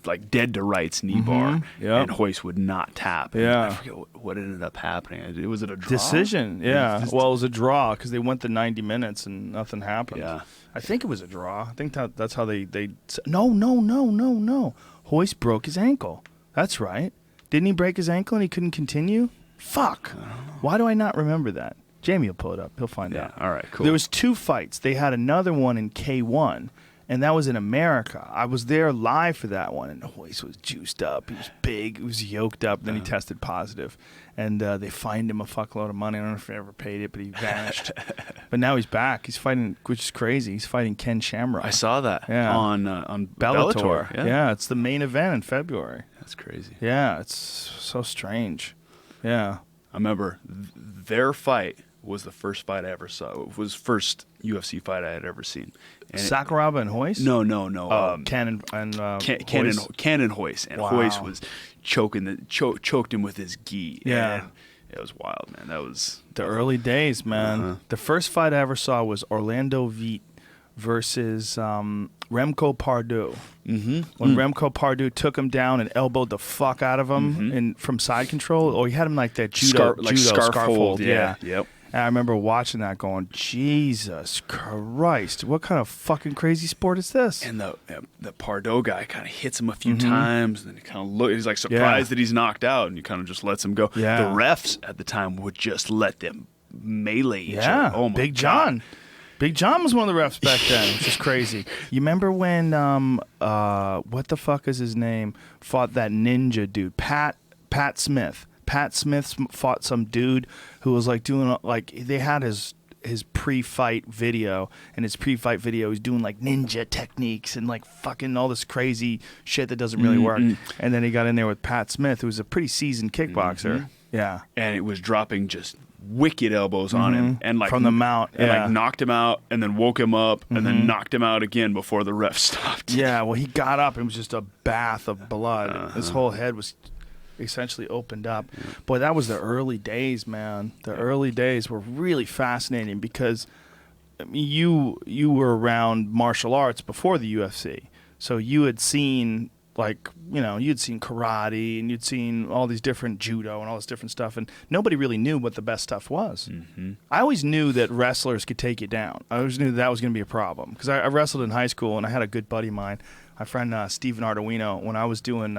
Speaker 2: like dead to rights knee bar,
Speaker 1: Yep.
Speaker 2: and Hoist would not tap. And
Speaker 1: Yeah.
Speaker 2: I forget what ended up happening. Was it a draw?
Speaker 1: Decision. Yeah.
Speaker 2: Just-
Speaker 1: Well, it was a draw because they went the 90 minutes and nothing happened.
Speaker 2: Yeah.
Speaker 1: I think it was a draw. I think that's how they. No. Hoist broke his ankle. That's right. Didn't he break his ankle and he couldn't continue? Fuck. Why do I not remember that? Jamie will pull it up. He'll find
Speaker 2: Yeah.
Speaker 1: out.
Speaker 2: All right. Cool.
Speaker 1: There was 2 fights. They had another one in K1, and that was in America. I was there live for that one, and Hoist was juiced up. He was big. He was yoked up. Then he tested positive, and they fined him a fuckload of money. I don't know if he ever paid it, but he vanished. But now he's back. He's fighting, which is crazy. He's fighting Ken Shamrock.
Speaker 2: I saw that
Speaker 1: Yeah.
Speaker 2: on
Speaker 1: Bellator.
Speaker 2: Yeah.
Speaker 1: Yeah, it's the main event in February.
Speaker 2: That's crazy.
Speaker 1: Yeah, it's so strange. Yeah.
Speaker 2: I remember their fight was the first fight I ever saw. It was the first UFC fight I had ever seen. And
Speaker 1: Sakuraba and Hoist?
Speaker 2: No.
Speaker 1: Ken and Hoist?
Speaker 2: Ken and Hoist. And
Speaker 1: Wow.
Speaker 2: Hoist was choked him with his gi.
Speaker 1: Yeah.
Speaker 2: And it was wild, man. That was
Speaker 1: The early days, man. The first fight I ever saw was Orlando Veit versus Remco Pardue. Mm-hmm. When Remco Pardue took him down and elbowed the fuck out of him from side control. He had him like that judo
Speaker 2: scarf
Speaker 1: hold.
Speaker 2: hold.
Speaker 1: Yeah.
Speaker 2: Yep.
Speaker 1: And I remember watching that going, Jesus Christ, what kind of fucking crazy sport is this?
Speaker 2: And the Pardo guy kind of hits him a few times, and then he kind of he's like surprised that he's knocked out, and he kind of just lets him go.
Speaker 1: Yeah.
Speaker 2: The refs at the time would just let them melee each
Speaker 1: Yeah,
Speaker 2: other. Oh my
Speaker 1: Big
Speaker 2: God.
Speaker 1: John. Big John was one of the refs back then, which is crazy. You remember when, what the fuck is his name, fought that ninja dude, Pat Smith. Pat Smith fought some dude who was like doing, like, they had his pre-fight video, and his pre-fight video he's doing like ninja techniques and like fucking all this crazy shit that doesn't really work. And then he got in there with Pat Smith, who's a pretty seasoned kickboxer. Yeah.
Speaker 2: And it was dropping just wicked elbows on him, and like
Speaker 1: from the mount,
Speaker 2: and like knocked him out, and then woke him up, and then knocked him out again before the ref stopped.
Speaker 1: Yeah, well, he got up and it was just a bath of blood. His whole head was essentially opened up. Boy, that was the early days, man. The early days were really fascinating because I mean, you were around martial arts before the UFC, so you had seen, like, you know, you'd seen karate and you'd seen all these different judo and all this different stuff, and nobody really knew what the best stuff was. I always knew that wrestlers could take you down. I always knew that was going to be a problem because I wrestled in high school, and I had a good buddy of mine, my friend Steven Arduino, when I was doing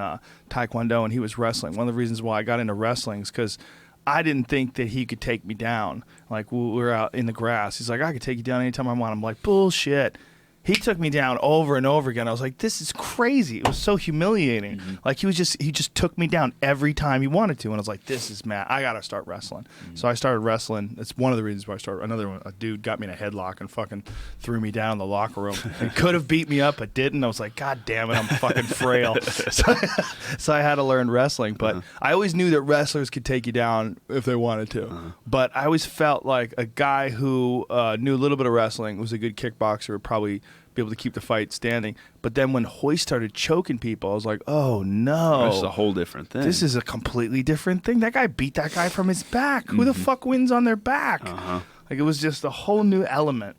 Speaker 1: Taekwondo and he was wrestling. One of the reasons why I got into wrestling is because I didn't think that he could take me down. Like, we were out in the grass. He's like, I could take you down anytime I want. I'm like, bullshit. He took me down over and over again. I was like, this is crazy. It was so humiliating. Like, he just took me down every time he wanted to. And I was like, this is mad. I got to start wrestling. So I started wrestling. It's one of the reasons why I started. Another one, a dude got me in a headlock and fucking threw me down in the locker room. He could have beat me up, but didn't. I was like, God damn it, I'm fucking frail. So I had to learn wrestling. But I always knew that wrestlers could take you down if they wanted to. But I always felt like a guy who knew a little bit of wrestling, was a good kickboxer, would probably be able to keep the fight standing. But then when Hoist started choking people, I was like, oh no,
Speaker 2: This is a whole different thing.
Speaker 1: this is a completely different thing. That guy beat that guy from his back. Who the fuck wins on their back? Like, it was just a whole new element.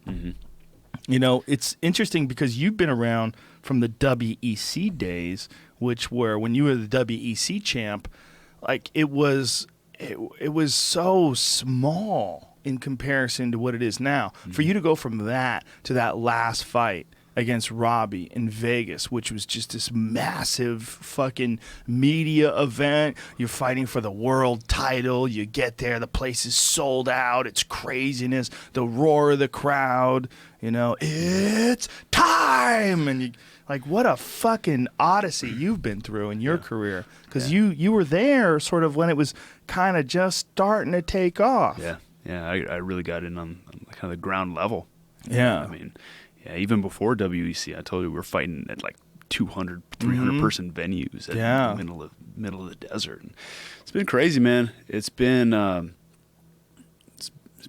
Speaker 1: You know, it's interesting because you've been around from the WEC days, which were when you were the WEC champ. Like it was so small in comparison to what it is now. Mm-hmm. For you to go from that to that last fight against Robbie in Vegas, which was just this massive fucking media event. You're fighting for the world title. You get there, the place is sold out. It's craziness. The roar of the crowd. You know, it's time. And you, like, what a fucking odyssey you've been through in your career. Because you were there sort of when it was kind of just starting to take off.
Speaker 2: Yeah, I really got in on kind of the ground level.
Speaker 1: Yeah.
Speaker 2: I mean, even before WEC, I told you we were fighting at like 200, 300 person venues in the middle of the desert. And it's been crazy, man. It's been an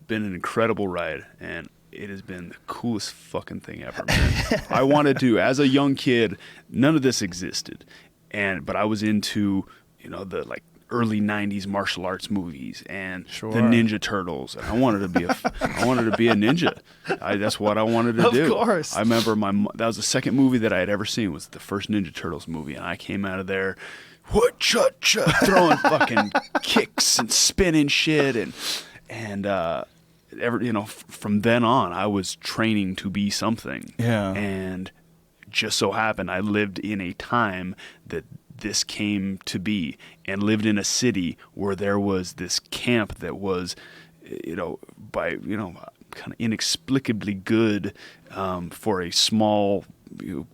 Speaker 2: incredible ride, and it has been the coolest fucking thing ever, man. I wanted to, as a young kid, none of this existed, but I was into, you know, the like early 90s martial arts movies and the Ninja Turtles, and I wanted to be a ninja. That's what I wanted to do.
Speaker 1: Of course.
Speaker 2: I remember that was the second movie that I had ever seen, was the first Ninja Turtles movie, and I came out of there throwing fucking kicks and spinning shit, and from then on I was training to be something.
Speaker 1: Yeah.
Speaker 2: And just so happened I lived in a time that this came to be, and lived in a city where there was this camp that was, kind of inexplicably good for a small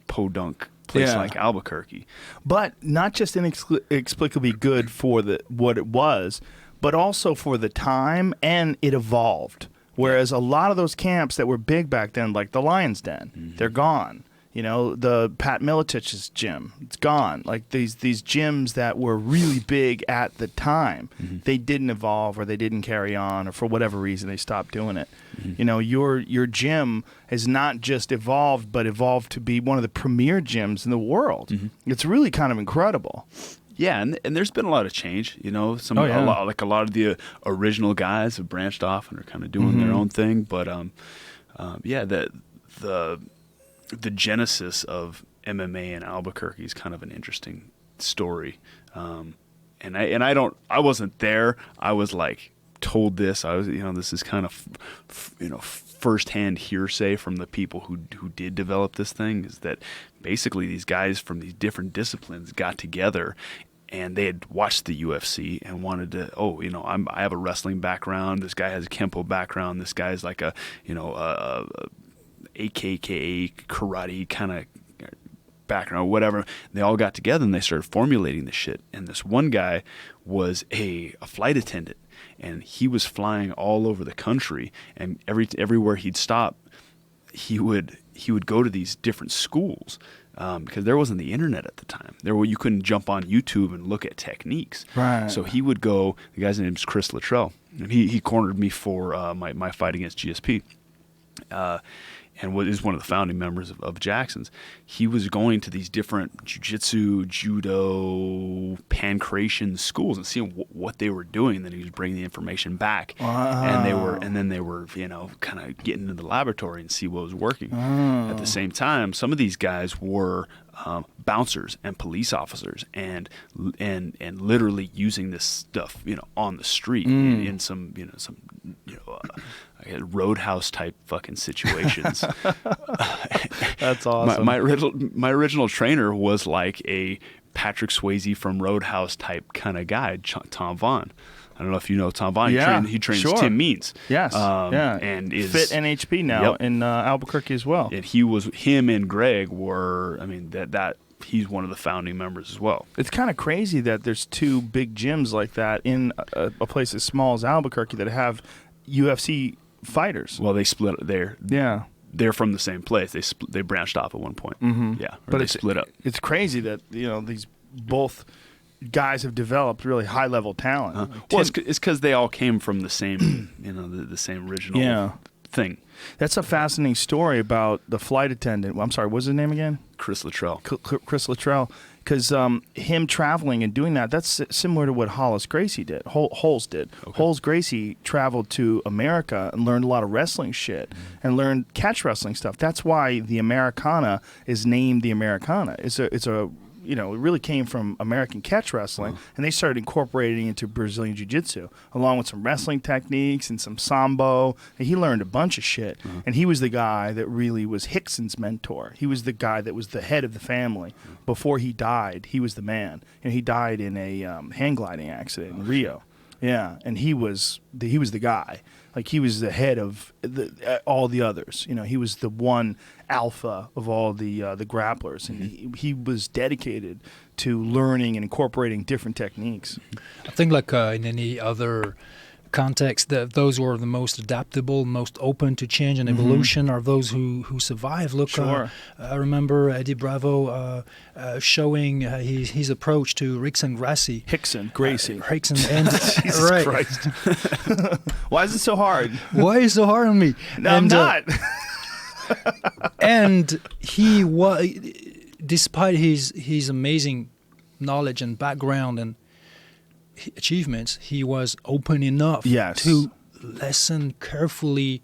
Speaker 2: podunk place like Albuquerque.
Speaker 1: But not just inexplicably good for what it was, but also for the time, and it evolved. Whereas a lot of those camps that were big back then, like the Lion's Den, they're gone. You know, the Pat Militich's gym, it's gone. Like these gyms that were really big at the time, they didn't evolve, or they didn't carry on, or for whatever reason they stopped doing it. You know, your gym has not just evolved, but evolved to be one of the premier gyms in the world. It's really kind of incredible.
Speaker 2: Yeah, and there's been a lot of change. You know, a lot of the original guys have branched off and are kind of doing their own thing. But the genesis of MMA in Albuquerque is kind of an interesting story. And I wasn't there. I was like told this. I was, this is kind of firsthand hearsay from the people who did develop this thing, is that basically these guys from these different disciplines got together, and they had watched the UFC and wanted to, I have a wrestling background. This guy has a Kempo background. This guy's like a AKKA karate kind of background or whatever. They all got together and they started formulating this shit. And this one guy was a flight attendant, and he was flying all over the country, and everywhere he'd stop, he would go to these different schools. Because there wasn't the internet at the time. You couldn't jump on YouTube and look at techniques.
Speaker 1: Right.
Speaker 2: So he would go. The guy's name is Chris Luttrell, and he cornered me for my fight against GSP. And is one of the founding members of Jackson's. He was going to these different jiu-jitsu, judo, pancration schools and seeing what they were doing. And then he was bringing the information back.
Speaker 1: Wow.
Speaker 2: And then they were kind of getting into the laboratory and see what was working. At the same time, some of these guys were bouncers and police officers, and literally using this stuff, on the street in some roadhouse type fucking situations.
Speaker 1: That's awesome.
Speaker 2: My original trainer was like a Patrick Swayze from Roadhouse type kind of guy, Tom Vaughn. I don't know if you know Tom Vaughn. He trains Tim Means.
Speaker 1: Yes.
Speaker 2: And is
Speaker 1: Fit NHP now in Albuquerque as well.
Speaker 2: And him and Greg were, that he's one of the founding members as well.
Speaker 1: It's kind of crazy that there's two big gyms like that in a place as small as Albuquerque that have UFC fighters.
Speaker 2: Well, they split. They're from the same place. They branched off at one point. Yeah, but they split up.
Speaker 1: It's crazy that these both guys have developed really high level talent.
Speaker 2: Well, it's because they all came from the same the same original thing.
Speaker 1: That's a fascinating story about the flight attendant. I'm sorry, what's his name again?
Speaker 2: Chris Luttrell.
Speaker 1: Chris Luttrell. because him traveling and doing that's similar to what Hollis Gracie did. Holes did.
Speaker 2: Okay.
Speaker 1: Holes Gracie traveled to America and learned a lot of wrestling shit and learned catch wrestling stuff. That's why the Americana is named the Americana. It's a it really came from American catch wrestling, and they started incorporating into Brazilian Jiu-Jitsu, along with some wrestling techniques and some Sambo. And he learned a bunch of shit, and he was the guy that really was Hickson's mentor. He was the guy that was the head of the family. Before he died, he was the man. And he died in a hang gliding accident in Rio. Yeah, and he was the guy. Like, he was the head of all the others. He was the one alpha of all the grapplers, and he was dedicated to learning and incorporating different techniques.
Speaker 3: I think, like in any other context, that those who are the most adaptable, most open to change and evolution are those who survive. Look,
Speaker 1: Sure.
Speaker 3: I remember Eddie Bravo showing his approach to Rickson Gracie.
Speaker 1: Gracie.
Speaker 3: Rickson and
Speaker 1: Jesus
Speaker 3: right.
Speaker 1: Christ. Why is it so hard?
Speaker 3: Why is it so hard on me?
Speaker 1: No, I'm not.
Speaker 3: And he was, despite his amazing knowledge and background and achievements, he was open enough to listen carefully,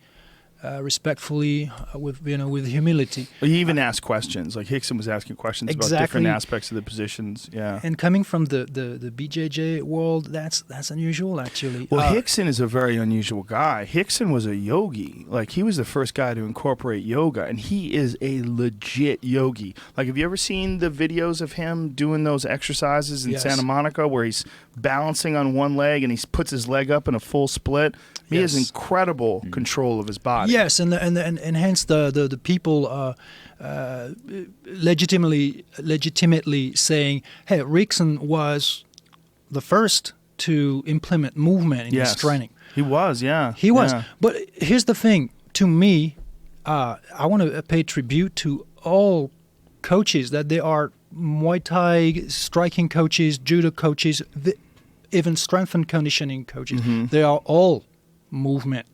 Speaker 3: respectfully, with humility.
Speaker 1: He even asked questions. Like, Hickson was asking questions about different aspects of the positions. Yeah.
Speaker 3: And coming from the BJJ world, that's unusual, actually.
Speaker 1: Well, Hickson is a very unusual guy. Hickson was a yogi. Like, he was the first guy to incorporate yoga, and he is a legit yogi. Like, have you ever seen the videos of him doing those exercises in Santa Monica where he's balancing on one leg and he puts his leg up in a full split? He has incredible control of his body.
Speaker 3: Yes, and hence the people legitimately saying, hey, Rickson was the first to implement movement in his training.
Speaker 1: He was, yeah.
Speaker 3: He was. But here's the thing. To me, I want to pay tribute to all coaches, that they are Muay Thai striking coaches, judo coaches, even strength and conditioning coaches. They are all movement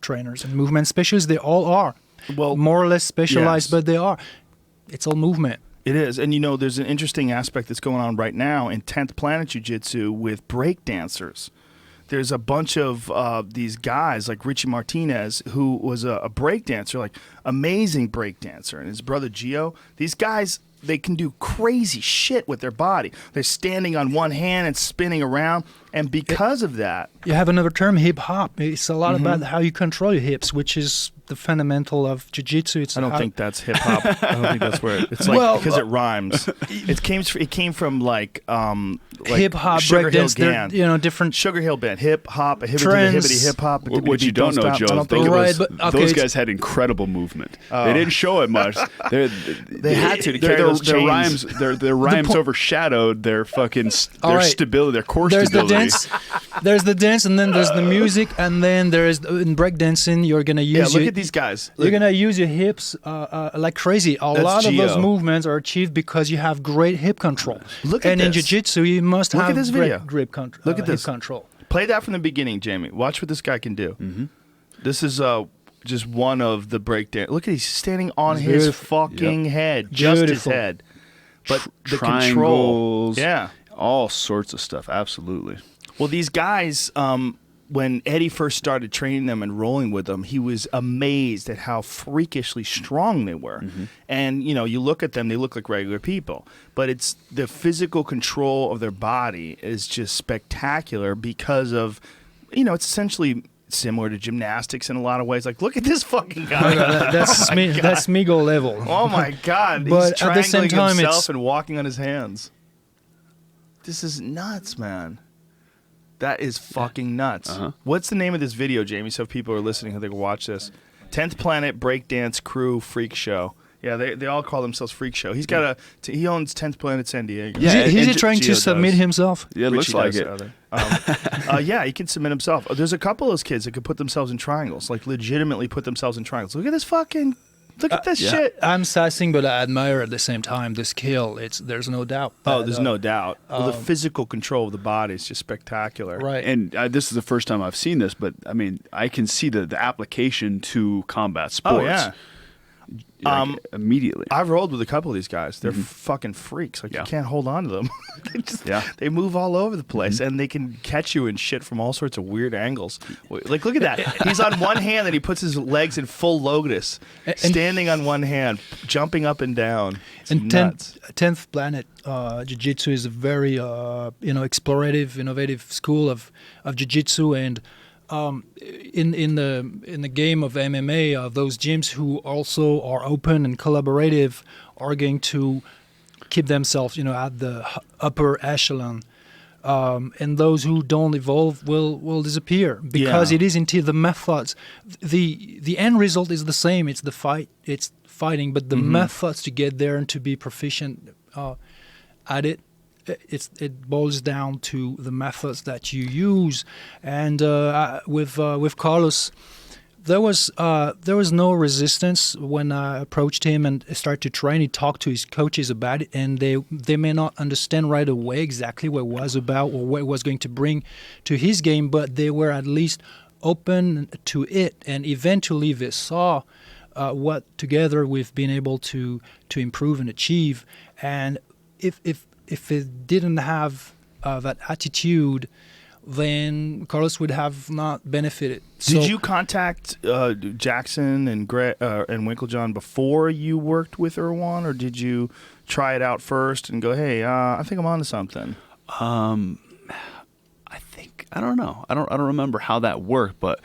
Speaker 3: trainers and movement specialists. They all are. Well, more or less specialized, but they are. It's all movement.
Speaker 1: It is. And, there's an interesting aspect that's going on right now in 10th Planet Jiu-Jitsu with break dancers. There's a bunch of these guys like Richie Martinez, who was a break dancer, like amazing break dancer, and his brother Gio. These guys, they can do crazy shit with their body. They're standing on one hand and spinning around, and because of that...
Speaker 3: You have another term, hip-hop. It's a lot about how you control your hips, which is the fundamental of jiu-jitsu.
Speaker 1: I don't think that's hip-hop. I don't think that's where it's like, because it rhymes. It came from like
Speaker 3: hip-hop, breakdance, they're different...
Speaker 1: Sugar Hill Band, hip-hop, hibbity hip-hop.
Speaker 2: What you don't know, Joe, those guys had incredible movement. They didn't show it much.
Speaker 1: They had to carry those chains.
Speaker 2: Their rhymes overshadowed their fucking their stability, their core stability.
Speaker 3: There's the dance, and then there's the music, and then there's in breakdancing you're gonna use.
Speaker 1: Look at these guys.
Speaker 3: You're gonna use your hips like crazy. A lot of those movements are achieved because you have great hip control. In jiu-jitsu, you must have great grip control.
Speaker 1: Look at this.
Speaker 3: Hip control.
Speaker 1: Play that from the beginning, Jamie. Watch what this guy can do. This is just one of the breakdance. Look at he's standing on his fucking head, just his head. But the
Speaker 2: triangles,
Speaker 1: control,
Speaker 2: all sorts of stuff. Absolutely.
Speaker 1: Well, these guys, when Eddie first started training them and rolling with them, he was amazed at how freakishly strong they were. And, you look at them, they look like regular people. But it's the physical control of their body is just spectacular because of, it's essentially similar to gymnastics in a lot of ways. Like, look at this fucking guy.
Speaker 3: That's Smeagol level.
Speaker 1: Oh, my God.
Speaker 3: But
Speaker 1: he's
Speaker 3: at the same time,
Speaker 1: himself and walking on his hands. This is nuts, man. That is fucking nuts. What's the name of this video, Jamie, so if people are listening, they can watch this? 10th Planet Breakdance Crew Freak Show. Yeah, they all call themselves Freak Show. He's got he owns 10th Planet San Diego.
Speaker 3: Yeah, is he trying to submit himself?
Speaker 2: Yeah, it looks like it.
Speaker 1: Yeah, he can submit himself. There's a couple of those kids that could put themselves in triangles, like legitimately put themselves in triangles. Look at this fucking... Look at this shit.
Speaker 3: I'm sassing, but I admire at the same time the skill. There's no doubt.
Speaker 1: There's no doubt. Well, the physical control of the body is just spectacular.
Speaker 3: Right.
Speaker 2: And this is the first time I've seen this, but I mean, I can see the application to combat sports.
Speaker 1: Oh, yeah.
Speaker 2: immediately.
Speaker 1: I've rolled with a couple of these guys. They're fucking freaks. Like, you can't hold on to them. They move all over the place, and they can catch you and shit from all sorts of weird angles. Like, look at that. He's on one hand, and he puts his legs in full lotus, standing on one hand, jumping up and down. It's nuts.
Speaker 3: 10th Planet Jiu-Jitsu is a very explorative, innovative school of jiu-jitsu, and in the game of MMA, those gyms who also are open and collaborative are going to keep themselves, at the upper echelon, and those who don't evolve will disappear, because it is until the methods. The end result is the same. It's the fight. It's fighting, but the methods to get there and to be proficient at it. It boils down to the methods that you use, and with Carlos, there was no resistance when I approached him and started to train. He talked to his coaches about it, and they may not understand right away exactly what it was about or what it was going to bring to his game, but they were at least open to it, and eventually they saw what together we've been able to improve and achieve. And if it didn't have that attitude, then Carlos would have not benefited.
Speaker 1: Did you contact Jackson and Winklejohn before you worked with Erwan, or did you try it out first and go, hey, I think I'm onto something?
Speaker 2: I don't know. I don't remember how that worked, but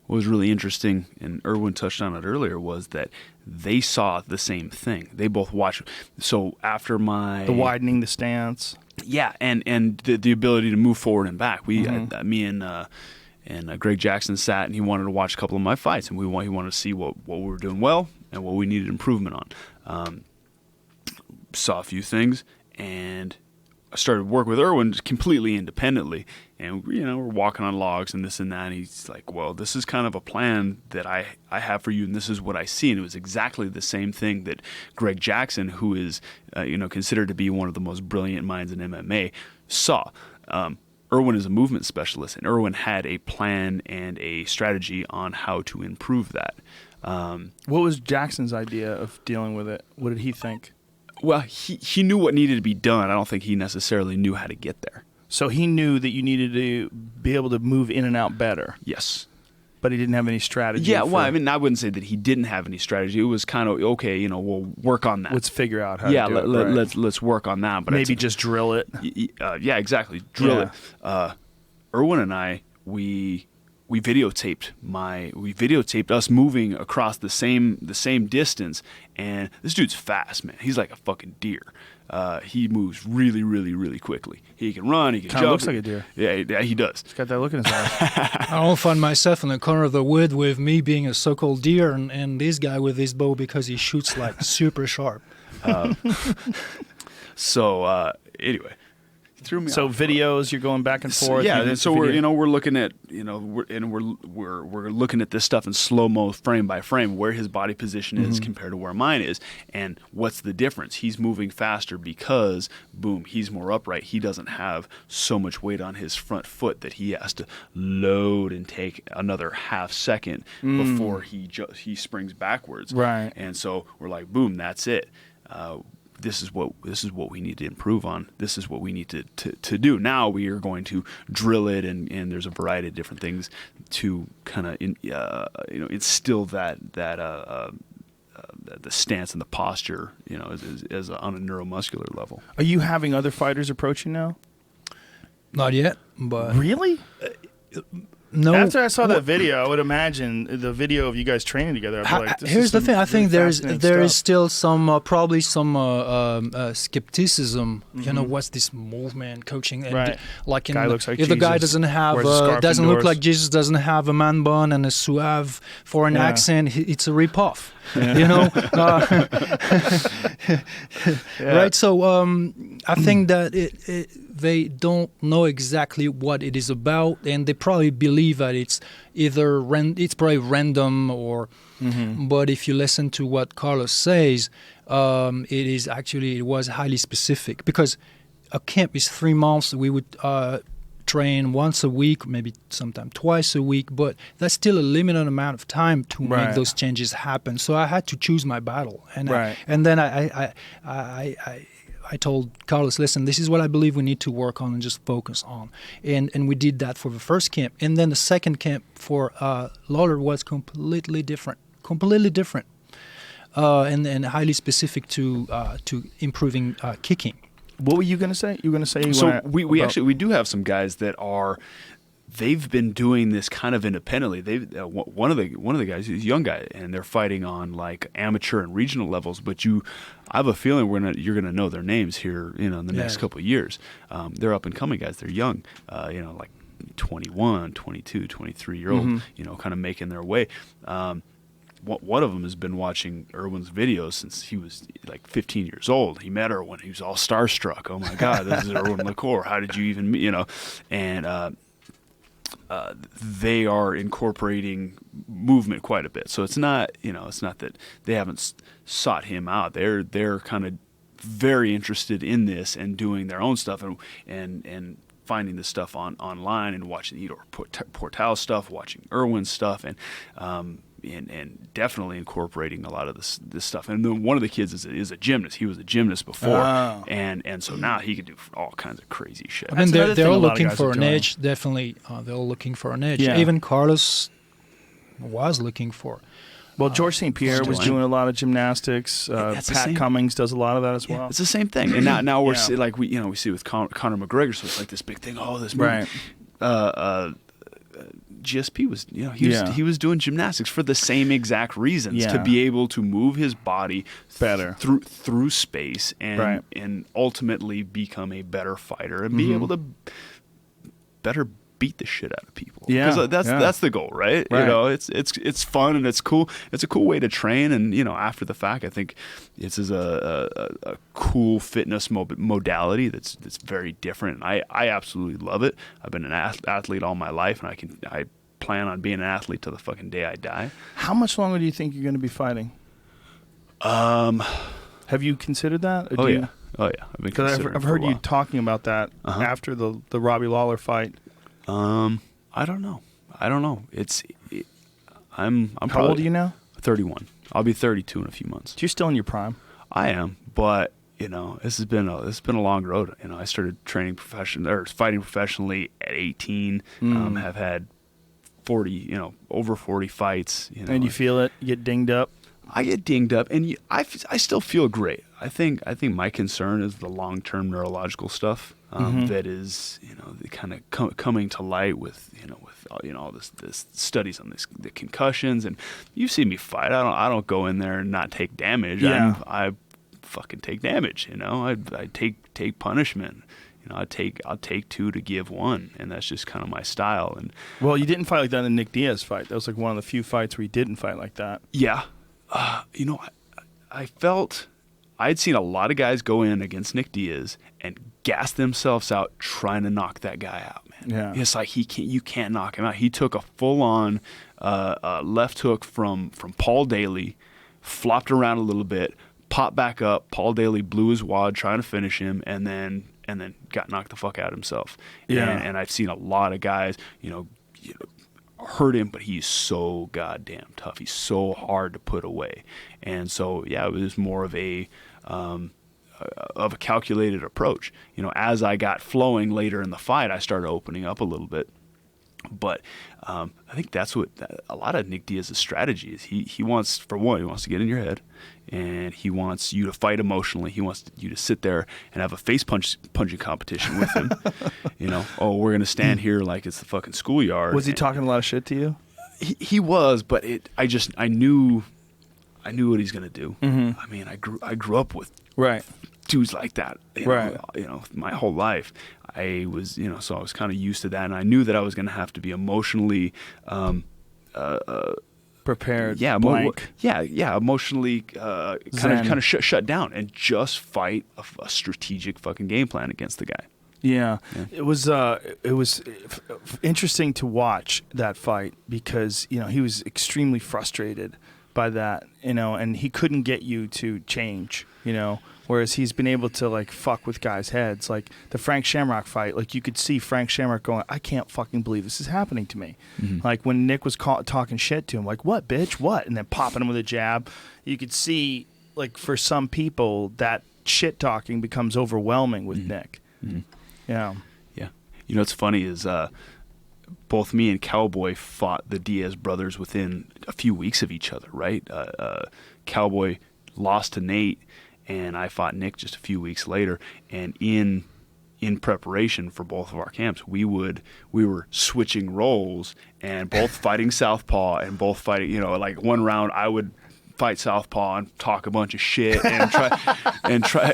Speaker 2: what was really interesting, and Erwan touched on it earlier, was that they saw the same thing. They both watched. So after the
Speaker 1: widening the stance,
Speaker 2: and the ability to move forward and back. Me and Greg Jackson sat, and he wanted to watch a couple of my fights, and he wanted to see what we were doing well and what we needed improvement on. Saw a few things, and I started work with Erwan completely independently, and we're walking on logs and this and that, and he's like, well, this is kind of a plan that I have for you, and this is what I see. And it was exactly the same thing that Greg Jackson, who is considered to be one of the most brilliant minds in MMA, saw. Erwan is a movement specialist, and Erwan had a plan and a strategy on how to improve that.
Speaker 1: What was Jackson's idea of dealing with it? What did he think?
Speaker 2: Well, he knew what needed to be done. I don't think he necessarily knew how to get there.
Speaker 1: So he knew that you needed to be able to move in and out better.
Speaker 2: Yes.
Speaker 1: But he didn't have any strategy.
Speaker 2: Yeah, well, I mean, I wouldn't say that he didn't have any strategy. It was kind of, okay, we'll work on that.
Speaker 1: Let's figure out how to do it.
Speaker 2: Right. Let's work on that. But
Speaker 1: maybe just drill it.
Speaker 2: Yeah, exactly. Drill it. Erwan and I, we videotaped us moving across the same distance, and this dude's fast, man. He's like a fucking deer. He moves really, really, really quickly. He can run, he can jump.
Speaker 1: Looks like a deer.
Speaker 2: Yeah, he does.
Speaker 1: He's got that look in his eyes.
Speaker 3: I don't find myself in the corner of the wood with me being a so-called deer and this guy with his bow because he shoots like super sharp.
Speaker 2: Anyway. Threw me
Speaker 1: so
Speaker 2: off.
Speaker 1: Videos, you're going back and forth.
Speaker 2: Yeah, and so we're looking at we're looking at this stuff in slow mo, frame by frame, where his body position is compared to where mine is, and what's the difference. He's moving faster because boom, he's more upright. He doesn't have so much weight on his front foot that he has to load and take another half second before he springs backwards.
Speaker 1: Right,
Speaker 2: and so we're like, boom, that's it. This is what we need to improve on. This is what we need to do. Now we are going to drill it, and there's a variety of different things to kind of instill that the stance and the posture, as on a neuromuscular level.
Speaker 1: Are you having other fighters approach you now?
Speaker 3: Not yet, but
Speaker 1: really.
Speaker 3: No.
Speaker 1: After I saw that video, I would imagine the video of you guys training together. I'd be like,
Speaker 3: here's the thing. I think there is still some probably some skepticism. What's this movement coaching? And
Speaker 1: right.
Speaker 3: Like
Speaker 1: guy looks like
Speaker 3: if
Speaker 1: Jesus.
Speaker 3: the guy doesn't have doesn't look like Jesus, doesn't have a man bun and a suave foreign accent, it's a ripoff. Right. So I think that they don't know exactly what it is about, and they probably believe that it's either it's probably random or. But if you listen to what Carlos says, it was highly specific, because a camp is 3 months. We would train once a week, maybe sometimes twice a week, but that's still a limited amount of time to make those changes happen. So I had to choose my battle, and then I told Carlos, listen, this is what I believe we need to work on and just focus on, and we did that for the first camp, and then the second camp for Lawler was completely different, and highly specific to improving kicking.
Speaker 1: What were you going to say? You were going to say
Speaker 2: so we do have some guys that they've been doing this kind of independently. One of the guys, he's a young guy, and they're fighting on like amateur and regional levels. But I have a feeling you're gonna know their names here, in the next couple of years. They're up and coming guys. They're young, like 21, 22, 23-year-old, kind of making their way. One of them has been watching Erwan's videos since he was like 15 years old. He met Erwan. He was all starstruck. Oh my God, this is Erwan Le Corre. How did you even meet? And they are incorporating movement quite a bit. So it's not that they haven't sought him out. They're kind of very interested in this and doing their own stuff and finding the stuff online and watching Edor Portal stuff, watching Erwan's stuff, and definitely incorporating a lot of this stuff. And then one of the kids is a gymnast. He was a gymnast before, and so now he can do all kinds of crazy shit.
Speaker 3: I mean, they're all looking for an edge. Definitely, they're all looking for an edge.
Speaker 1: Yeah.
Speaker 3: Even Carlos was looking for.
Speaker 1: Well, George St. Pierre was doing a lot of gymnastics. Pat Cummings does a lot
Speaker 2: Yeah, it's the same thing. And now we're like we see with Conor McGregor, so it's like this big thing. Oh, this movement. GSP was, he was doing gymnastics for the same exact reasons, to be able to move his body
Speaker 1: better
Speaker 2: through space and ultimately become a better fighter and be able to better beat the shit out of people.
Speaker 1: Yeah,
Speaker 2: that's the goal, right? It's fun and it's cool. It's a cool way to train, and after the fact, I think this is a cool fitness modality that's very different. I absolutely love it. I've been an athlete all my life, and I plan on being an athlete till the fucking day I die.
Speaker 1: How much longer do you think you're going to be fighting? Have you considered that?
Speaker 2: Yeah.
Speaker 1: Because I've heard you talking about that after the Robbie Lawler fight.
Speaker 2: I don't know. I'm
Speaker 1: How old are you now?
Speaker 2: 31. I'll be 32 in a few months.
Speaker 1: So you're still in your prime.
Speaker 2: I am, but this has been a long road. I started fighting professionally at 18. Have had 40, over 40 fights.
Speaker 1: And you feel it? You get dinged up?
Speaker 2: I get dinged up, and I still feel great. I think my concern is the long-term neurological stuff that is, kind of coming to light with all this studies on the concussions. And you see me fight. I don't go in there and not take damage.
Speaker 1: Yeah.
Speaker 2: I fucking take damage. I take punishment. I'll take two to give one, and that's just kind of my style. And
Speaker 1: well, you didn't fight like that in the Nick Diaz fight. That was like one of the few fights where you didn't fight like that.
Speaker 2: Yeah. I felt I'd seen a lot of guys go in against Nick Diaz and gas themselves out trying to knock that guy out, man.
Speaker 1: Yeah.
Speaker 2: It's like you can't knock him out. He took a full-on left hook from Paul Daly, flopped around a little bit, popped back up. Paul Daly blew his wad trying to finish him, and then got knocked the fuck out himself.
Speaker 1: Yeah.
Speaker 2: And I've seen a lot of guys, hurt him, but he's so goddamn tough. He's so hard to put away. And so, it was more of a calculated approach. As I got flowing later in the fight, I started opening up a little bit. But I think that's what a lot of Nick Diaz's strategy is. He wants to get in your head, and he wants you to fight emotionally. He wants you to sit there and have a face punching competition with him. We're gonna stand here like it's the fucking schoolyard.
Speaker 1: Was he talking a lot of shit to you?
Speaker 2: He was, but I knew what he's gonna do.
Speaker 1: Mm-hmm.
Speaker 2: I mean, I grew up with dudes like that. My whole life. I was, so I was kind of used to that, and I knew that I was going to have to be emotionally
Speaker 1: prepared.
Speaker 2: Yeah,
Speaker 1: blank.
Speaker 2: Emotionally kind of shut down and just fight a strategic fucking game plan against the guy.
Speaker 1: Yeah. It was interesting to watch that fight because he was extremely frustrated by that, and he couldn't get you to change, Whereas he's been able to like fuck with guys' heads. Like the Frank Shamrock fight, like you could see Frank Shamrock going, I can't fucking believe this is happening to me. Like when Nick was talking shit to him, like, what, bitch, what? And then popping him with a jab. You could see, like, for some people, that shit talking becomes overwhelming with Nick. Yeah.
Speaker 2: Yeah. You know what's funny is both me and Cowboy fought the Diaz brothers within a few weeks of each other, right? Cowboy lost to Nate, and I fought Nick just a few weeks later. And in preparation for both of our camps, we were switching roles and both fighting southpaw and both fighting. You know, like one round I would fight southpaw and talk a bunch of shit and try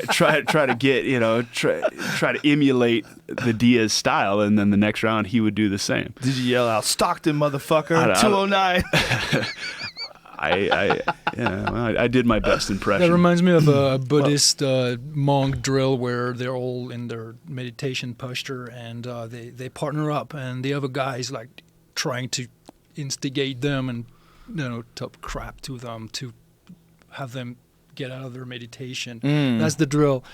Speaker 2: to get, you know, try to emulate the Diaz style, and then the next round he would do the same.
Speaker 1: Did you yell out, Stockton, motherfucker, 209?
Speaker 2: I did my best impression.
Speaker 3: That reminds me of a Buddhist monk drill where they're all in their meditation posture and they partner up, and the other guy is like trying to instigate them and, you know, talk crap to them to have them get out of their meditation. That's the drill.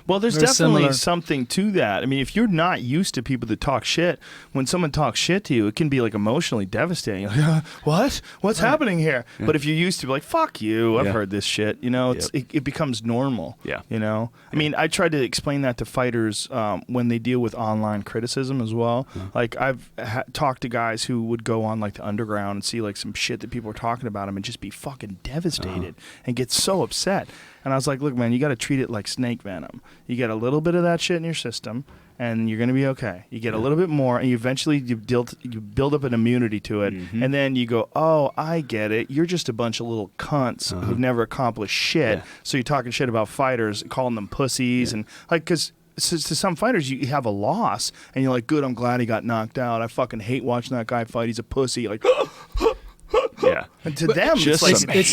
Speaker 1: Well, there's
Speaker 3: very
Speaker 1: definitely
Speaker 3: similar.
Speaker 1: something to that. I mean, if you're not used to people that talk shit, when someone talks shit to you, it can be like emotionally devastating. Like, what? What's happening here?
Speaker 2: Yeah.
Speaker 1: But if you're used to be like, fuck you, I've
Speaker 2: Yeah.
Speaker 1: heard this shit, you know, it becomes normal.
Speaker 2: Yeah.
Speaker 1: You know? I mean, I tried to explain that to fighters when they deal with online criticism as well. Like, I've talked to guys who would go on like the underground and see like some shit that people are talking about them and just be fucking devastated and get so upset. And I was like, look, man, you got to treat it like snake venom. You get a little bit of that shit in your system, and you're going to be okay. You get a little bit more, and you eventually you build up an immunity to it, and then you go, oh, I get it. You're just a bunch of little cunts who've never accomplished shit.
Speaker 2: Yeah.
Speaker 1: So you're talking shit about fighters, calling them pussies, and like, because to some fighters, you have a loss, and you're like, good, I'm glad he got knocked out. I fucking hate watching that guy fight. He's a pussy. Like,
Speaker 2: Yeah.
Speaker 1: and to them,
Speaker 2: Just
Speaker 1: it's
Speaker 2: some
Speaker 1: like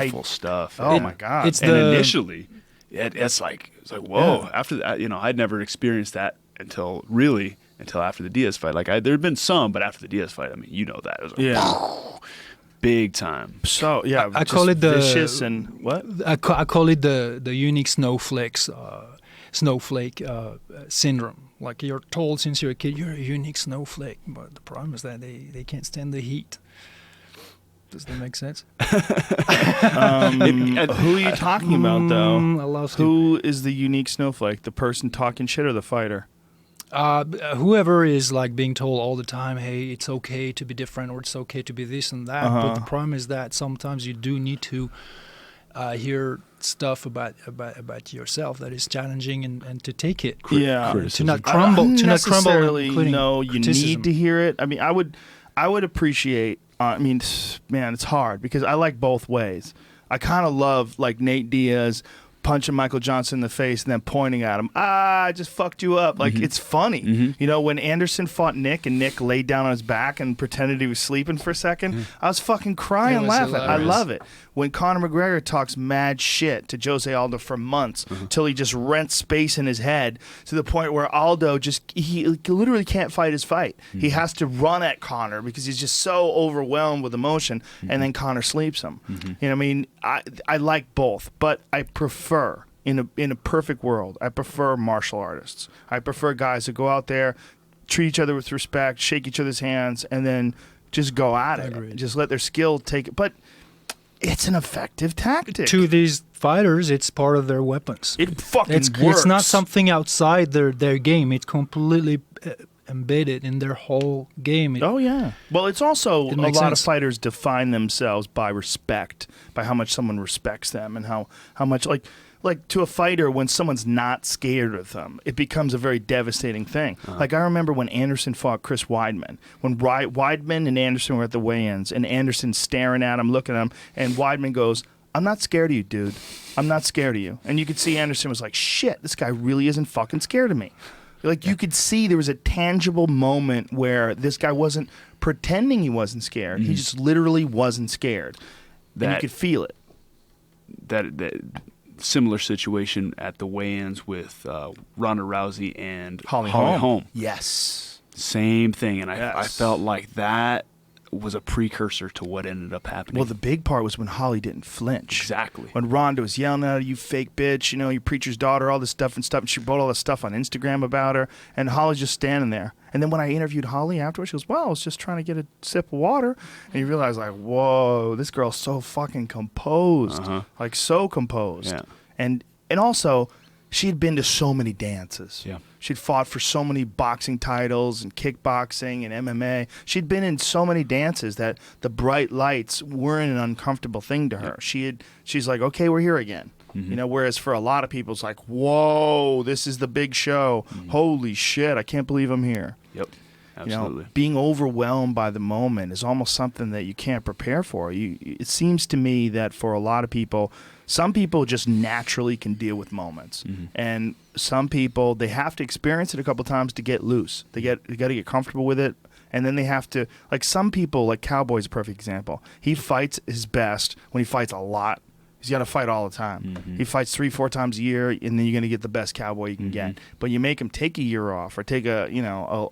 Speaker 2: hateful stuff.
Speaker 1: Oh my god!
Speaker 3: It's
Speaker 2: And
Speaker 3: the
Speaker 2: initially, it's like whoa.
Speaker 1: Yeah.
Speaker 2: After that, you know, I'd never experienced that until after the Diaz fight. Like there had been some, but after the Diaz fight, I mean, you know that it was like, big time.
Speaker 1: So yeah,
Speaker 3: I
Speaker 1: just
Speaker 3: call it the
Speaker 1: vicious and what?
Speaker 3: I call it the unique snowflake syndrome. Like you're told since you're a kid, you're a unique snowflake, but the problem is that they can't stand the heat. Does that make sense?
Speaker 1: Who are you talking about though?
Speaker 3: I lost you.
Speaker 1: Who is the unique snowflake? The person talking shit or the fighter?
Speaker 3: Whoever is like being told all the time, hey, it's okay to be different or it's okay to be this and that. But the problem is that sometimes you do need to hear stuff about yourself that is challenging and to take it.
Speaker 1: Yeah.
Speaker 3: To not crumble. To not crumble.
Speaker 1: Necessarily,
Speaker 3: including
Speaker 1: no, you
Speaker 3: criticism.
Speaker 1: need to hear it. I mean, I would appreciate. I mean, man, it's hard because I like both ways. I kind of love like Nate Diaz punching Michael Johnson in the face and then pointing at him. I just fucked you up. Like, it's funny. You know, when Anderson fought Nick and Nick laid down on his back and pretended he was sleeping for a second, I was fucking crying
Speaker 3: It was
Speaker 1: laughing. I
Speaker 3: hilarious.
Speaker 1: love it. When Conor McGregor talks mad shit to Jose Aldo for months till he just rents space in his head to the point where Aldo he literally can't fight his fight. He has to run at Conor because he's just so overwhelmed with emotion, and then Conor sleeps him. You know what I mean? I like both, but I prefer in a perfect world, I prefer martial artists. I prefer guys who go out there, treat each other with respect, shake each other's hands, and then just go at it.
Speaker 3: Agreed.
Speaker 1: Just let their skill take it. But it's an effective tactic.
Speaker 3: To these fighters, it's part of their weapons.
Speaker 1: It fucking
Speaker 3: It's
Speaker 1: works.
Speaker 3: not something outside their game. It's completely embedded in their whole game.
Speaker 1: Oh yeah. Well, it's also
Speaker 3: It
Speaker 1: a lot
Speaker 3: makes
Speaker 1: of
Speaker 3: sense.
Speaker 1: fighters define themselves by respect, by how much someone respects them, and how much like to a fighter when someone's not scared of them, it becomes a very devastating thing. Like I remember when Anderson fought Chris Weidman, when Weidman and Anderson were at the weigh-ins, and Anderson's staring at him, looking at him, and Weidman goes, I'm not scared of you, dude. I'm not scared of you. And you could see Anderson was like, shit, this guy really isn't fucking scared of me. Like you could see there was a tangible moment where this guy wasn't pretending he wasn't scared. He just literally wasn't scared. And you
Speaker 2: That-
Speaker 1: could feel it.
Speaker 2: That similar situation at the weigh-ins with Ronda Rousey and
Speaker 1: Holly
Speaker 2: Holm.
Speaker 1: Yes.
Speaker 2: Same thing, and I
Speaker 1: Yes.
Speaker 2: felt like that was a precursor to what ended up happening.
Speaker 1: Well, the big part was when Holly didn't flinch.
Speaker 2: Exactly.
Speaker 1: When Ronda was yelling at her, you fake bitch, you know, you preacher's daughter, all this stuff, and she wrote all this stuff on Instagram about her, and Holly's just standing there. And then when I interviewed Holly afterwards, she goes, well, I was just trying to get a sip of water. And you realize, like, whoa, this girl's so fucking composed. Like, so composed.
Speaker 2: Yeah.
Speaker 1: And also, she had been to so many dances.
Speaker 2: Yeah.
Speaker 1: She'd fought for so many boxing titles and kickboxing and MMA. She'd been in so many dances that the bright lights weren't an uncomfortable thing to her. She's like, okay, we're here again. You know, whereas for a lot of people, it's like, whoa, this is the big show. Holy shit, I can't believe I'm here.
Speaker 2: Yep. Absolutely.
Speaker 1: You know, being overwhelmed by the moment is almost something that you can't prepare for. It seems to me that for a lot of people, some people just naturally can deal with moments. And some people, they have to experience it a couple times to get loose. They got to get comfortable with it. And then they have to, like some people, like Cowboy's a perfect example. He fights his best when he fights a lot. He's got to fight all the time. He fights 3-4 times a year, and then you're going to get the best Cowboy you can get. But you make him take a year off or take a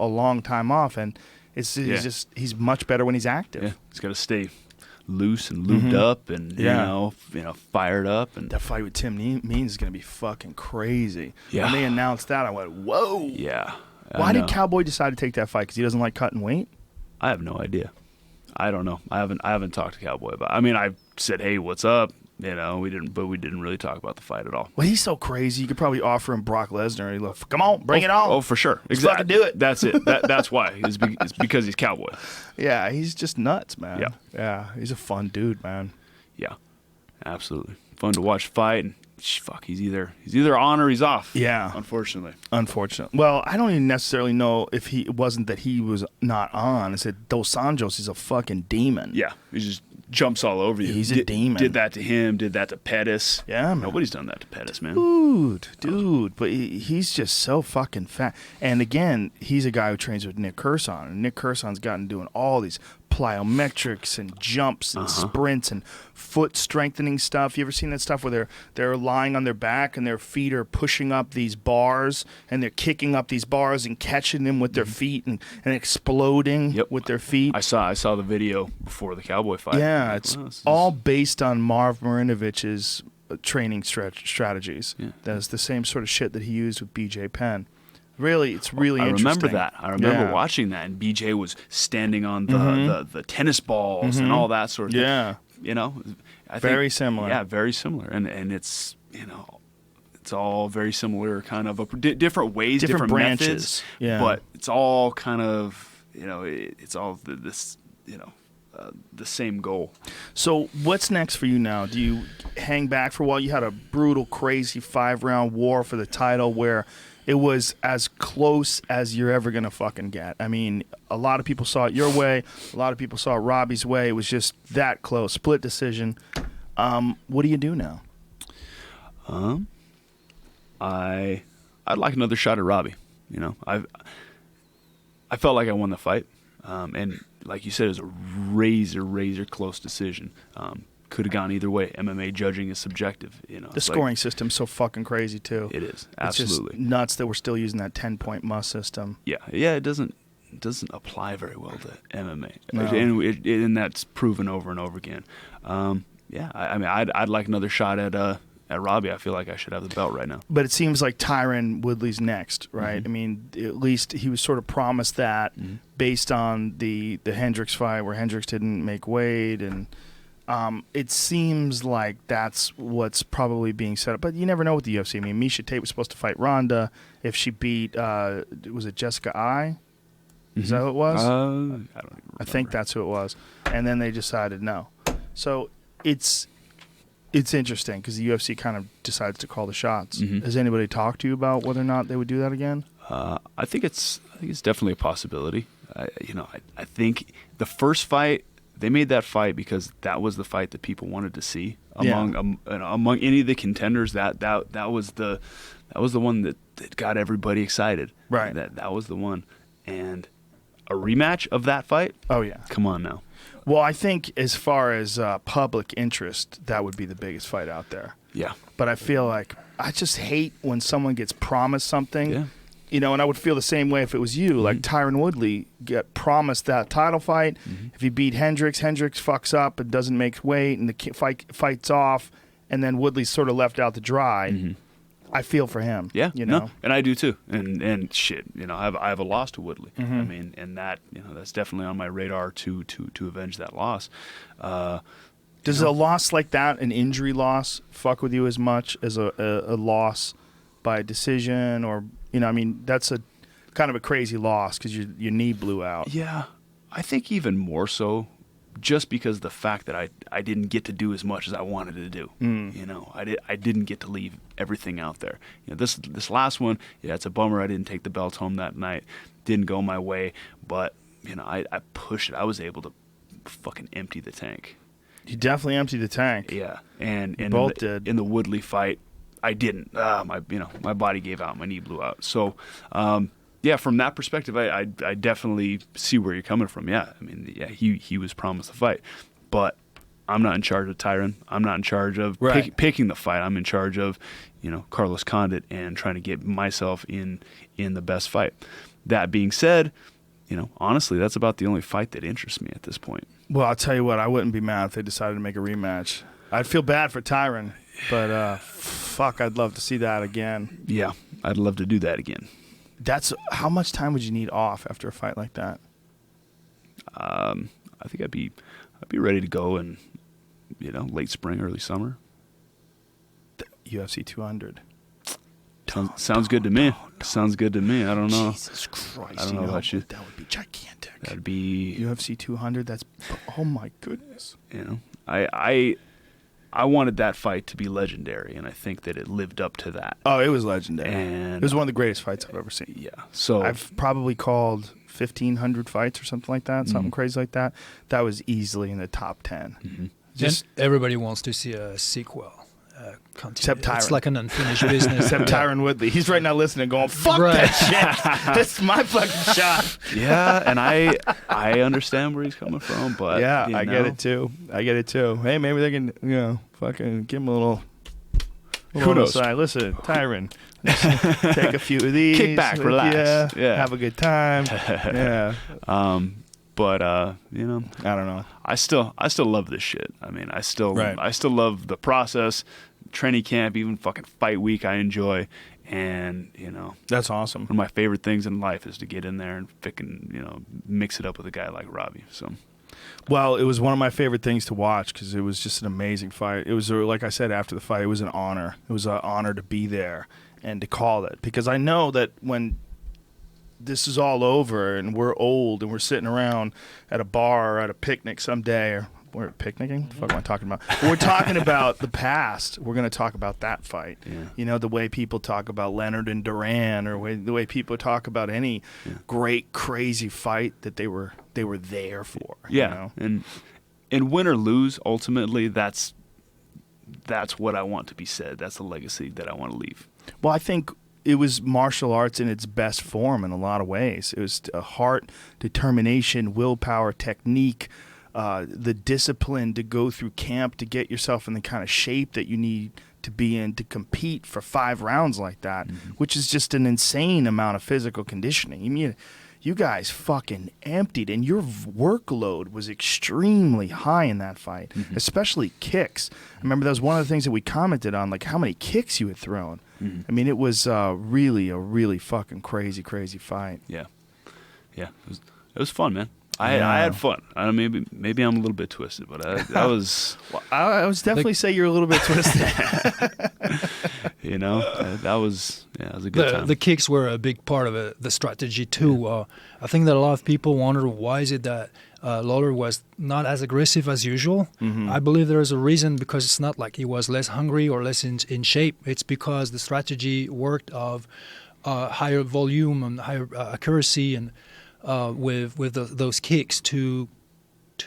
Speaker 1: long time off, and he's much better when he's active.
Speaker 2: Yeah, he's got to stay loose and lubed up, and you know, fired up. And
Speaker 1: that fight with Tim Means is going to be fucking crazy.
Speaker 2: Yeah.
Speaker 1: When they announced that, I went, whoa.
Speaker 2: Yeah.
Speaker 1: Why did Cowboy decide to take that fight? Because he doesn't like cutting weight?
Speaker 2: I have no idea. I don't know. I haven't talked to Cowboy about it. I mean, I said, hey, what's up? You know, we didn't really talk about the fight at all.
Speaker 1: Well, he's so crazy. You could probably offer him Brock Lesnar. He'd look, come on, bring it on.
Speaker 2: Oh, for sure.
Speaker 1: Let's fucking do it.
Speaker 2: That's it. That's why. It's because he's Cowboy.
Speaker 1: Yeah, he's just nuts, man.
Speaker 2: Yeah.
Speaker 1: Yeah, he's a fun dude, man.
Speaker 2: Yeah, absolutely. Fun to watch fight. And fuck, he's either on or he's off.
Speaker 1: Yeah.
Speaker 2: Unfortunately.
Speaker 1: Well, I don't even necessarily know if it wasn't that he was not on. It's that Dos Anjos is a fucking demon.
Speaker 2: Yeah, he just jumps all over you.
Speaker 1: He's a demon.
Speaker 2: Did that to him. Did that to Pettis.
Speaker 1: Yeah, man.
Speaker 2: Nobody's done that to Pettis, man.
Speaker 1: Dude. But he's just so fucking fat. And again, he's a guy who trains with Nick Curson. And Nick Curson's gotten doing all these plyometrics and jumps and sprints and foot strengthening stuff. You ever seen that stuff where they're lying on their back and their feet are pushing up these bars and they're kicking up these bars and catching them with their feet and exploding with their feet?
Speaker 2: I saw the video before the Cowboy fight.
Speaker 1: Yeah, it's all based on Marv Marinovich's training strategies.
Speaker 2: Yeah.
Speaker 1: That's the same sort of shit that he used with BJ Penn. Really, it's really interesting.
Speaker 2: I remember that. I remember watching that, and BJ was standing on the tennis balls and all that sort of thing.
Speaker 1: Yeah.
Speaker 2: You know, I
Speaker 1: very
Speaker 2: think,
Speaker 1: similar.
Speaker 2: Yeah, very similar. And it's, you know, it's all very similar, kind of different ways, different
Speaker 1: branches.
Speaker 2: methods.
Speaker 1: Yeah.
Speaker 2: But it's all kind of, you know, it's all this, you know, the same goal.
Speaker 1: So what's next for you now? Do you hang back for a while? You had a brutal, crazy 5-round war for the title where it was as close as you're ever going to fucking get. I mean, a lot of people saw it your way. A lot of people saw it Robbie's way. It was just that close. Split decision. What do you do now?
Speaker 2: I'd like another shot at Robbie. You know, I felt like I won the fight. And like you said, it was a razor close decision. Could have gone either way. MMA judging is subjective. You know,
Speaker 1: the scoring system's so fucking crazy too.
Speaker 2: It is absolutely
Speaker 1: it's just nuts that we're still using that 10-point must system.
Speaker 2: Yeah. It doesn't apply very well to MMA,
Speaker 1: No.
Speaker 2: and that's proven over and over again. I mean, I'd like another shot at Robbie. I feel like I should have the belt right now.
Speaker 1: But it seems like Tyron Woodley's next, right? I mean, at least he was sort of promised that based on the Hendricks fight where Hendricks didn't make weight, and it seems like that's what's probably being set up. But you never know with the UFC. I mean, Miesha Tate was supposed to fight Ronda. If she beat, was it Jessica Ai? Is that who it was?
Speaker 2: I don't even remember.
Speaker 1: I think that's who it was. And then they decided no. So it's interesting because the UFC kind of decides to call the shots. Has anybody talked to you about whether or not they would do that again?
Speaker 2: I think it's definitely a possibility. I think the first fight, they made that fight because that was the fight that people wanted to see among any of the contenders. That was the one that got everybody excited.
Speaker 1: Right.
Speaker 2: That was the one. And a rematch of that fight?
Speaker 1: Oh yeah.
Speaker 2: Come on now.
Speaker 1: Well, I think as far as public interest, that would be the biggest fight out there.
Speaker 2: Yeah.
Speaker 1: But I feel like I just hate when someone gets promised something.
Speaker 2: Yeah.
Speaker 1: You know, and I would feel the same way if it was you. Like Tyron Woodley get promised that title fight. If he beat Hendricks fucks up and doesn't make weight, and the fights off, and then Woodley's sort of left out to dry. I feel for him.
Speaker 2: Yeah,
Speaker 1: you know,
Speaker 2: no, and I do too. And shit, you know, I have a loss to Woodley. I mean, and that, you know, that's definitely on my radar to avenge that loss.
Speaker 1: Does a loss like that, an injury loss, fuck with you as much as a loss by decision, or, you know, I mean, that's a kind of a crazy loss because your knee blew out.
Speaker 2: Yeah, I think even more so, just because the fact that I didn't get to do as much as I wanted to do. You know, I didn't get to leave everything out there. You know, this last one, yeah, it's a bummer I didn't take the belt home that night. Didn't go my way, but, you know, I pushed it. I was able to fucking empty the tank.
Speaker 1: You definitely emptied the tank.
Speaker 2: Yeah, and
Speaker 1: both did.
Speaker 2: In the Woodley fight, I didn't. My body gave out, my knee blew out. So, yeah, from that perspective, I definitely see where you're coming from. Yeah, I mean, yeah, he was promised the fight, but I'm not in charge of Tyron. I'm not in charge of picking the fight. I'm in charge of, you know, Carlos Condit and trying to get myself in the best fight. That being said, you know, honestly, that's about the only fight that interests me at this point.
Speaker 1: Well, I'll tell you what, I wouldn't be mad if they decided to make a rematch. I'd feel bad for Tyron, but fuck, I'd love to see that again.
Speaker 2: Yeah, I'd love to do that again.
Speaker 1: That's how much time would you need off after a fight like that?
Speaker 2: I think I'd be ready to go in, you know, late spring, early summer.
Speaker 1: UFC 200.
Speaker 2: Sounds good to me. Sounds good to me. I don't know.
Speaker 1: Jesus Christ!
Speaker 2: I don't know about you.
Speaker 1: That would be gigantic.
Speaker 2: That'd be
Speaker 1: UFC 200. That's, oh my goodness.
Speaker 2: You know, I wanted that fight to be legendary, and I think that it lived up to that.
Speaker 1: Oh, it was legendary.
Speaker 2: And
Speaker 1: it was one of the greatest fights I've ever seen.
Speaker 2: Yeah. So
Speaker 1: I've probably called 1,500 fights or something like that, something crazy like that. That was easily in the top 10.
Speaker 3: Just everybody wants to see a sequel.
Speaker 1: Except Tyron.
Speaker 3: It's like an unfinished business.
Speaker 1: Except Tyron Woodley. He's right now listening going, fuck that shit. This is my fucking shot.
Speaker 2: Yeah, and I understand where he's coming from, but
Speaker 1: yeah,
Speaker 2: I
Speaker 1: get it too. Hey, maybe they can, you know, fucking give him a little
Speaker 2: Who knows?
Speaker 1: Side. Listen, Tyron, take a few of these.
Speaker 2: Kick back, relax. Yeah.
Speaker 1: Have a good time. Yeah.
Speaker 2: But you know,
Speaker 1: I don't know.
Speaker 2: I still love this shit. I mean, I still love the process, training camp, even fucking fight week. I enjoy, and you know,
Speaker 1: that's awesome.
Speaker 2: One of my favorite things in life is to get in there and fucking, you know, mix it up with a guy like Robbie. So,
Speaker 1: well, it was one of my favorite things to watch because it was just an amazing fight. It was, like I said after the fight, it was an honor. It was an honor to be there and to call it, because I know that when this is all over and we're old and we're sitting around at a bar or at a picnic someday, or we're picnicking? What the fuck am I talking about? We're talking about the past. We're going to talk about that fight.
Speaker 2: Yeah.
Speaker 1: You know, the way people talk about Leonard and Duran, or the way people talk about any great, crazy fight that they were there for.
Speaker 2: Yeah,
Speaker 1: you know?
Speaker 2: and win or lose, ultimately, that's what I want to be said. That's the legacy that I want to leave.
Speaker 1: Well, I think it was martial arts in its best form in a lot of ways. It was heart, determination, willpower, technique, the discipline to go through camp to get yourself in the kind of shape that you need to be in to compete for 5 rounds like that, which is just an insane amount of physical conditioning. I mean, you guys fucking emptied, and your workload was extremely high in that fight, especially kicks. I remember that was one of the things that we commented on, like how many kicks you had thrown. I mean, it was really a really fucking crazy fight.
Speaker 2: Yeah, it was fun, man. I had fun. I mean, maybe I'm a little bit twisted, but that was.
Speaker 1: Well, I was definitely say you're a little bit twisted.
Speaker 2: You know, that was a good time.
Speaker 3: The kicks were a big part of the strategy too. I think that a lot of people wonder why is it that Lawler was not as aggressive as usual. I believe there is a reason, because it's not like he was less hungry or less in shape. It's because the strategy worked of higher volume and higher accuracy, and with those kicks to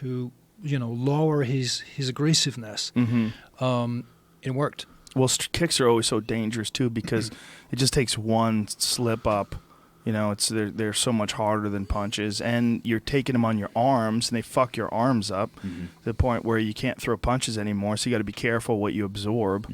Speaker 3: lower his aggressiveness. It worked.
Speaker 1: Well, kicks are always so dangerous too, because it just takes one slip up. You know, they're so much harder than punches, and you're taking them on your arms, and they fuck your arms up to the point where you can't throw punches anymore. So you got to be careful what you absorb.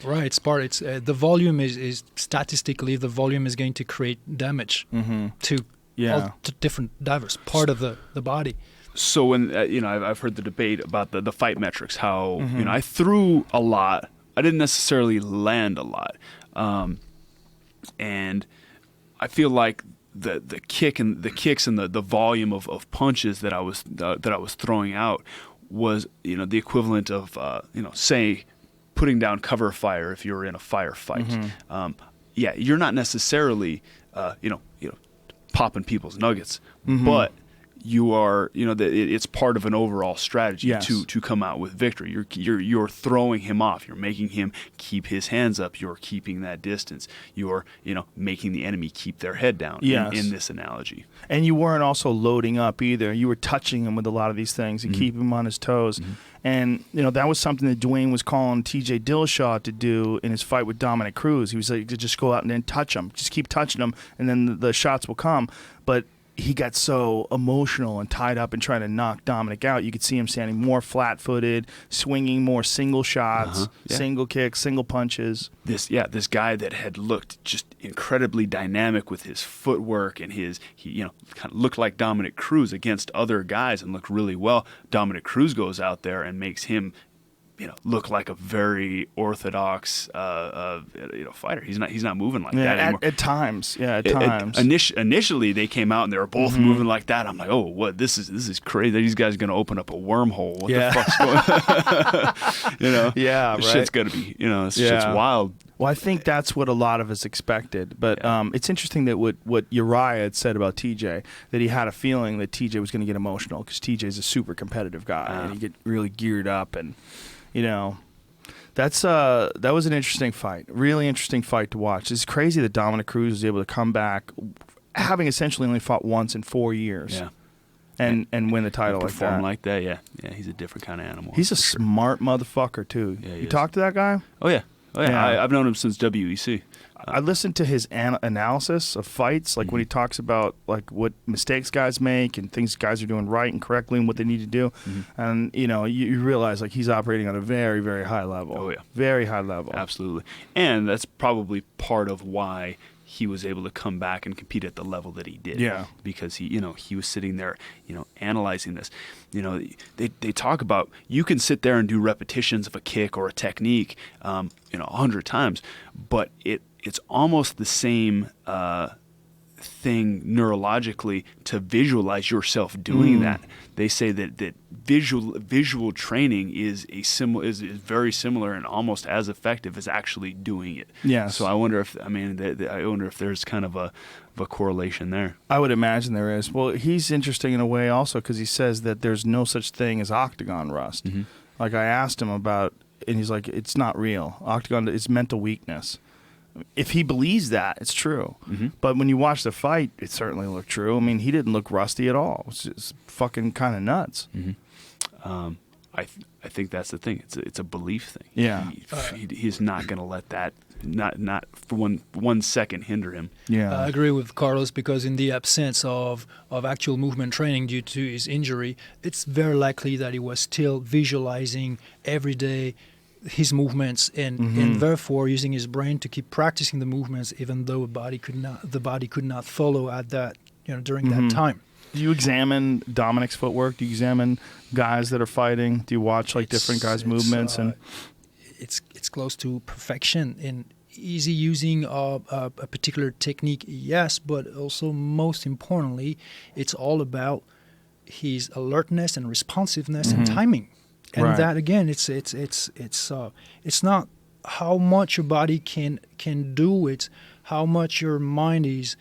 Speaker 3: Right, it's the volume is statistically the volume is going to create damage to all different diverse part of the body.
Speaker 2: So when I've heard the debate about the fight metrics, how I threw a lot, I didn't necessarily land a lot, and I feel like the kicks and the volume of punches that I was throwing out was the equivalent of say putting down cover fire if you're in a firefight. You're not necessarily popping people's nuggets, but you are, it's part of an overall strategy to come out with victory. You're throwing him off. You're making him keep his hands up. You're keeping that distance. You're, making the enemy keep their head down in this analogy.
Speaker 1: And you weren't also loading up either. You were touching him with a lot of these things and keep him on his toes. And, that was something that Dwayne was calling TJ Dillashaw to do in his fight with Dominic Cruz. He was like, to just go out and then touch him. Just keep touching him, and then the shots will come. But he got so emotional and tied up and trying to knock Dominic out. You could see him standing more flat-footed, swinging more single shots, single kicks, single punches.
Speaker 2: This guy that had looked just incredibly dynamic with his footwork and he kind of looked like Dominic Cruz against other guys and looked really well. Dominic Cruz goes out there and makes him look like a very orthodox fighter. He's not moving like that anymore.
Speaker 1: At times.
Speaker 2: Initially they came out and they were both moving like that. I'm like, oh, what? This is crazy. These guys are going to open up a wormhole. What the fuck's going on? This shit's going to be, this shit's wild.
Speaker 1: Well, I think that's what a lot of us expected. But it's interesting that what Uriah had said about TJ, that he had a feeling that TJ was going to get emotional because TJ is a super competitive guy and he get really geared up and that was an interesting fight, really interesting fight to watch. It's crazy that Dominic Cruz was able to come back, having essentially only fought once in 4 years, and win the title like that.
Speaker 2: Perform like that, yeah. He's a different kind of animal.
Speaker 1: He's a smart motherfucker too.
Speaker 2: Yeah,
Speaker 1: you talk to that guy?
Speaker 2: Oh yeah. I've known him since WEC.
Speaker 1: I listened to his analysis of fights, like when he talks about like what mistakes guys make and things guys are doing right and correctly and what they need to do. And, you realize like he's operating on a very, very high level.
Speaker 2: Oh, yeah.
Speaker 1: Very high level.
Speaker 2: Absolutely. And that's probably part of why he was able to come back and compete at the level that he did. Yeah. Because he was sitting there, analyzing this. They talk about you can sit there and do repetitions of a kick or a technique, 100 times, but it's almost the same thing neurologically to visualize yourself doing that. They say that visual training is very similar and almost as effective as actually doing it.
Speaker 1: Yes.
Speaker 2: So I wonder if there's kind of a correlation there.
Speaker 1: I would imagine there is. Well, he's interesting in a way also because he says that there's no such thing as octagon rust. Like I asked him about, and he's like, it's not real. Octagon is mental weakness. If he believes that, it's true. But when you watch the fight, it certainly looked true. I mean, he didn't look rusty at all. It was just fucking kind of nuts.
Speaker 2: I think that's the thing. It's a belief thing.
Speaker 1: Yeah.
Speaker 2: He's not going to let that not for one second hinder him.
Speaker 1: Yeah.
Speaker 3: I agree with Carlos because in the absence of actual movement training due to his injury, it's very likely that he was still visualizing every day his movements and therefore using his brain to keep practicing the movements even though the body could not follow at that during that time.
Speaker 1: Do you examine Dominic's footwork? Do you examine guys that are fighting? Do you watch different guys' movements? And
Speaker 3: it's close to perfection in easy using a particular technique, yes, but also most importantly, it's all about his alertness and responsiveness and timing. And that again, it's not how much your body can do, it's how much your mind is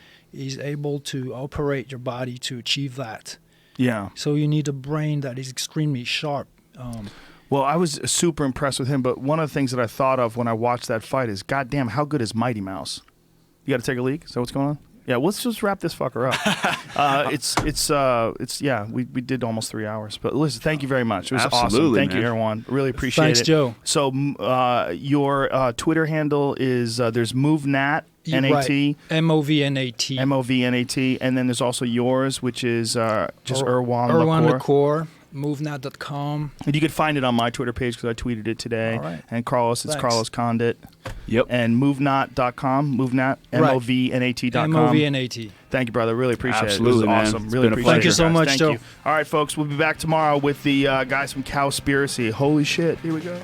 Speaker 3: able to operate your body to achieve that.
Speaker 1: Yeah.
Speaker 3: So you need a brain that is extremely sharp.
Speaker 1: Well, I was super impressed with him, but one of the things that I thought of when I watched that fight is, goddamn, how good is Mighty Mouse? You got to take a leak? Is that what's going on? Yeah, let's just wrap this fucker up. We did almost 3 hours. But listen, thank you very much. It was awesome. Thank you, Erwan. Really appreciate it.
Speaker 3: Thanks, Joe.
Speaker 1: So your Twitter handle is there's MovNat, N-A-T.
Speaker 3: Right. MovNat.
Speaker 1: MovNat. And then there's also yours, which is just Erwan Le Corre.
Speaker 3: Erwan Le Corre. MovNat.com.
Speaker 1: And you can find it on my Twitter page because I tweeted it today.
Speaker 3: All right.
Speaker 1: And Carlos, it's Carlos Condit.
Speaker 2: Yep.
Speaker 1: And MovNat.com, MovNat, MovNat.com.
Speaker 3: MovNat.
Speaker 1: Thank you, brother. Really appreciate
Speaker 2: Absolutely,
Speaker 1: it.
Speaker 2: man.
Speaker 1: This was awesome.
Speaker 2: It's
Speaker 1: Really
Speaker 2: been a
Speaker 1: appreciate
Speaker 3: Thank you
Speaker 1: it,
Speaker 3: so
Speaker 1: guys.
Speaker 3: much,
Speaker 1: Thank
Speaker 3: Joe.
Speaker 1: you. All right, folks. We'll be back tomorrow with the guys from Cowspiracy. Holy shit. Here we go.